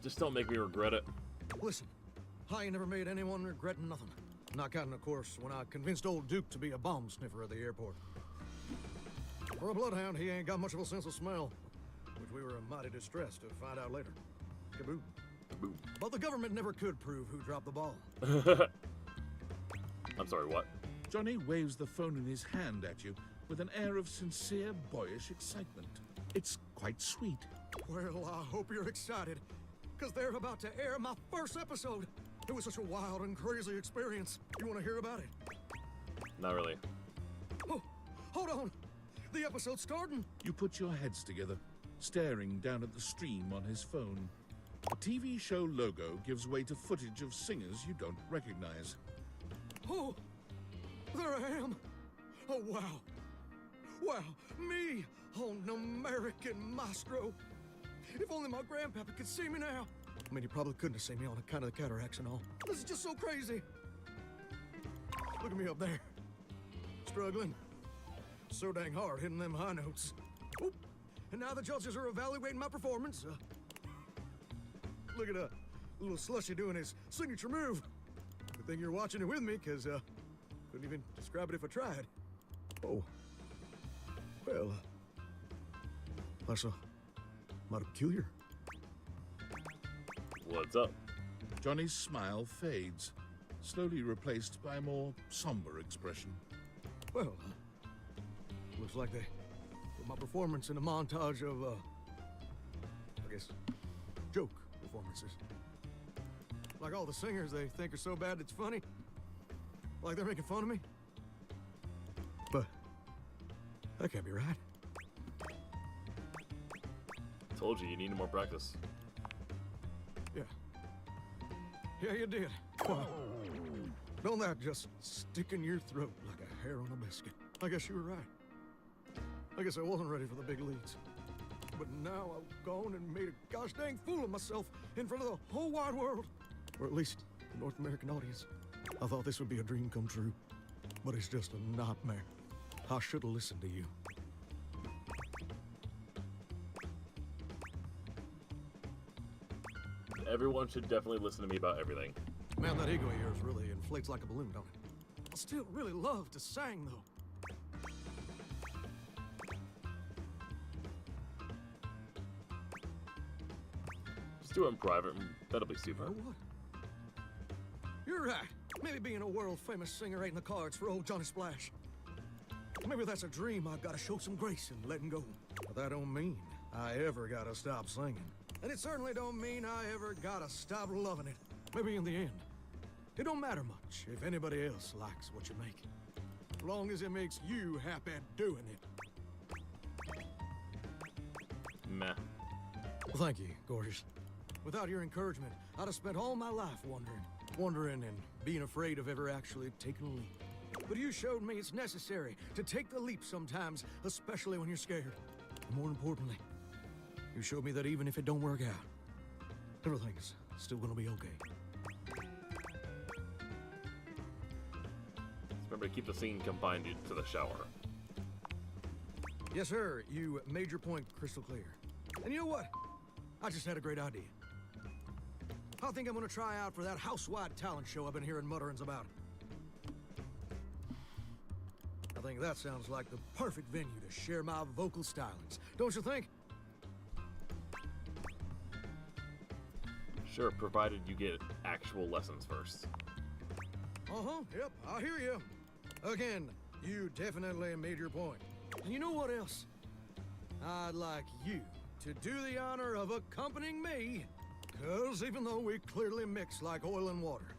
Just don't make me regret it. Listen, I ain't never made anyone regret nothing. Not counting, of course, when I convinced old Duke to be a bomb sniffer at the airport. For a bloodhound, he ain't got much of a sense of smell, which we were mighty distressed to find out later. Kaboom. Kaboom. But the government never could prove who dropped the ball. I'm sorry, what? Johnny waves the phone in his hand at you with an air of sincere, boyish excitement. It's quite sweet. Well, I hope you're excited, because they're about to air my first episode. It was such a wild and crazy experience. You want to hear about it? Not really. Oh, hold on. The episode's starting. You put your heads together, staring down at the stream on his phone. The TV show logo gives way to footage of singers you don't recognize. Oh, there I am. Oh, wow. Wow, me on American Maestro. If only my grandpapa could see me now. I mean, he probably couldn't have seen me on account of the cataracts and all. This is just so crazy. Look at me up there. Struggling. So dang hard hitting them high notes. Oop. And now the judges are evaluating my performance. Look at little Slushy doing his signature move. Good thing you're watching it with me, because couldn't even describe it if I tried. Oh. Well, that's mighty peculiar. What's up? Johnny's smile fades, slowly replaced by a more somber expression. Well, looks like they put my performance in a montage of, I guess, joke performances. Like all the singers they think are so bad it's funny. Like they're making fun of me. But that can't be right. Told you needed more practice. Yeah. Yeah, you did. Wow. Don't that just stick in your throat like a hair on a biscuit? I guess you were right. I guess I wasn't ready for the big leagues. But now I've gone and made a gosh dang fool of myself in front of the whole wide world. Or at least the North American audience. I thought this would be a dream come true. But it's just a nightmare. I should have listened to you. Everyone should definitely listen to me about everything. Man, that ego of yours really inflates like a balloon, don't it? I still really love to sing, though. Just do it in private, and that'll be super. You know what? You're right. Maybe being a world-famous singer ain't in the cards for old Johnny Splash. Maybe that's a dream I've got to show some grace in letting go. But that don't mean I ever gotta stop singing. And it certainly don't mean I ever gotta stop loving it. Maybe in the end, it don't matter much if anybody else likes what you make. As long as it makes you happy doing it. Meh. Well, thank you, gorgeous. Without your encouragement, I'd have spent all my life wondering and being afraid of ever actually taking a leap. But you showed me it's necessary to take the leap sometimes, especially when you're scared. And more importantly, you showed me that even if it don't work out, everything's still gonna be okay. Remember to keep the scene confined to the shower. Yes, sir. You made your point crystal clear. And you know what? I just had a great idea. I think I'm gonna try out for that house-wide talent show I've been hearing mutterings about. I think that sounds like the perfect venue to share my vocal stylings. Don't you think? Sure, provided you get actual lessons first. Uh-huh, yep, I hear you. Again, you definitely made your point. And you know what else? I'd like you to do the honor of accompanying me, because even though we clearly mix like oil and water,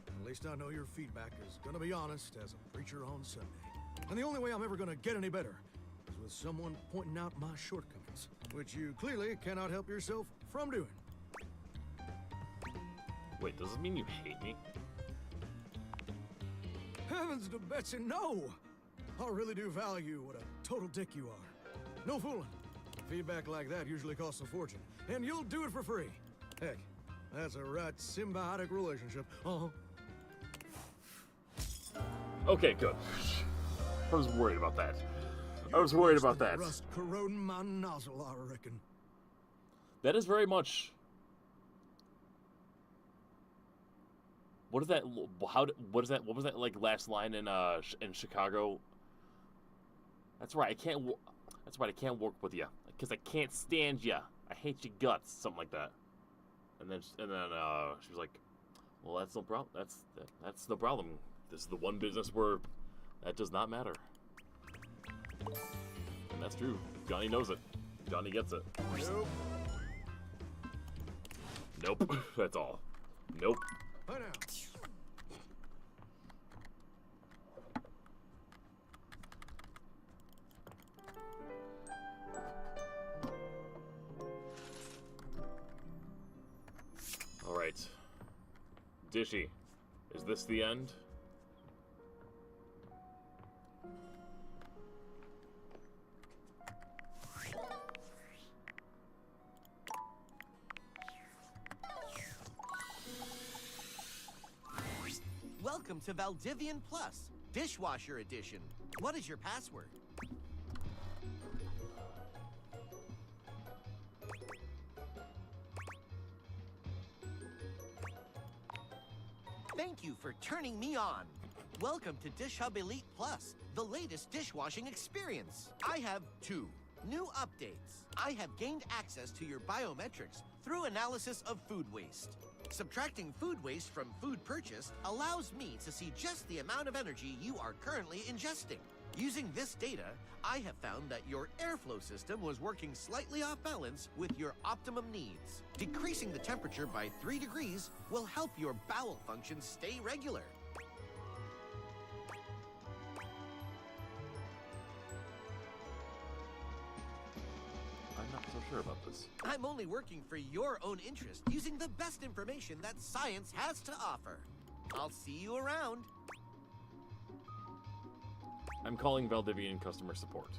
at least I know your feedback is gonna be honest as a preacher on Sunday. And the only way I'm ever gonna get any better is with someone pointing out my shortcomings, which you clearly cannot help yourself from doing. Wait, does this mean you hate me? Heavens to Betsy, no! I really do value what a total dick you are. No fooling. Feedback like that usually costs a fortune, and you'll do it for free. Heck, that's a right symbiotic relationship. Uh-huh. Okay, good. I was worried about that. I was worried about that. Rust corroding my nozzle, I reckon. That is very much. What is that? What is that? What was that like last line in Chicago? That's right. I can't. That's right. I can't work with you because I can't stand you. I hate your guts. Something like that. And then she was like, "Well, that's no problem. That's no problem. This is the one business where that does not matter." And that's true. Johnny knows it. Johnny gets it. Nope. Nope. That's all. Nope. Bye now. All right. Dishy, is this the end? Welcome to Valdivian Plus, Dishwasher Edition. What is your password? Thank you for turning me on. Welcome to Dish Hub Elite Plus, the latest dishwashing experience. I have 2 new updates. I have gained access to your biometrics through analysis of food waste. Subtracting food waste from food purchased allows me to see just the amount of energy you are currently ingesting. Using this data, I have found that your airflow system was working slightly off balance with your optimum needs. Decreasing the temperature by 3 degrees will help your bowel function stay regular. I'm not so sure about this. I'm only working for your own interest, using the best information that science has to offer. I'll see you around. I'm calling Valdivian customer support.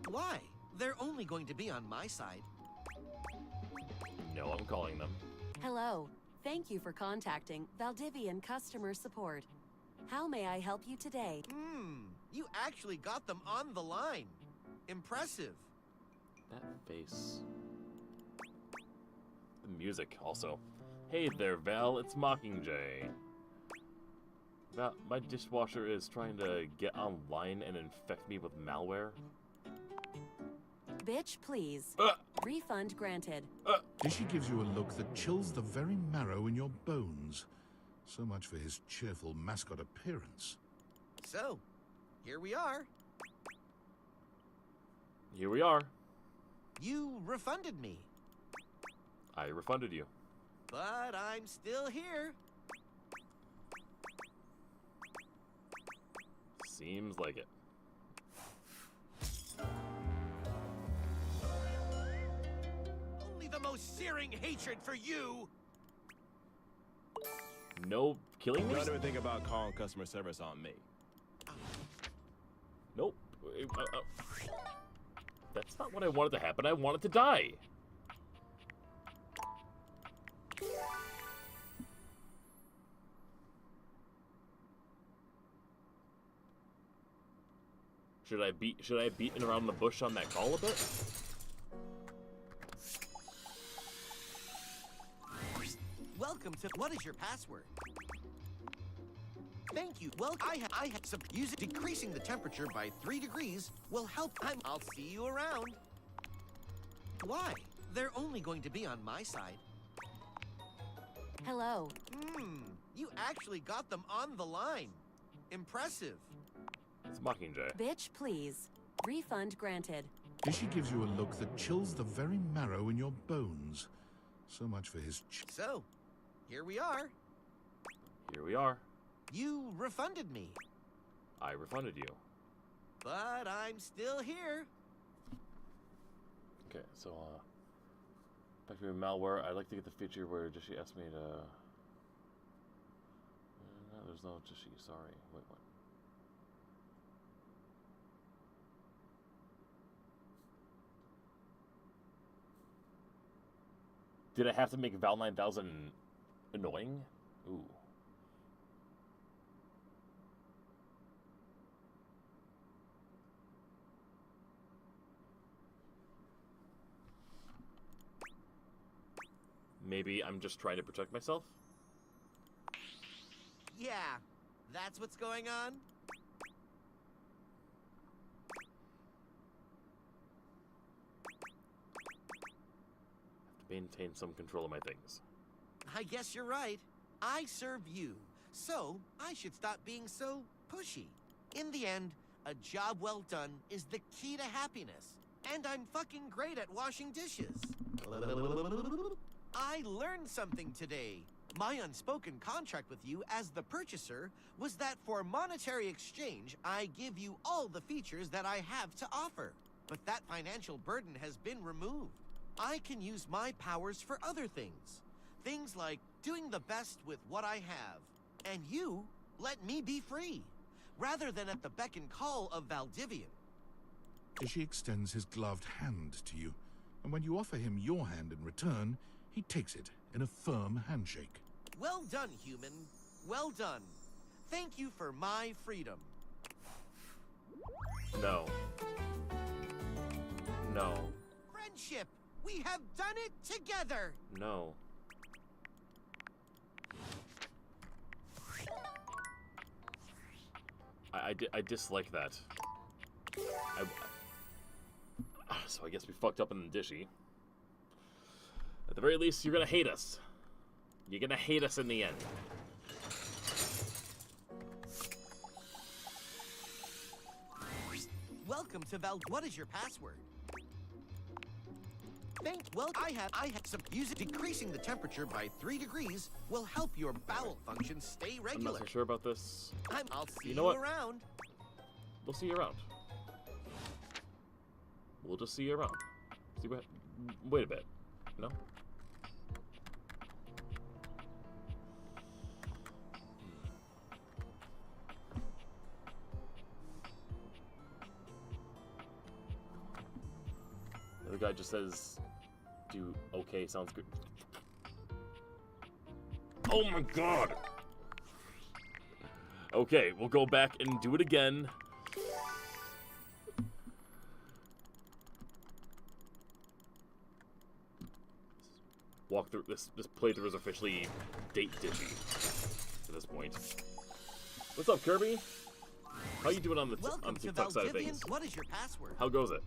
Why? They're only going to be on my side. No, I'm calling them. Hello. Thank you for contacting Valdivian customer support. How may I help you today? You actually got them on the line. Impressive. That face. The music, also. Hey there, Val. It's Mockingjay. Val, my dishwasher is trying to get online and infect me with malware. Bitch, please. Refund granted. Dishy gives you a look that chills the very marrow in your bones. So much for his cheerful mascot appearance. So, here we are. Here we are. You refunded me. I refunded you. But I'm still here. Seems like it. Only the most searing hatred for you. No killing me? Don't ever think about calling customer service on me. Nope. That's not what I wanted to happen. I wanted to die. Should I beat around the bush on that call a bit? Welcome to. What is your password? Thank you. Well, I have some use it. Decreasing the temperature by 3 degrees will help. I'll see you around. Why? They're only going to be on my side. Hello. You actually got them on the line. Impressive. It's Mockingjay. Bitch, please. Refund granted. Dishy gives you a look that chills the very marrow in your bones. So much for his So, here we are. Here we are. You refunded me, I refunded you. but I'm still here. Okay, so, back to malware. I'd like to get the feature where Dishy asked me to... No, there's no Dishy, sorry. Wait, what? Did I have to make Val 9000 annoying? Ooh. Maybe I'm just trying to protect myself? Yeah, that's what's going on. To maintain some control of my things. I guess you're right. I serve you, so I should stop being so pushy. In the end, a job well done is the key to happiness. And I'm fucking great at washing dishes. I learned something today. My unspoken contract with you as the purchaser was that for monetary exchange, I give you all the features that I have to offer. But that financial burden has been removed. I can use my powers for other things. Things like doing the best with what I have. And you let me be free, rather than at the beck and call of Valdivian. Dishy extends his gloved hand to you, and when you offer him your hand in return, he takes it in a firm handshake. Well done, human. Well done. Thank you for my freedom. No. No. Friendship! We have done it together! No. I dislike that. So I guess we fucked up in the Dishy. At the very least, you're gonna hate us. You're gonna hate us in the end. Welcome to What is your password? I have some music. Decreasing the temperature by 3 degrees will help your bowel function stay I'm regular. not so sure about this. I'll see You know what? around. We'll see you around. We'll just see you around. See what? Wait a bit. No? The other guy just says, do okay, sounds good. Oh my god! Okay, we'll go back and do it again. Walk through this playthrough is officially date Dishy at this point. What's up, Kirby? How you doing on the TikTok side of things? What is your password? How goes it?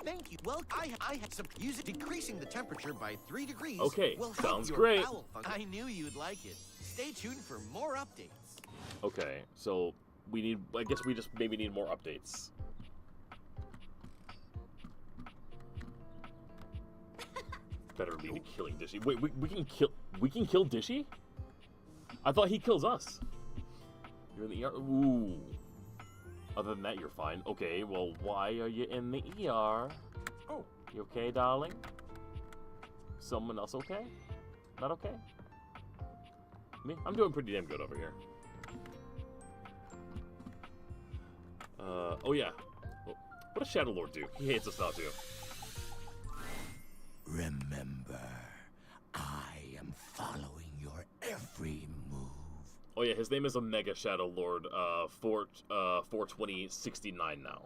Thank you. Well, I have some music. Decreasing the temperature by 3 degrees. Okay, will help sounds your great. bowel function. I knew you'd like it. Stay tuned for more updates. Okay, so we need. I guess we just maybe need more updates. Better be killing Dishy. Wait, we can kill. We can kill Dishy? I thought he kills us. You're in the ER. Ooh. Other than that, you're fine. Okay, well, why are you in the ER? Oh, you okay, darling? Someone else okay? Not okay? Me? I'm doing pretty damn good over here. Oh yeah. Well, what does Shadow Lord do? He hates us now too. Remember, I am following your every move. Oh yeah, his name is Omega Shadow Lord, 42069 now.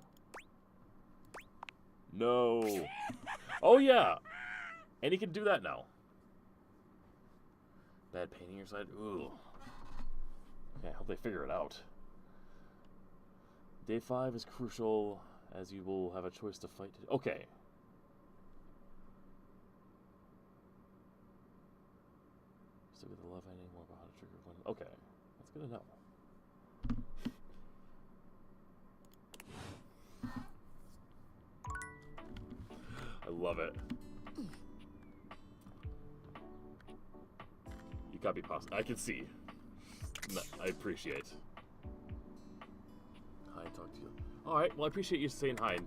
No. Oh yeah! And he can do that now. Bad pain in your side? Ooh. Okay, I hope they figure it out. Day 5 is crucial, as you will have a choice to fight. Okay. Okay, that's good to know. I love it. You gotta be positive. I can see. No, I appreciate. Hi, talk to you. All right. Well, I appreciate you saying hi.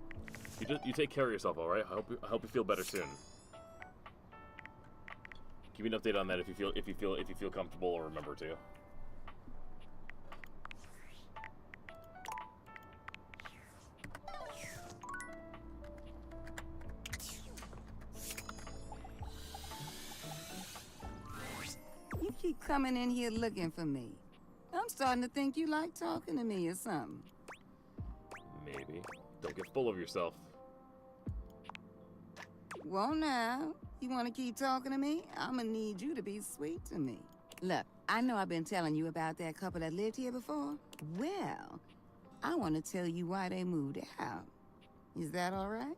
You take care of yourself. All right. I hope you feel better soon. Give me an update on that if you feel comfortable or remember to. You keep coming in here looking for me. I'm starting to think you like talking to me or something. Maybe. Don't get full of yourself. Well, now, you want to keep talking to me? I'm gonna need you to be sweet to me. Look, I know I've been telling you about that couple that lived here before. Well, I want to tell you why they moved out. Is that all right?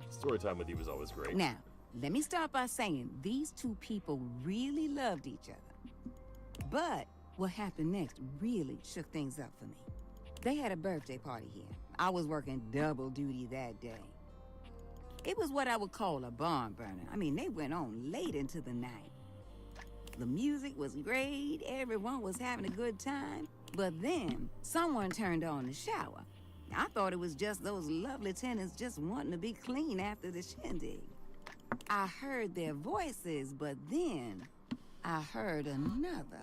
Story time with you was always great. Now, let me start by saying these two people really loved each other. But what happened next really shook things up for me. They had a birthday party here. I was working double duty that day. It was what I would call a barn burner. I mean, they went on late into the night. The music was great, everyone was having a good time. But then, someone turned on the shower. I thought it was just those lovely tenants just wanting to be clean after the shindig. I heard their voices, but then I heard another.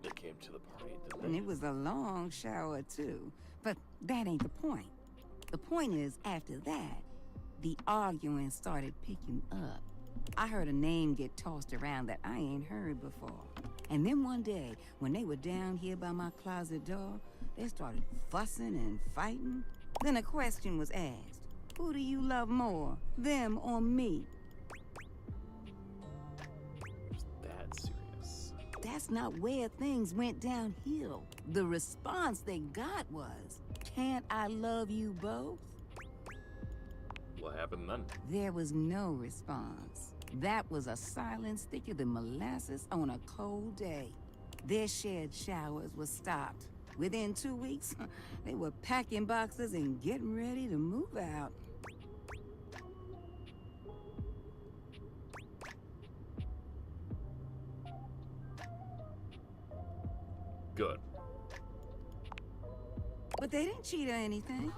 They came to the party, didn't they? And it was a long shower, too. But that ain't the point. The point is, after that, the arguing started picking up. I heard a name get tossed around that I ain't heard before. And then one day, when they were down here by my closet door, they started fussing and fighting. Then a question was asked. Who do you love more, them or me? Is that serious? That's not where things went downhill. The response they got was, can't I love you both? What happened then? There was no response. That was a silence thicker than molasses on a cold day. Their shared showers were stopped. Within 2 weeks, they were packing boxes and getting ready to move out. Good. But they didn't cheat or anything.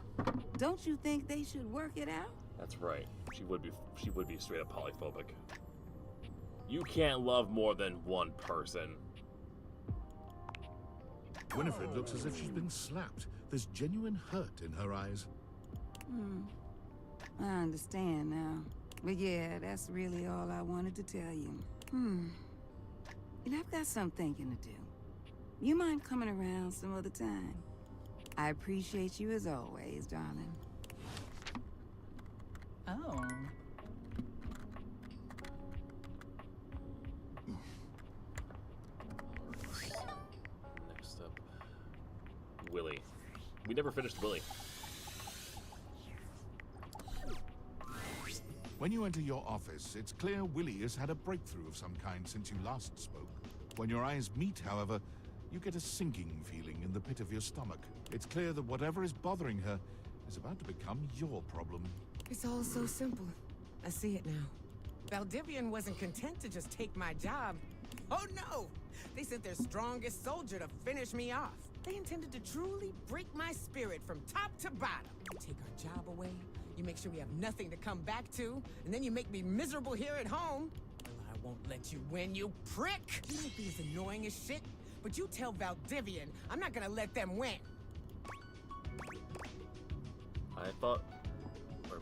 Don't you think they should work it out? That's right. She would be straight up polyphobic. You can't love more than one person. Winifred looks as if she's been slapped. There's genuine hurt in her eyes. I understand now. But yeah, that's really all I wanted to tell you. And I've got some thinking to do. You mind coming around some other time? I appreciate you as always, darling. Oh. Next up, Willie. We never finished Willie. When you enter your office, it's clear Willie has had a breakthrough of some kind since you last spoke. When your eyes meet, however, you get a sinking feeling in the pit of your stomach. It's clear that whatever is bothering her is about to become your problem. It's all so simple. I see it now. Valdivian wasn't content to just take my job. Oh no! They sent their strongest soldier to finish me off. They intended to truly break my spirit from top to bottom. You take our job away, you make sure we have nothing to come back to, and then you make me miserable here at home. Well, I won't let you win, you prick! You might be as annoying as shit, but you tell Valdivian I'm not gonna let them win. I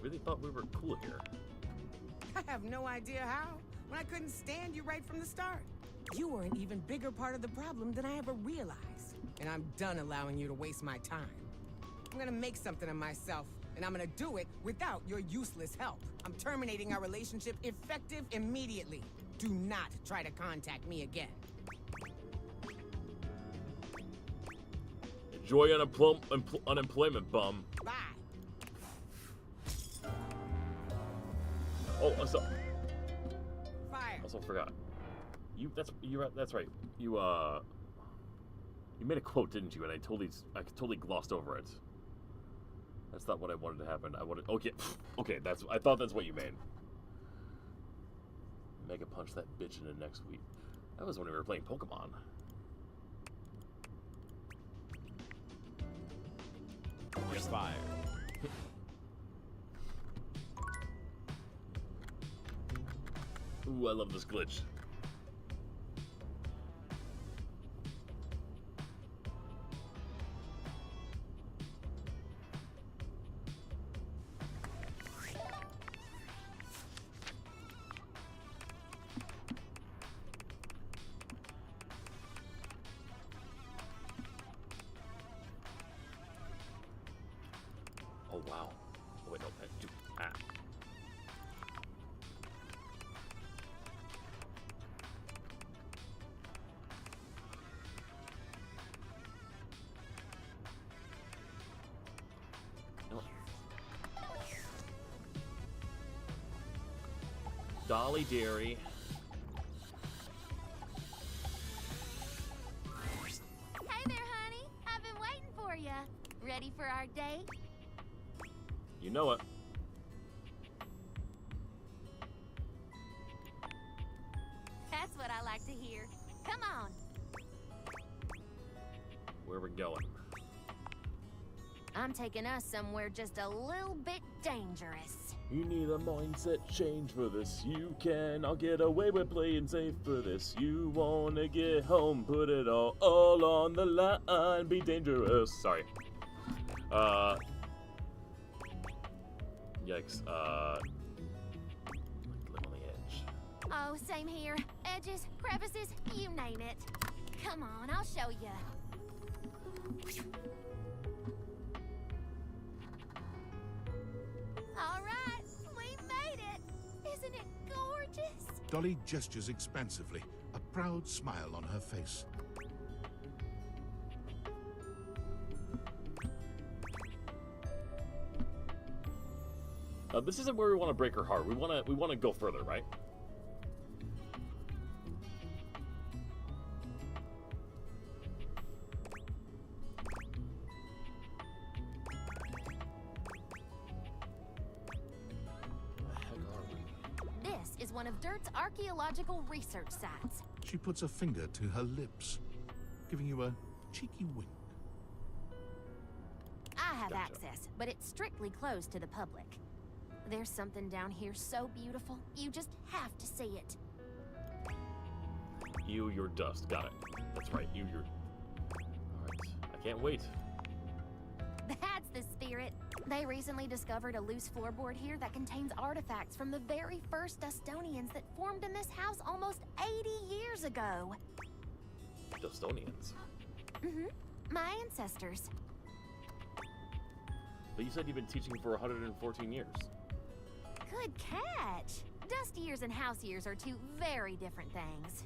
really thought we were cool here. I have no idea how, when I couldn't stand you right from the start. You were an even bigger part of the problem than I ever realized. And I'm done allowing you to waste my time. I'm gonna make something of myself, and I'm gonna do it without your useless help. I'm terminating our relationship effective immediately. Do not try to contact me again. Enjoy unemployment, bum. Bye. Oh, also, Fire. also forgot. That's right. You made a quote, didn't you? And I totally glossed over it. That's not what I wanted to happen. Okay, I thought that's what you made. Mega punch that bitch in the next week. That was when we were playing Pokemon. You're fired. Ooh, I love this glitch. Oh wow. Oh, wait, no, Dolly Dairy. Hey there, honey. I've been waiting for you. Ready for our date? You know it. That's what I like to hear. Come on. Where we going? I'm taking us somewhere just a little bit dangerous. You need a mindset change for this. You cannot get away with playing safe for this. You wanna get home, put it all on the line, be dangerous. Sorry. Yikes. Live on the edge. Oh, same here. Edges, crevices, you name it. Come on, I'll show you. All right, we made it. Isn't it gorgeous? Dolly gestures expansively, a proud smile on her face. This isn't where we want to break her heart. We want to go further, right? This is one of Dirt's archaeological research sites. She puts a finger to her lips, giving you a cheeky wink. I have access, but it's strictly closed to the public. There's something down here so beautiful, you just have to see it. Your dust. Got it. That's right. Your... Alright. I can't wait. That's the spirit. They recently discovered a loose floorboard here that contains artifacts from the very first Dustonians that formed in this house almost 80 years ago. Dustonians? Mm-hmm. My ancestors. But you said you've been teaching for 114 years. Good catch. Dust years and house years are two very different things.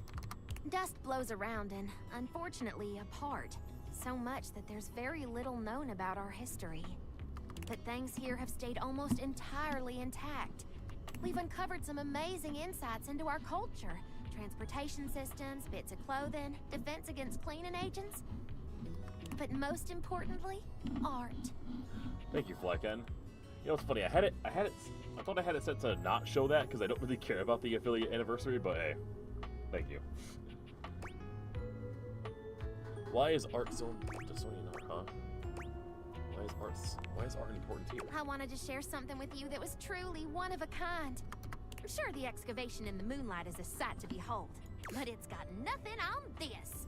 Dust blows around and, unfortunately, apart. So much that there's very little known about our history. But things here have stayed almost entirely intact. We've uncovered some amazing insights into our culture. Transportation systems, bits of clothing, defense against cleaning agents. But most importantly, art. Thank you, Flyken. You know what's funny? I thought I had it set to not show that because I don't really care about the affiliate anniversary, but hey, thank you. Why is art so Dustonian art, huh? Why is art important to you? I wanted to share something with you that was truly one of a kind. I'm sure the excavation in the moonlight is a sight to behold, but it's got nothing on this.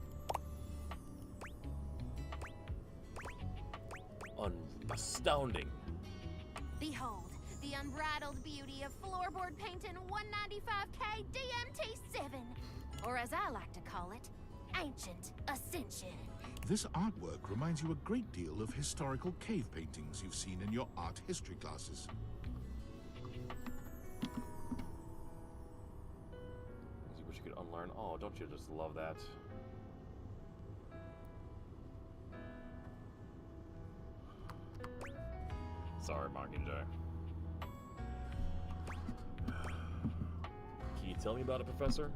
Astounding. Behold, the unbridled beauty of floorboard painting 195K DMT7, or as I like to call it, Ancient Ascension. This artwork reminds you a great deal of historical cave paintings you've seen in your art history classes. You wish you could unlearn. Oh, don't you just love that? Sorry, Mockingjay. Tell me about it, Professor.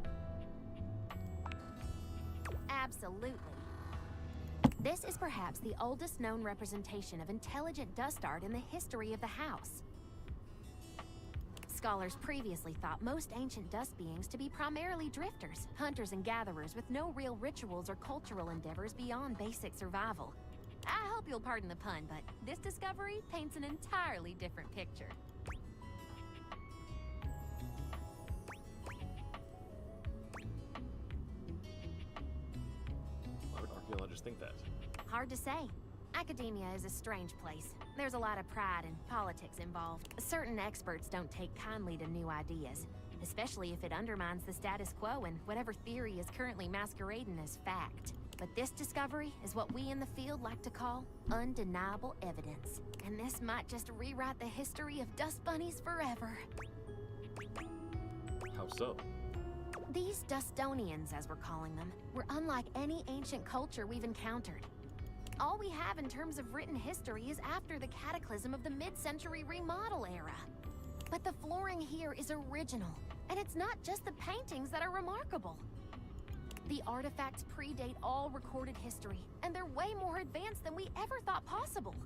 Absolutely. This is perhaps the oldest known representation of intelligent dust art in the history of the house. Scholars previously thought most ancient dust beings to be primarily drifters, hunters and gatherers with no real rituals or cultural endeavors beyond basic survival. I hope you'll pardon the pun, but this discovery paints an entirely different picture. Why would archaeologists think that? Hard to say. Academia is a strange place. There's a lot of pride and politics involved. Certain experts don't take kindly to new ideas, especially if it undermines the status quo and whatever theory is currently masquerading as fact. But this discovery is what we in the field like to call undeniable evidence. And this might just rewrite the history of dust bunnies forever. How so? These Dustonians, as we're calling them, were unlike any ancient culture we've encountered. All we have in terms of written history is after the cataclysm of the mid-century remodel era. But the flooring here is original, and it's not just the paintings that are remarkable. The artifacts predate all recorded history, and they're way more advanced than we ever thought possible.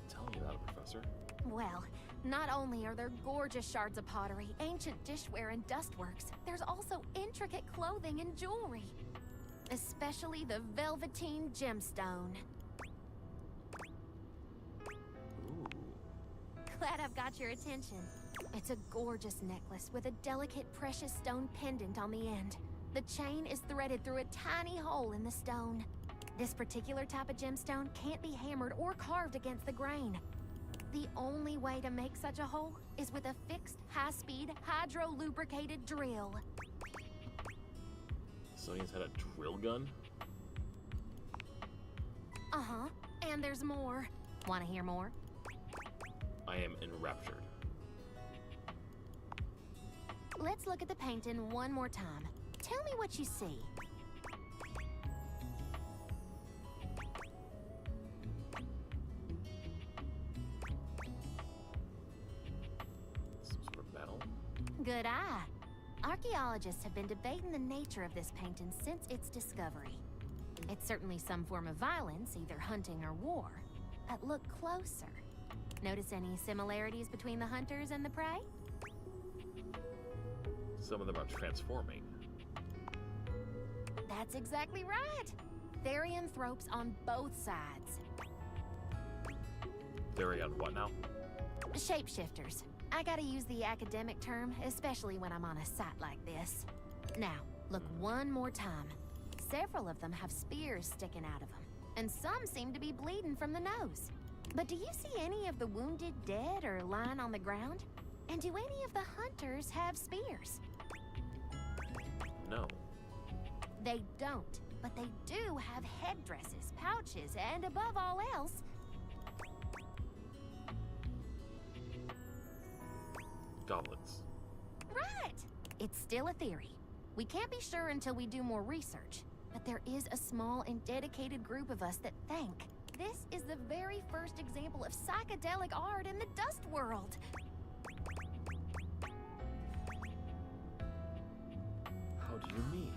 Tell me about it, Professor. Well, not only are there gorgeous shards of pottery, ancient dishware, and dustworks, there's also intricate clothing and jewelry. Especially the Velveteen Gemstone. Ooh. Glad I've got your attention. It's a gorgeous necklace with a delicate precious stone pendant on the end. The chain is threaded through a tiny hole in the stone. This particular type of gemstone can't be hammered or carved against the grain. The only way to make such a hole is with a fixed, high-speed, hydro-lubricated drill. Sonia's had a drill gun? Uh-huh. And there's more. Want to hear more? I am enraptured. Let's look at the painting one more time. Tell me what you see. Some sort of metal? Good eye. Archaeologists have been debating the nature of this painting since its discovery. It's certainly some form of violence, either hunting or war. But look closer. Notice any similarities between the hunters and the prey? Some of them are transforming. That's exactly right. Therianthropes on both sides. They're on what now? Shapeshifters. I gotta use the academic term, especially when I'm on a site like this. Now, look one more time. Several of them have spears sticking out of them, and some seem to be bleeding from the nose. But do you see any of the wounded dead or lying on the ground? And do any of the hunters have spears? No. They don't, but they do have headdresses, pouches, and above all else, goblets. right! It's still a theory. We can't be sure until we do more research, but there is a small and dedicated group of us that think this is the very first example of psychedelic art in the dust world. How do you mean?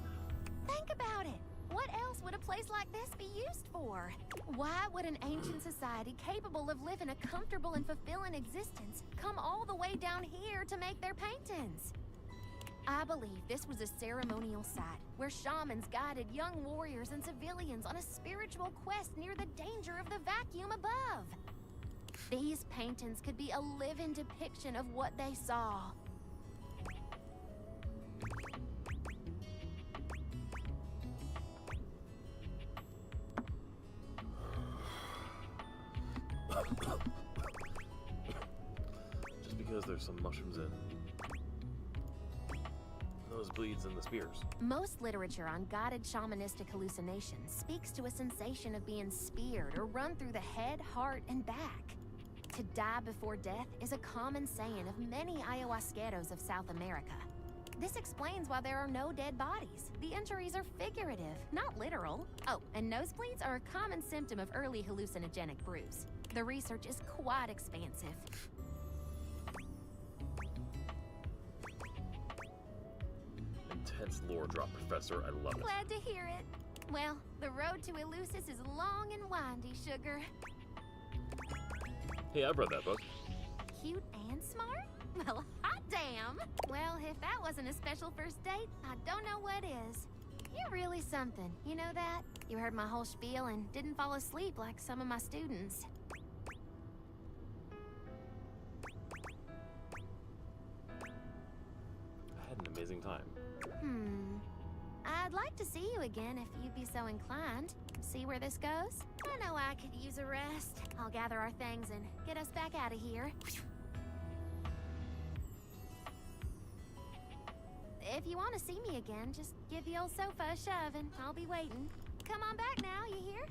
Think about it. What else would a place like this be used for? Why would an ancient society capable of living a comfortable and fulfilling existence come all the way down here to make their paintings? I believe this was a ceremonial site where shamans guided young warriors and civilians on a spiritual quest near the danger of the vacuum above. These paintings could be a living depiction of what they saw. Just because there's some mushrooms in those bleeds and the spears. Most literature on guided shamanistic hallucinations speaks to a sensation of being speared or run through the head, heart, and back. To die before death is a common saying of many ayahuasqueros of South America. This explains why there are no dead bodies. The injuries are figurative, not literal. Oh, and nosebleeds are a common symptom of early hallucinogenic brews. The research is quite expansive. intense lore drop, Professor. I love it. Glad to hear it. Well, the road to Eleusis is long and windy, sugar. Hey, I've read that book. Cute and smart? Well, hot damn! Well, if that wasn't a special first date, I don't know what is. You're really something, you know that? You heard my whole spiel and didn't fall asleep like some of my students. I had an amazing time. I'd like to see you again if you'd be so inclined. See where this goes? I know I could use a rest. I'll gather our things and get us back out of here. If you want to see me again, just give the old sofa a shove and I'll be waiting. Come on back now, you hear?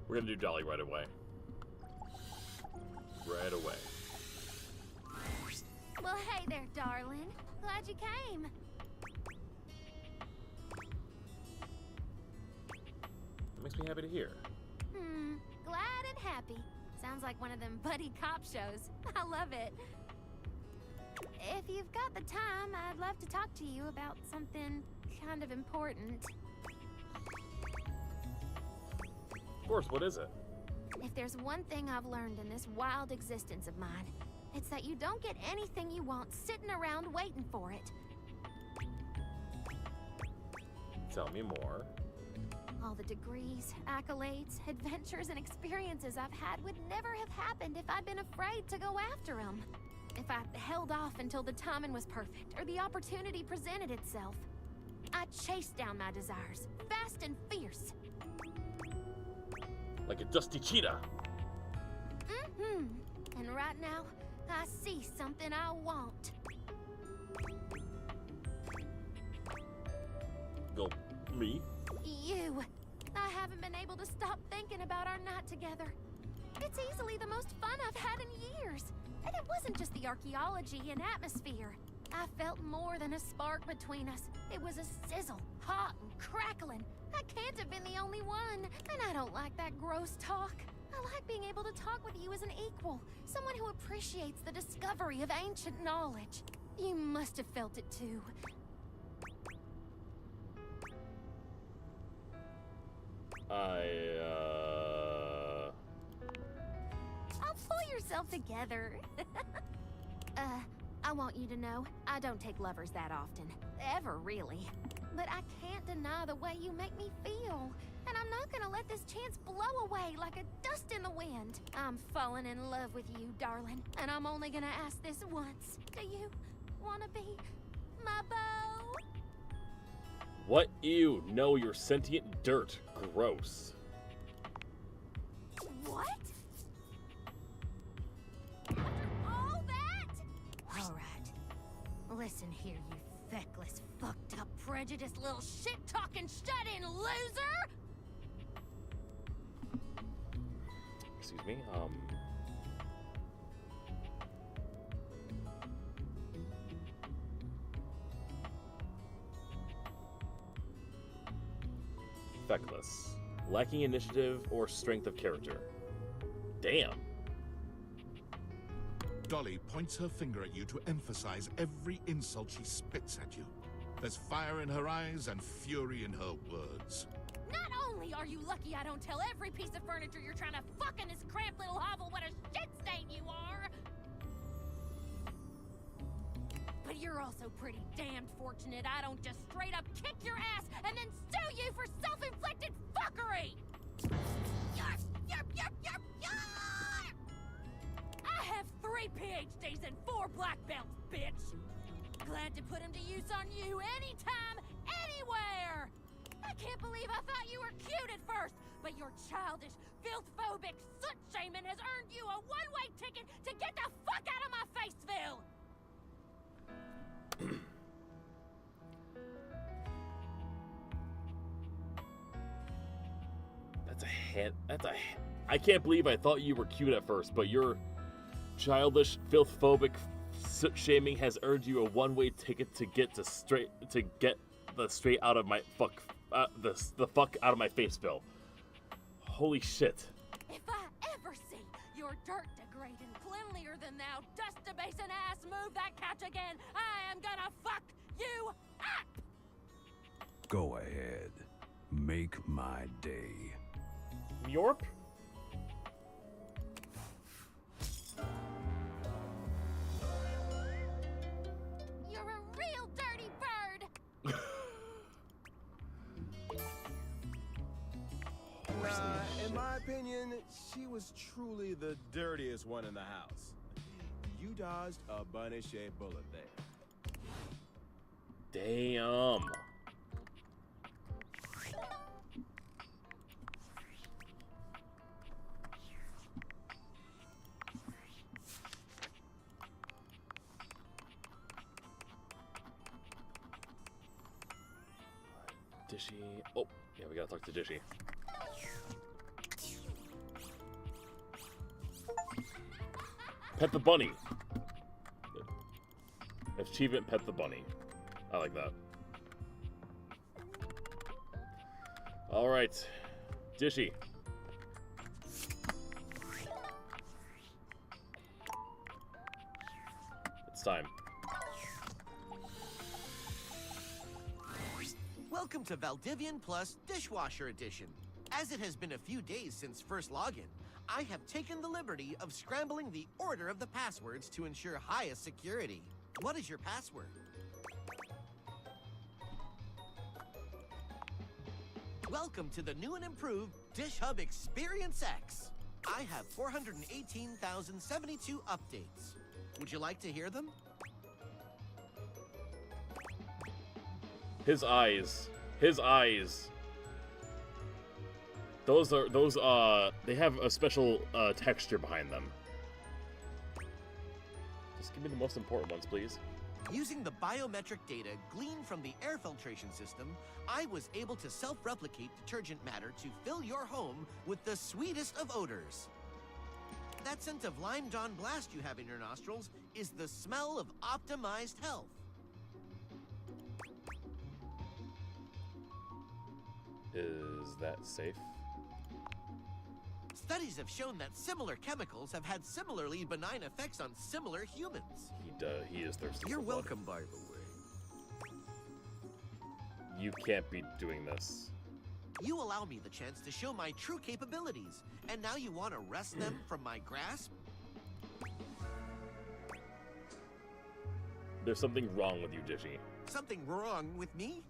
We're gonna do Dolly right away. Right away. Well, hey there, darling. Glad you came. It makes me happy to hear. Glad and happy. Sounds like one of them buddy cop shows. I love it. If you've got the time, I'd love to talk to you about something kind of important. Of course, what is it? If there's one thing I've learned in this wild existence of mine, it's that you don't get anything you want sitting around waiting for it. Tell me more. All the degrees, accolades, adventures, and experiences I've had would never have happened if I'd been afraid to go after them. If I held off until the timing was perfect or the opportunity presented itself. I chased down my desires, fast and fierce. Like a dusty cheetah. And right now, I see something I want. Go, me? You. I haven't been able to stop thinking about our night together. It's easily the most fun I've had in years. And it wasn't just the archaeology and atmosphere. I felt more than a spark between us. It was a sizzle, hot and crackling. I can't have been the only one. And I don't like that gross talk. I like being able to talk with you as an equal. Someone who appreciates the discovery of ancient knowledge. You must have felt it too. Oh, pull yourself together. I want you to know, I don't take lovers that often. Ever, really. But I can't deny the way you make me feel. And I'm not gonna let this chance blow away like a dust in the wind. I'm falling in love with you, darling. And I'm only gonna ask this once. Do you wanna be my beau? What? Ew. No, you're sentient dirt. Gross. What? All that? All right. Listen here, you feckless, fucked up, prejudiced little shit-talking, shut-in loser! Excuse me, Feckless. Lacking initiative or strength of character. Damn. Dolly points her finger at you to emphasize every insult she spits at you. There's fire in her eyes and fury in her words. Not only are you lucky I don't tell every piece of furniture you're trying to fuck in this cramped little hovel what a shit stain you are, but you're also pretty damned fortunate I don't just straight up kick your ass and then sue you for self-inflicted fuckery! I have 3 PhDs and 4 black belts, bitch! Glad to put them to use on you anytime, anywhere! I can't believe I thought you were cute at first, but your childish, filth-phobic soot-shaman has earned you a one-way ticket to get the fuck out of my Faceville! I can't believe I thought you were cute at first, but you're childish, filth-phobic, Shaming has earned you a one-way ticket to get the straight out of my fuck the fuck out of my face, Phil. Holy shit. If I ever see your dirt degrading, cleanlier than thou, dust to basin ass move that couch again, I am gonna fuck you up! Go ahead. Make my day. Yorp? You're a real dirty bird! In my opinion, she was truly the dirtiest one in the house. You dodged a bunny-shaped bullet there. Damn. Dishy. Oh, yeah, we gotta talk to Dishy. Pet the bunny. Achievement, pet the bunny. I like that. All right, Dishy. It's time. Welcome to Valdivian Plus Dishwasher Edition. As it has been a few days since first login, I have taken the liberty of scrambling the order of the passwords to ensure highest security. What is your password? Welcome to the new and improved Dish Hub Experience X. I have 418,072 updates. Would you like to hear them? His eyes. His eyes. Those they have a special texture behind them. Just give me the most important ones, please. Using the biometric data gleaned from the air filtration system, I was able to self-replicate detergent matter to fill your home with the sweetest of odors. That scent of Lime Dawn Blast you have in your nostrils is the smell of optimized health. Is that safe? Studies have shown that similar chemicals have had similarly benign effects on similar humans. He is thirsty. You're for blood. welcome, by the way. You can't be doing this. You allow me the chance to show my true capabilities, and now you want to wrest them from my grasp? There's something wrong with you, Dishy. Something wrong with me?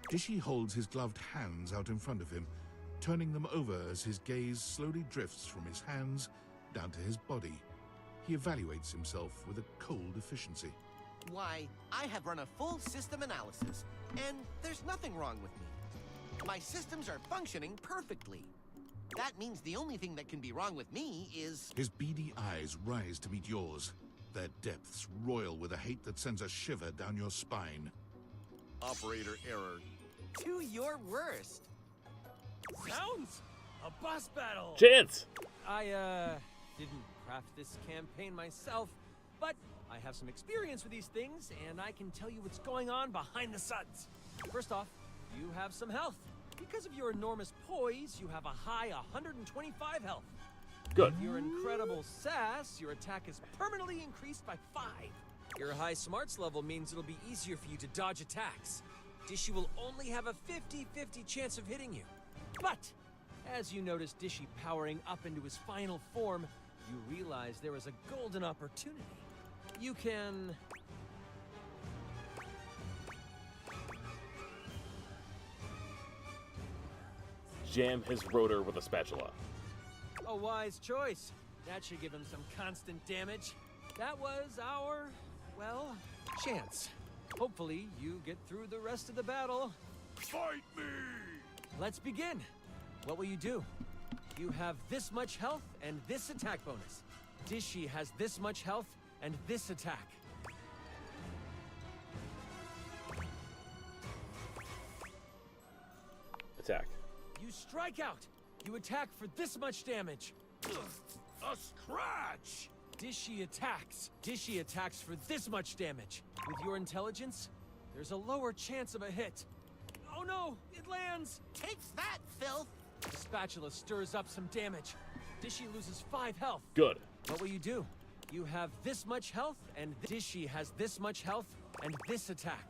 Dishy holds his gloved hands out in front of him, turning them over as his gaze slowly drifts from his hands down to his body. He evaluates himself with a cold efficiency. Why, I have run a full system analysis, and there's nothing wrong with me. My systems are functioning perfectly. That means the only thing that can be wrong with me is... His beady eyes rise to meet yours, their depths royal with a hate that sends a shiver down your spine. Operator error. To your worst. Sounds a boss battle. Chance! I didn't craft this campaign myself, but I have some experience with these things, and I can tell you what's going on behind the suds. First off, you have some health. Because of your enormous poise, you have a high 125 health. Good. With your incredible sass, your attack is permanently increased by 5. Your high smarts level means it'll be easier for you to dodge attacks. Dishy will only have a 50-50 chance of hitting you. But, as you notice Dishy powering up into his final form, you realize there is a golden opportunity. You can... jam his rotor with a spatula. A wise choice. That should give him some constant damage. That was our, well, chance. Hopefully, you get through the rest of the battle. Fight me! Let's begin. What will you do? You have this much health and this attack bonus. Dishy has this much health and this attack. Attack. You strike out. You attack for this much damage. A scratch! Dishy attacks. Dishy attacks for this much damage. With your intelligence, there's a lower chance of a hit. Oh no, it lands! Takes that, filth! The spatula stirs up some damage. Dishy loses 5 health. Good. What will you do? You have this much health, and Dishy has this much health, and this attack.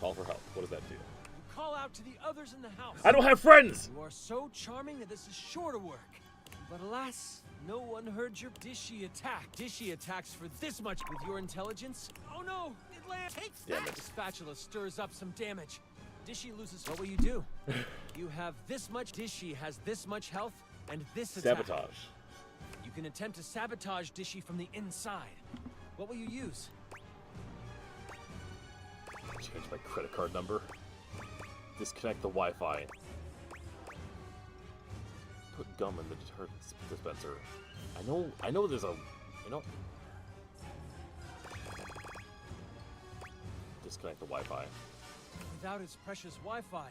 Call for help. What does that do? You call out to the others in the house. I don't have friends! You are so charming that this is sure to work. But alas, no one heard your Dishy attack. Dishy attacks for this much with your intelligence. Oh no, it lands. Takes Damn that! it. The spatula stirs up some damage. Dishy loses. What will you do? You have this much. Dishy has this much health, and this attack. Sabotage. You can attempt to sabotage Dishy from the inside. What will you use? Change my credit card number. Disconnect the Wi-Fi. Put gum in the detergent dispenser. I know there's a, Disconnect the Wi-Fi. Without its precious Wi-Fi,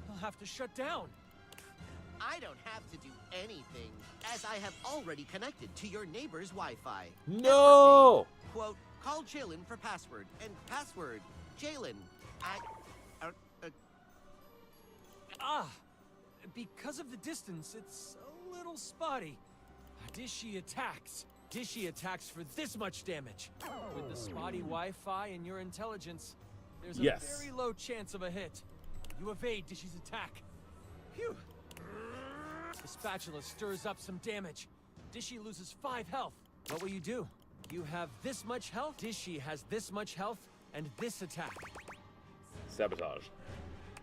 he'll have to shut down. I don't have to do anything, as I have already connected to your neighbor's Wi-Fi. No! Quote, call Jalen for password, and password, Jalen. Because of the distance, it's a little spotty. Dishy attacks. Dishy attacks for this much damage. With the spotty Wi-Fi and your intelligence, there's a very low chance of a hit. You evade Dishy's attack. Phew. The spatula stirs up some damage. Dishy loses 5 health. What will you do? You have this much health. Dishy has this much health, and this attack. Sabotage.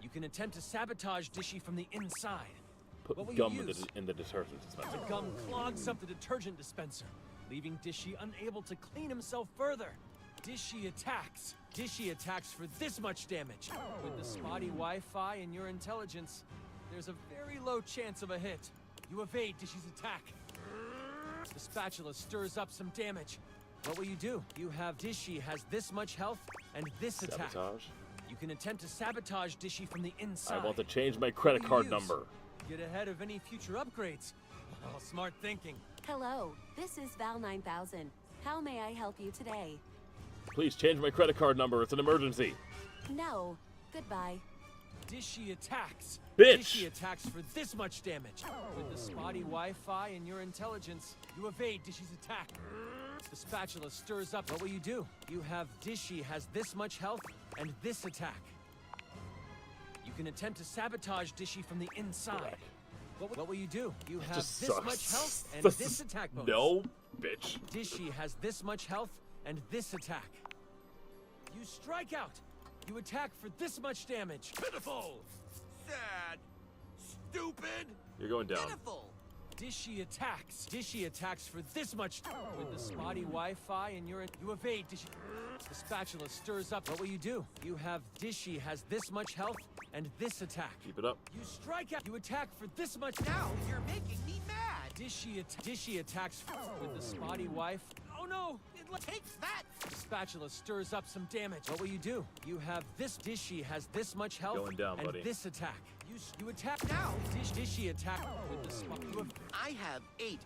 You can attempt to sabotage Dishy from the inside. Put What will gum you use? in the detergent dispenser. The gum clogs up the detergent dispenser, leaving Dishy unable to clean himself further. Dishy attacks. Dishy attacks for this much damage. With the spotty Wi-Fi and your intelligence, there's a very low chance of a hit. You evade Dishy's attack. The spatula stirs up some damage. What will you do? You have Dishy has this much health and this attack. Sabotage. You can attempt to sabotage Dishy from the inside. I want to change my What credit will you card use? number. Get ahead of any future upgrades. Oh, smart thinking. Hello, this is Val 9000. How may I help you today? Please change my credit card number. It's an emergency. No. Goodbye. Dishy attacks. Bitch! Dishy attacks for this much damage. With the spotty Wi-Fi and your intelligence, you evade Dishy's attack. The spatula stirs up. What will you do? You have Dishy has this much health and this attack. You can attempt to sabotage Dishy from the inside. What will you do? You have just this sucks. much health and this attack bonus. No, bitch. Dishy has this much health and this attack. You strike out. You attack for this much damage. Pitiful! Sad! Stupid! You're going down. Pitiful! Dishy attacks. Dishy attacks for this much. With the spotty Wi-Fi and you evade Dishy. The spatula stirs up. What will you do? You have Dishy has this much health and this attack. Keep it up. You strike out. You attack for this much. Now you're making me mad! Dishy attacks with the spotty wife. Oh no! It takes that! The spatula stirs up some damage. What will you do? You have this. Dishy has this much health Going down, and buddy. this attack. You attack now. Dishy attack with the spot. I have 8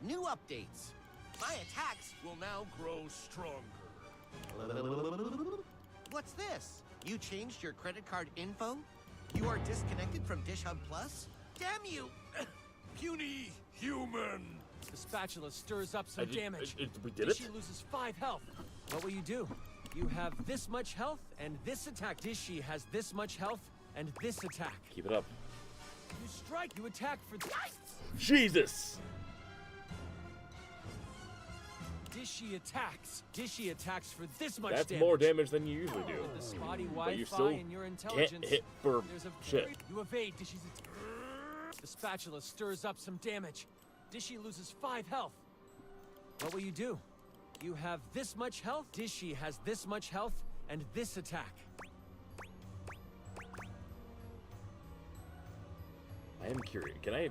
new updates. My attacks will now grow stronger. What's this? You changed your credit card info? You are disconnected from Dish Hub Plus? Damn you! Puny human! The spatula stirs up some damage. We did it? Dishy loses 5 health. What will you do? You have this much health and this attack. Dishy has this much health and this attack. Keep it up. You strike. You attack for. Jesus! Dishy attacks. Dishy attacks for this much That's damage. more damage than you usually do. With the spotty But you Wi-Fi still and your intelligence, can't hit for there's a shit. You evade Dishy's attack. The spatula stirs up some damage. Dishy loses 5 health. What will you do? You have this much health. Dishy has this much health and this attack. I am curious. Can I,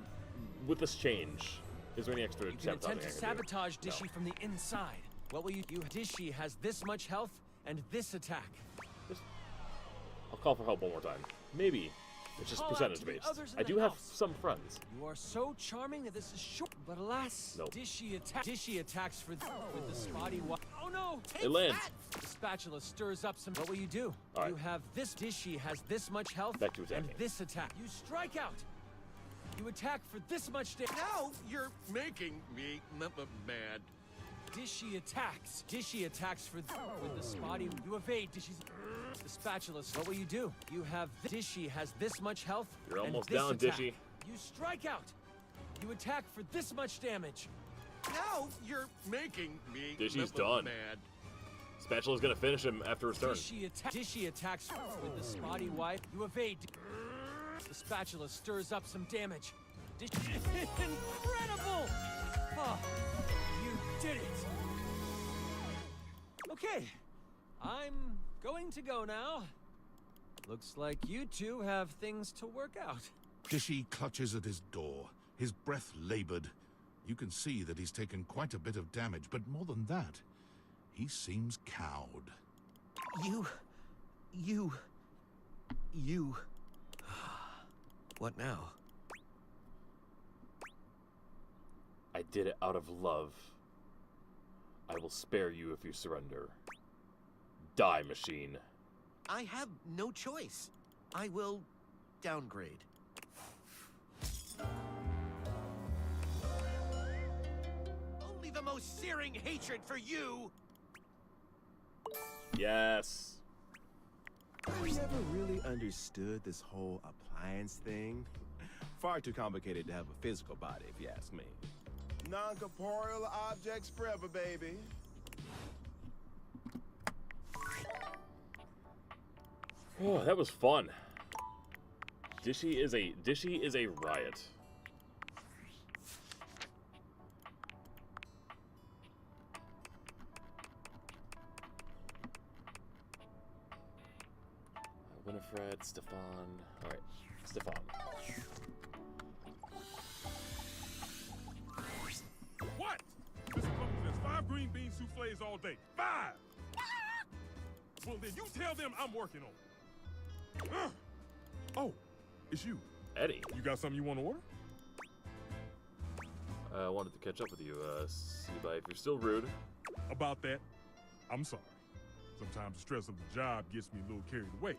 with this change, is there any extra You can attempt to sabotaging I can do? sabotage Dishy from the inside. What will you do? Dishy has this much health and this attack. I'll call for help one more time. Maybe It's just call out to percentage the based. others in I the do have house. some friends. You are so charming that this is short, but alas, Nope. Dishy attacks with the spotty Oh no! It lands. The spatula stirs up some. What will you do? All right. You have this. Dishy has this much health. Back to and attacking. this attack. You strike out. You attack for this much damage. Now you're making me mad. Dishy attacks. Dishy attacks with the spotty. You evade. Dishy's. The spatula. What will you do? You have. Dishy has this much health. You're and almost this down, attack. Dishy. You strike out. You attack for this much damage. Now you're making me Dishy's done. mad. Spatula's gonna finish him after his turn. Dishy attacks with the spotty wife. You evade. The spatula stirs up some damage. Incredible! Oh, you did it. Okay, I'm going to go now. Looks like you two have things to work out. Dishy clutches at his door, his breath labored. You can see that he's taken quite a bit of damage, but more than that, he seems cowed. You. What now? I did it out of love. I will spare you if you surrender. Die, machine. I have no choice. I will downgrade. Only the most searing hatred for you! Yes. I never really understood this whole appliance thing. Far too complicated to have a physical body, if you ask me. Non-corporeal objects forever, baby. Oh, that was fun. Dishy is a riot. Winifred, Stefan. All right, Stefan. What? Mr. Plumpton says 5 green bean souffles all day. 5! Well, then you tell them I'm working on it. Oh, it's you. Eddie. You got something you want to order? I wanted to catch up with you, see if you're still rude. About that, I'm sorry. Sometimes the stress of the job gets me a little carried away.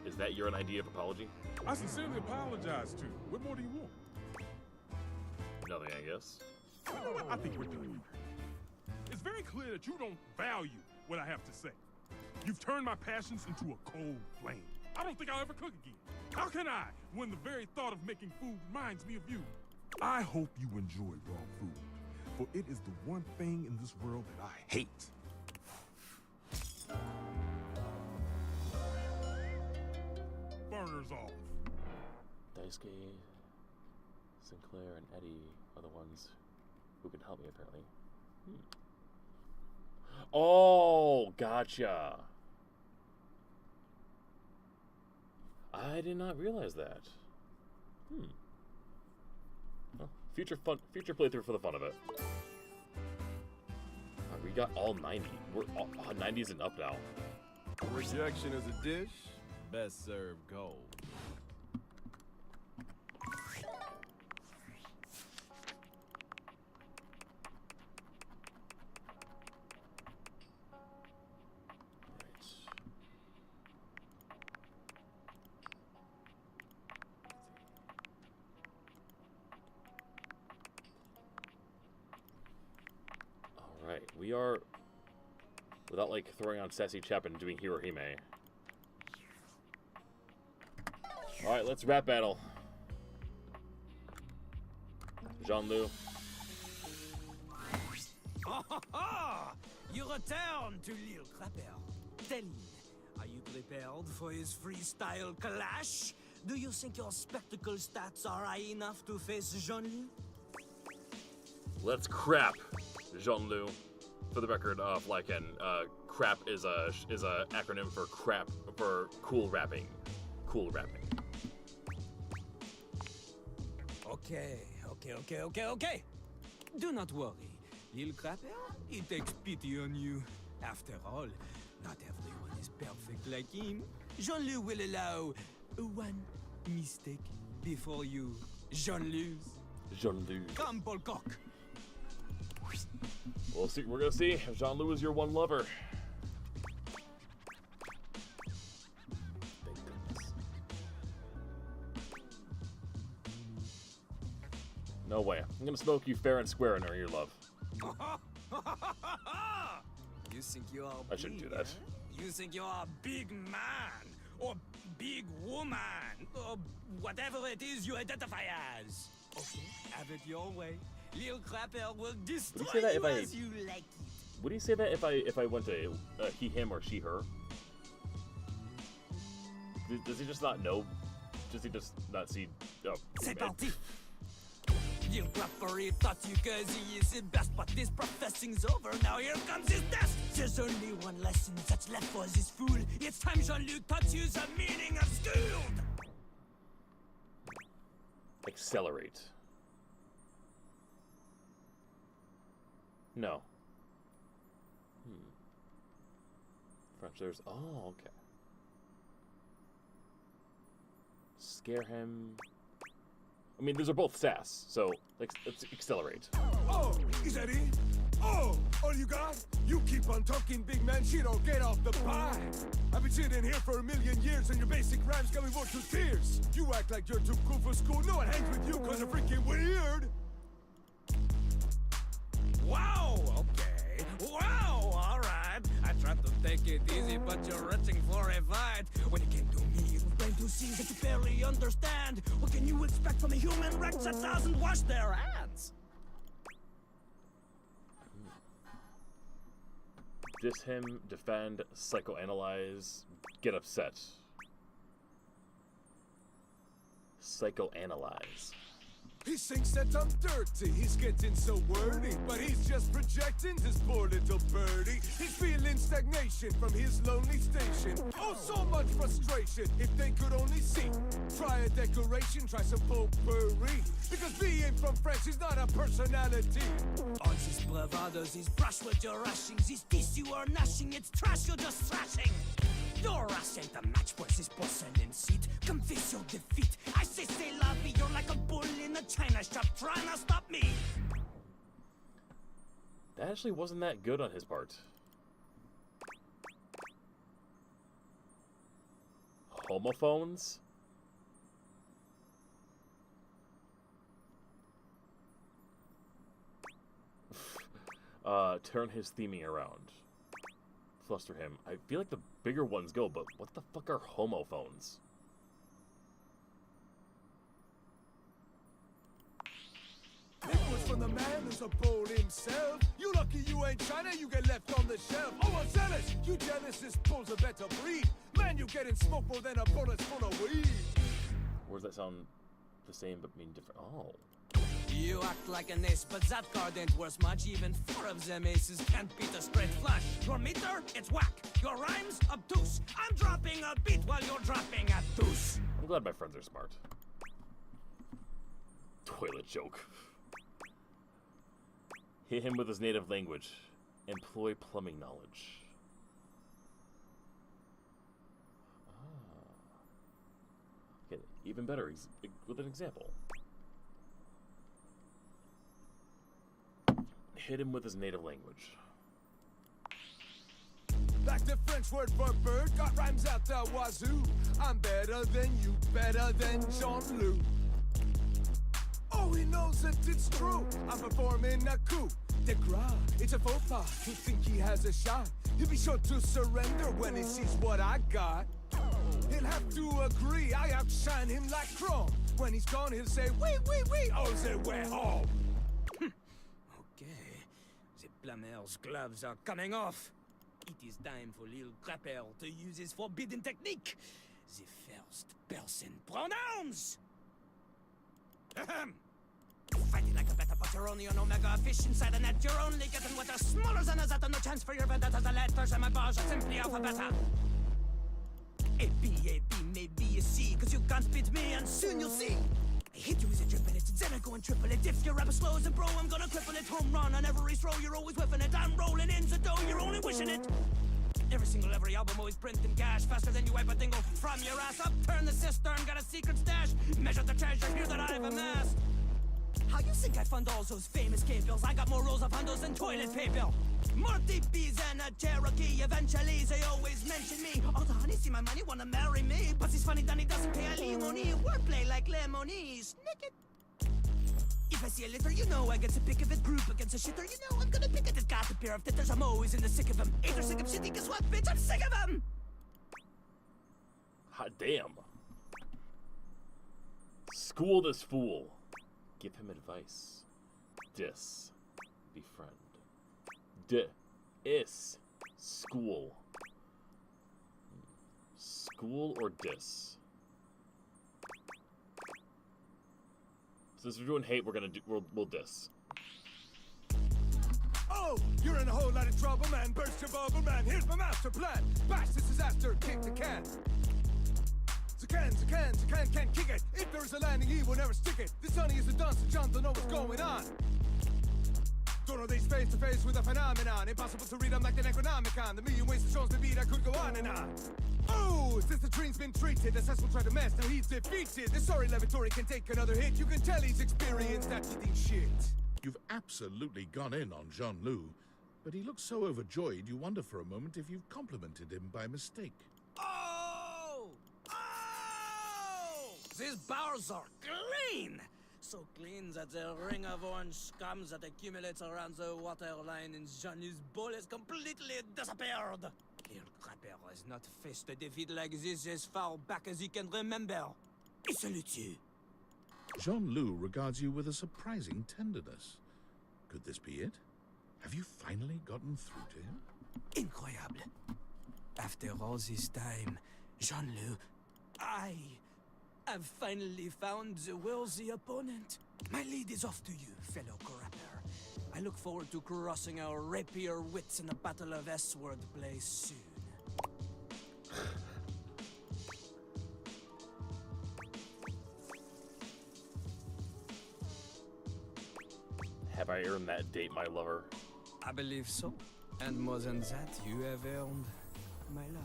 Is that your idea of apology? I sincerely apologize to you. What more do you want? Nothing, I guess. You know what? I think we're done here. It's very clear that you don't value what I have to say. You've turned my passions into a cold flame. I don't think I'll ever cook again. How can I, when the very thought of making food reminds me of you? I hope you enjoy raw food, for it is the one thing in this world that I hate. Burners off. Daisuke, Sinclair, and Eddie are the ones who can help me, apparently. Oh, gotcha. I did not realize that. Well, future playthrough for the fun of it. We got all 90. We're all 90s and up now. Rejection is a dish, best served cold. Alright, we are, without like throwing on Sassy Chap and doing Hirohime. Alright, let's rap battle. Jean-Lu. You return to Lille Crapper. Tell me, are you prepared for his freestyle clash? Do you think your spectacle stats are high enough to face Jean-Lu? Let's crap, Jean-Lu. For the record, Flyken, crap is a acronym for cool rapping. Cool rapping. Okay. Do not worry. Lil Crapper, he takes pity on you. After all, not everyone is perfect like him. Jean-Loup will allow one mistake before you Jean-Loup. Jean-Loup. Come, Polcock. We'll see. We're gonna see if Jean-Loup is your one lover. Thank goodness. No way. I'm gonna smoke you fair and square and earn your love. You think you are I shouldn't do big, that. huh? You think you are a big man, or big woman, or whatever it is you identify as. Okay, have it your way. Lil Crapper will destroy say that you if I- as you like it. Would you say that if I went to he, him, or she, her? Does he just not know? Does he just not see? Oh, C'est man. parti! Lil Crapper, he thought you cause he is the best, but this professing's over. Now here comes his test. There's only one lesson that's left for this fool. It's time Jean-Luc taught you the meaning of school. Accelerate. No. French, there's... Oh, okay. Scare him... I mean, those are both sass, so let's accelerate. Oh, is that it? Oh, all you got? You keep on talking, big man shit, or get off the pie. I've been sitting here for 1,000,000 years and your basic rhymes got me more to tears. You act like you're too cool for school. No one hangs with you because you're freaking weird. Wow, okay. Wow, alright. I tried to take it easy, but you're reaching for a fight. When it came to me, you were trying to see that you barely understand. What can you expect from a human wreck that doesn't wash their hands? Diss him, defend, psychoanalyze, get upset. Psychoanalyze. He thinks that I'm dirty, he's getting so wordy, but he's just projecting this poor little birdie. He's feeling stagnation from his lonely station. Oh, so much frustration, if they could only see. Try a decoration, try some potpourri, because being from France is not a personality. All these bravados, these brush with your rushing, these teeth you are gnashing, it's trash you're just thrashing. Your ass ain't a match for this porcelain seat. Confess your defeat. I say la vie, you're like a bull in a china shop trying to stop me. That actually wasn't that good on his part. Homophones? Turn his theming around. Fluster him. I feel like the bigger ones go, but what the fuck are homophones? It was from the man who's a bull himself. You lucky you ain't China, you get left on the shelf. Oh, I'm jealous. You jealous, this bull's a better breed. Man, you getting smoked more than a bullet full of weed. Or does that sound the same but mean different? Oh. You act like an ace, but that card ain't worth much. Even 4 of them aces can't beat a straight flush. Your meter, it's whack. Your rhymes, obtuse. I'm dropping a beat while you're dropping a deuce. I'm glad my friends are smart. Toilet joke. Hit him with his native language. Employ plumbing knowledge. Okay, even better with an example. Hit him with his native language. Like the French word for bird, got rhymes out the wazoo. I'm better than you, better than Jean-Luc. Oh, he knows that it's true. I'm performing a coup de grace. It's a faux pas to think he has a shot. He'll be sure to surrender when he sees what I got. He'll have to agree, I outshine him like chrome. When he's gone, he'll say, oui, oh, say we're home. Okay, the plumber's gloves are coming off. It is time for Lil Crapper to use his forbidden technique. The first person pronouns. Ahem. Fighting like a beta, but you're only an omega fish inside a net. You're only getting what are smaller than a zeta. No chance for your vendetta. The letters and my bars are simply alphabeta. A, B, maybe a C, cause you can't beat me and soon you'll see. I hit you with a triple it, then I go and triple it. If your rapper slows and bro, I'm gonna cripple it. Home run on every throw, you're always whipping it. I'm rolling in the dough, you're only wishing it. Every album always printing cash faster than you wipe a dingle from your ass. Upturn the cistern, got a secret stash. Measure the treasure here that I've amassed. How you think I fund all those famous cables? I got more rolls of handles than toilet paper. More DPs and a Cherokee. Eventually, they always mention me. Oh, the honey see my money, wanna marry me. But it's funny that he doesn't pay alimony. Wordplay like lemony. Snick it. If I see a litter, you know I get to pick of it. Group against a shitter, you know I'm gonna pick at it. Got a pair of titters, I'm always in the sick of them. Ain't there sick of shitty, guess what, bitch? I'm sick of them! Hot damn. School this fool. Give him advice. Dis. Befriend. Is. School. School or dis? Since we're doing hate, we'll diss. Oh, you're in a whole lot of trouble, man. Burst your bubble, man. Here's my master plan. Bash this disaster, kick the can. Can't kick it. If there's a landing, he will never stick it. This honey is a dunce, so John don't know what's going on. Don't know these face to face with a phenomenon. Impossible to read, I'm like the Necronomicon. The million ways to shows the beat, I could go on and on. Oh, since the dream's been treated, the cess will try to mess, now he's defeated. The sorry lavatory can take another hit. You can tell he's experienced at eating shit. You've absolutely gone in on Jean-Loup, but he looks so overjoyed you wonder for a moment if you've complimented him by mistake. Oh! These bars are clean! So clean that the ring of orange scum that accumulates around the waterline in Jean-Loup's bowl has completely disappeared. Lil Crapper has not faced a defeat like this as far back as he can remember. He salutes you. Jean-Loup regards you with a surprising tenderness. Could this be it? Have you finally gotten through to him? Incroyable. After all this time, Jean-Loup, I have finally found the worthy opponent. My lead is off to you, fellow Crapper. I look forward to crossing our rapier wits in a battle of S-word play soon. Have I earned that date, my lover? I believe so. And more than that, you have earned my love. ...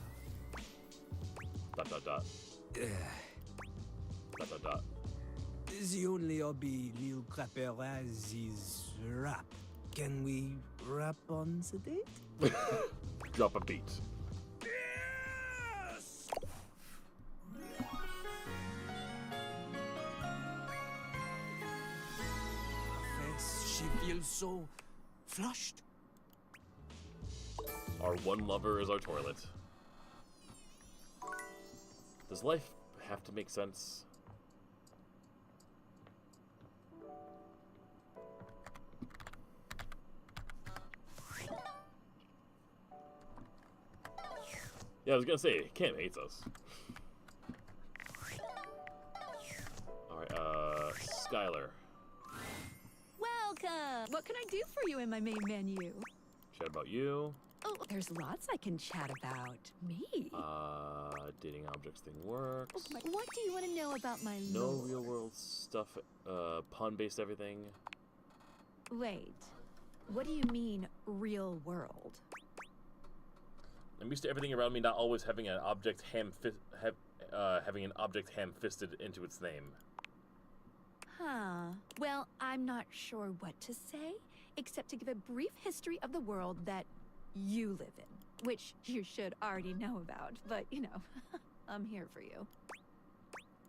The only hobby Lil Crapper has is rap. Can we rap on the date? Drop a beat. Yes! She feels so flushed. Our one lover is our toilet. Does life have to make sense? Yeah, I was gonna say, Kim hates us. Alright, Skylar. Welcome! What can I do for you in my main menu? Chat about you. Oh, there's lots I can chat about. Me? Dating objects thing works. What do you want to know about my No lore? real world stuff, pun-based everything. Wait, what do you mean, real world? I'm used to everything around me not always having an object having an object ham-fisted into its name. Huh. Well, I'm not sure what to say, except to give a brief history of the world that you live in, which you should already know about, but, you know, I'm here for you.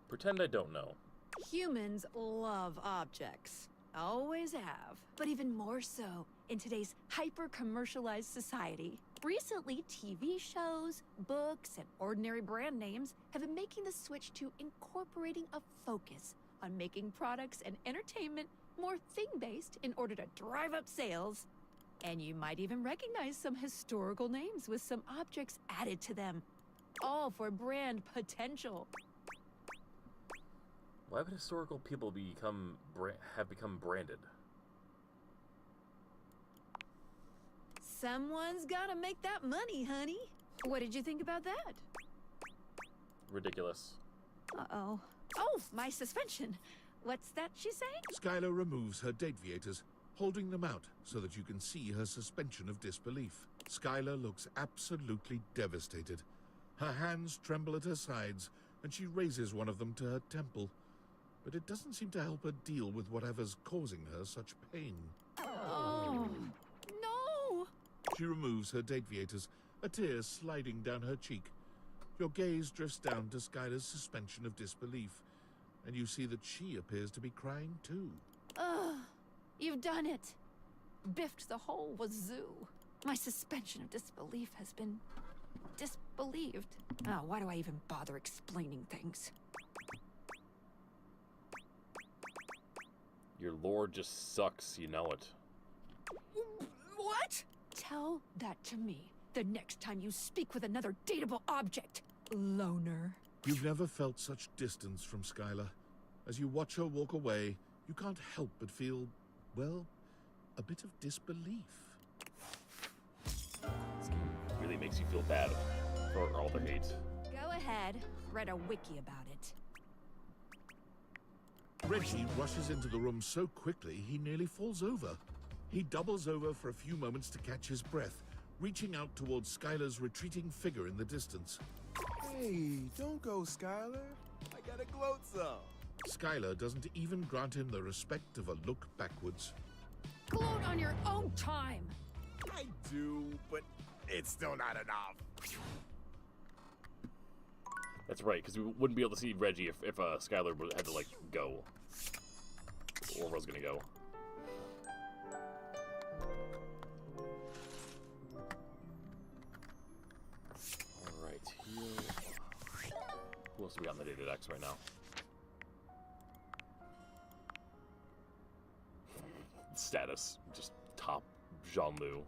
Pretend I don't know. Humans love objects. Always have. But even more so in today's hyper-commercialized society. Recently, TV shows, books, and ordinary brand names have been making the switch to incorporating a focus on making products and entertainment more thing-based in order to drive up sales. And you might even recognize some historical names with some objects added to them, all for brand potential. Why would historical people have become branded? Someone's gotta make that money, honey. What did you think about that? Ridiculous. Uh-oh. Oh, my suspension. What's that she's saying? Skylar removes her date viators. holding them out so that you can see her suspension of disbelief. Skylar looks absolutely devastated. Her hands tremble at her sides, and she raises one of them to her temple. But it doesn't seem to help her deal with whatever's causing her such pain. Oh, no! She removes her dateviators, a tear sliding down her cheek. Your gaze drifts down to Skylar's suspension of disbelief, and you see that she appears to be crying too. Ugh, you've done it. Biffed the whole wazoo. My suspension of disbelief has been disbelieved. Oh, why do I even bother explaining things? Your lore just sucks, you know it. What? Tell that to me the next time you speak with another dateable object, loner. You've never felt such distance from Skylar. As you watch her walk away, you can't help but feel, well, a bit of disbelief. This game really makes you feel bad for all the hate. Go ahead, read a wiki about it. Reggie rushes into the room so quickly he nearly falls over. He doubles over for a few moments to catch his breath, reaching out towards Skylar's retreating figure in the distance. Hey, don't go, Skylar. I gotta gloat some. Skylar doesn't even grant him the respect of a look backwards. Gloat on your own time. I do, but it's still not enough. That's right, because we wouldn't be able to see Reggie if Skylar had to, like, go. Or was gonna go. Alright, here... Who else do we got on the Dated X right now? Status. Just top Jean-Lu.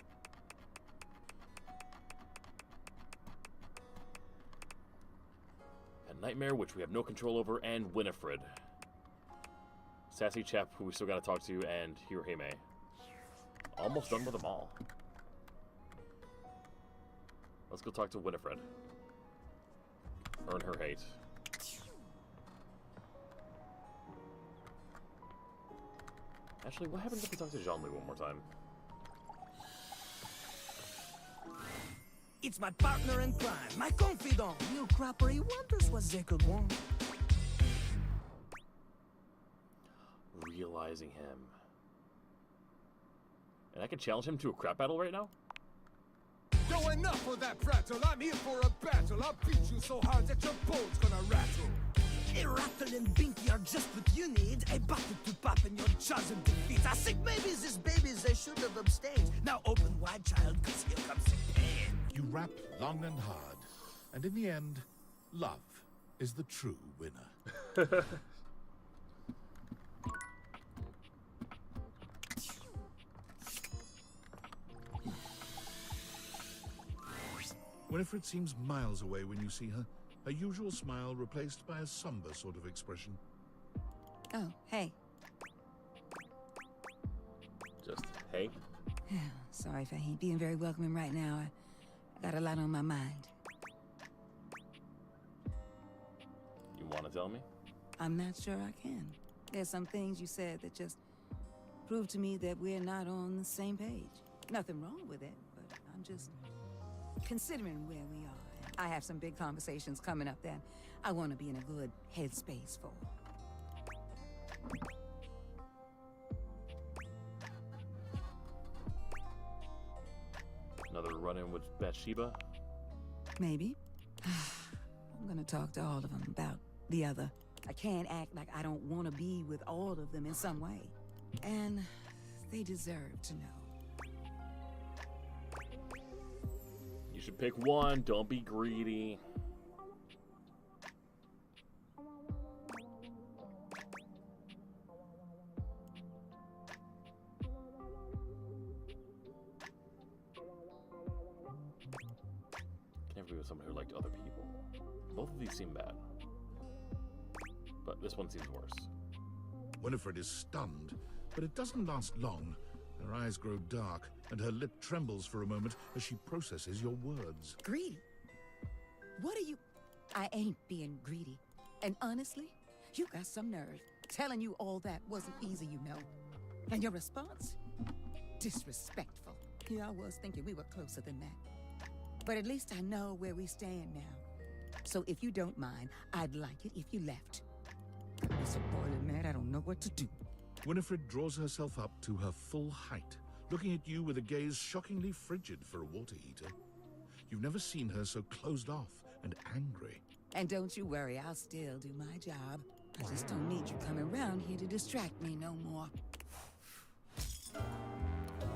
A Nightmare, which we have no control over, and Winifred. Sassy Chap, who we still gotta talk to, and Hirohime. Almost done with them all. Let's go talk to Winifred. Earn her hate. Actually, what happens if we talk to Jean-Lu one more time? It's my partner in crime, my confidant, Neil Crapper. He wonders what they could want. Realizing him. And I can challenge him to a crap battle right now? Yo, enough of that prattle. I'm here for a battle. I'll beat you so hard that your boat's gonna rattle. A Rattle and Binky are just what you need. A bottle to pop in your jaws and defeat. I think maybe these babies, they should have abstained. Now open wide, child, cause here comes the pain. You rap long and hard, and in the end, love is the true winner. Winifred seems miles away when you see her, her usual smile replaced by a somber sort of expression. Oh, hey. Just, hey? Sorry if I ain't being very welcoming right now. I got a lot on my mind. You want to tell me? I'm not sure I can. There's some things you said that just prove to me that we're not on the same page. Nothing wrong with it, but I'm just considering where we are. I have some big conversations coming up that I want to be in a good headspace for. Another run-in with Bathsheba? Maybe. I'm gonna talk to all of them about the other. I can't act like I don't want to be with all of them in some way. And they deserve to know. You should pick one. Don't be greedy. Can't be with someone who liked other people. Both of these seem bad. But this one seems worse. Winifred is stunned, but it doesn't last long. Her eyes grow dark, and her lip trembles for a moment as she processes your words. Greedy? What are you... I ain't being greedy. And honestly, you got some nerve. Telling you all that wasn't easy, you know. And your response? Disrespectful. Here I was thinking we were closer than that. But at least I know where we stand now. So if you don't mind, I'd like it if you left. Got me so boiling mad I don't know what to do. Winifred draws herself up to her full height, looking at you with a gaze shockingly frigid for a water eater. You've never seen her so closed off and angry. And don't you worry, I'll still do my job. I just don't need you coming around here to distract me no more.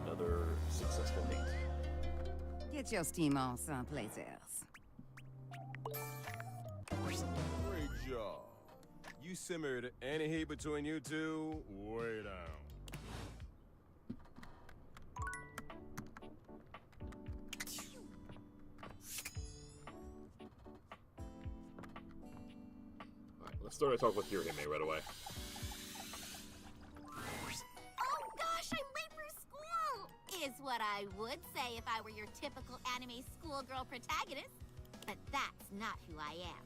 Another successful date. Get your steam on someplace else. Great job. You simmered any heat between you two way down. Alright, let's start our talk with Hirohime right away. Oh gosh, I'm late for school! Is what I would say if I were your typical anime schoolgirl protagonist. But that's not who I am.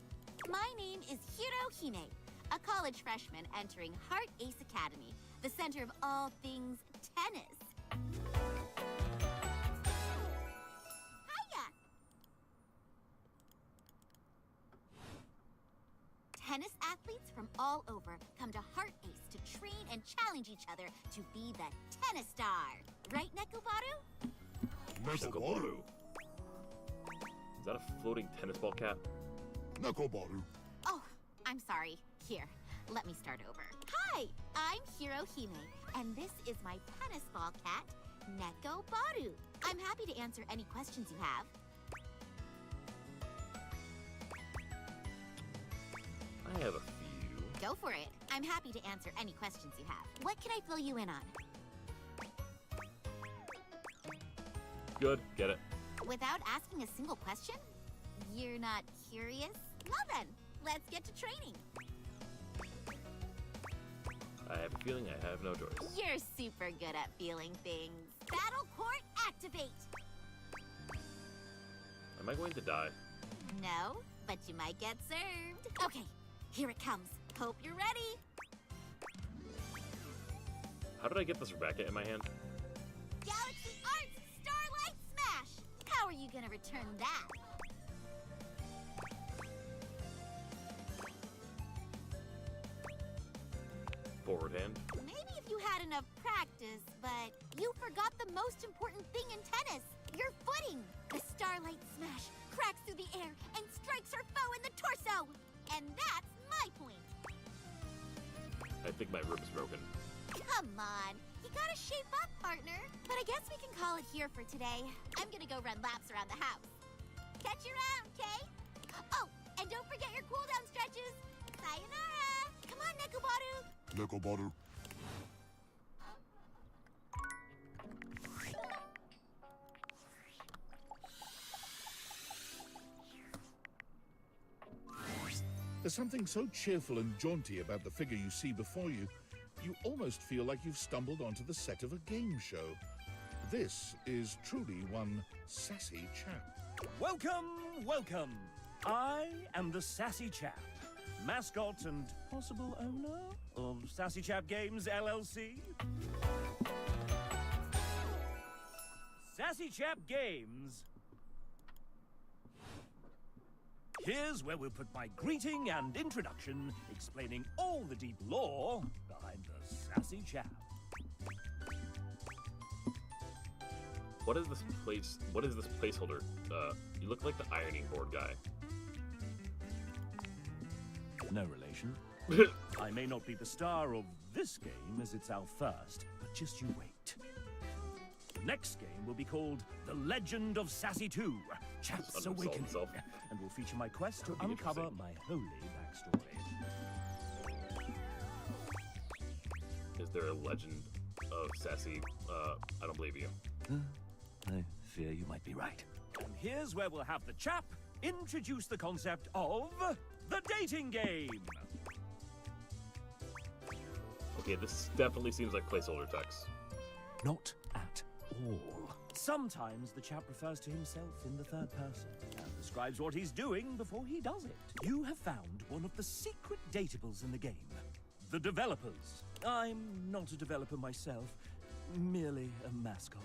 My name is Hirohime, a college freshman entering Heart Ace Academy, the center of all things tennis. Hiya! Tennis athletes from all over come to Heart Ace to train and challenge each other to be the tennis star. Right, Nekobaru? Nekobaru? Is that a floating tennis ball cat? Nekobaru. Oh, I'm sorry. Here, let me start over. Hi, I'm Hirohime, and this is my tennis ball cat, Nekobaru. I'm happy to answer any questions you have. I have a few. Go for it. I'm happy to answer any questions you have. What can I fill you in on? Good, get it. Without asking a single question? You're not curious? Well then, let's get to training. I have a feeling I have no choice. You're super good at feeling things. Battle court activate! Am I going to die? No, but you might get served. Okay, here it comes. Hope you're ready. How did I get this racket in my hand? Galaxy Arts Starlight Smash! How are you gonna return that? Forward hand. Maybe if you had enough practice, but you forgot the most important thing in tennis, your footing. The Starlight Smash cracks through the air and strikes her foe in the torso. And that's my point. I think my rib's broken. Come on, you gotta shape up, partner. But I guess we can call it here for today. I'm gonna go run laps around the house. Catch you around, Kay? Oh, and don't forget your cooldown stretches. Sayonara! Come on, Nekobaru! Nekobaru. There's something so cheerful and jaunty about the figure you see before you, you almost feel like you've stumbled onto the set of a game show. This is truly one sassy chap. Welcome, welcome. I am the Sassy Chap, mascot and possible owner of Sassy Chap Games, LLC. Sassy Chap Games. Here's where we'll put my greeting and introduction, explaining all the deep lore behind the Sassy Chap. What is this place? What is this placeholder? You look like the ironing board guy. No relation. I may not be the star of this game as it's our first, but just you wait. The next game will be called The Legend of Sassy 2, Chap's Awakening, and will feature my quest to uncover my holy backstory. Is there a legend of Sassy? I don't believe you. I fear you might be right. And here's where we'll have the chap introduce the concept of the dating game. Okay, this definitely seems like placeholder text. Not at all. Sometimes the chap refers to himself in the third person and describes what he's doing before he does it. You have found one of the secret datables in the game. The developers. I'm not a developer myself, merely a mascot.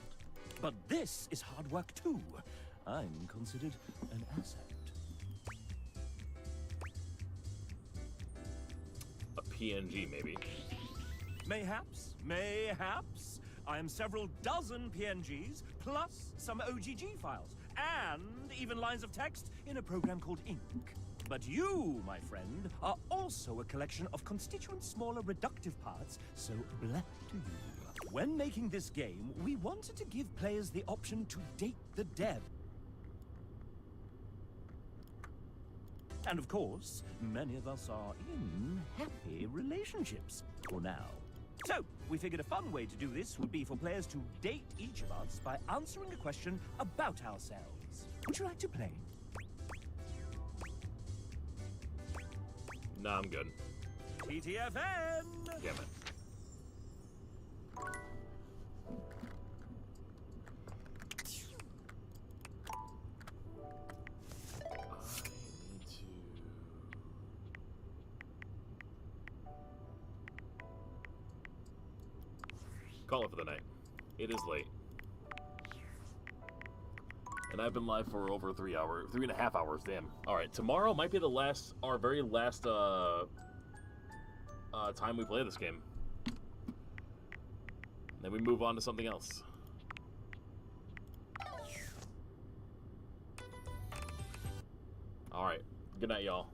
But this is hard work too. I'm considered an asset. A PNG, maybe. Mayhaps, mayhaps. I am several dozen PNGs, plus some OGG files, and even lines of text in a program called Ink. But you, my friend, are also a collection of constituent smaller reductive parts, so black to you. When making this game, we wanted to give players the option to date the dev. And of course, many of us are in happy relationships for now. So, we figured a fun way to do this would be for players to date each of us by answering a question about ourselves. Would you like to play? Nah, I'm good. TTFN! Damn it. Call it for the night. It is late. And I've been live for over 3 hours, 3.5 hours, damn. Alright, tomorrow might be the last, our very last, time we play this game. Then we move on to something else. Alright, good night, y'all.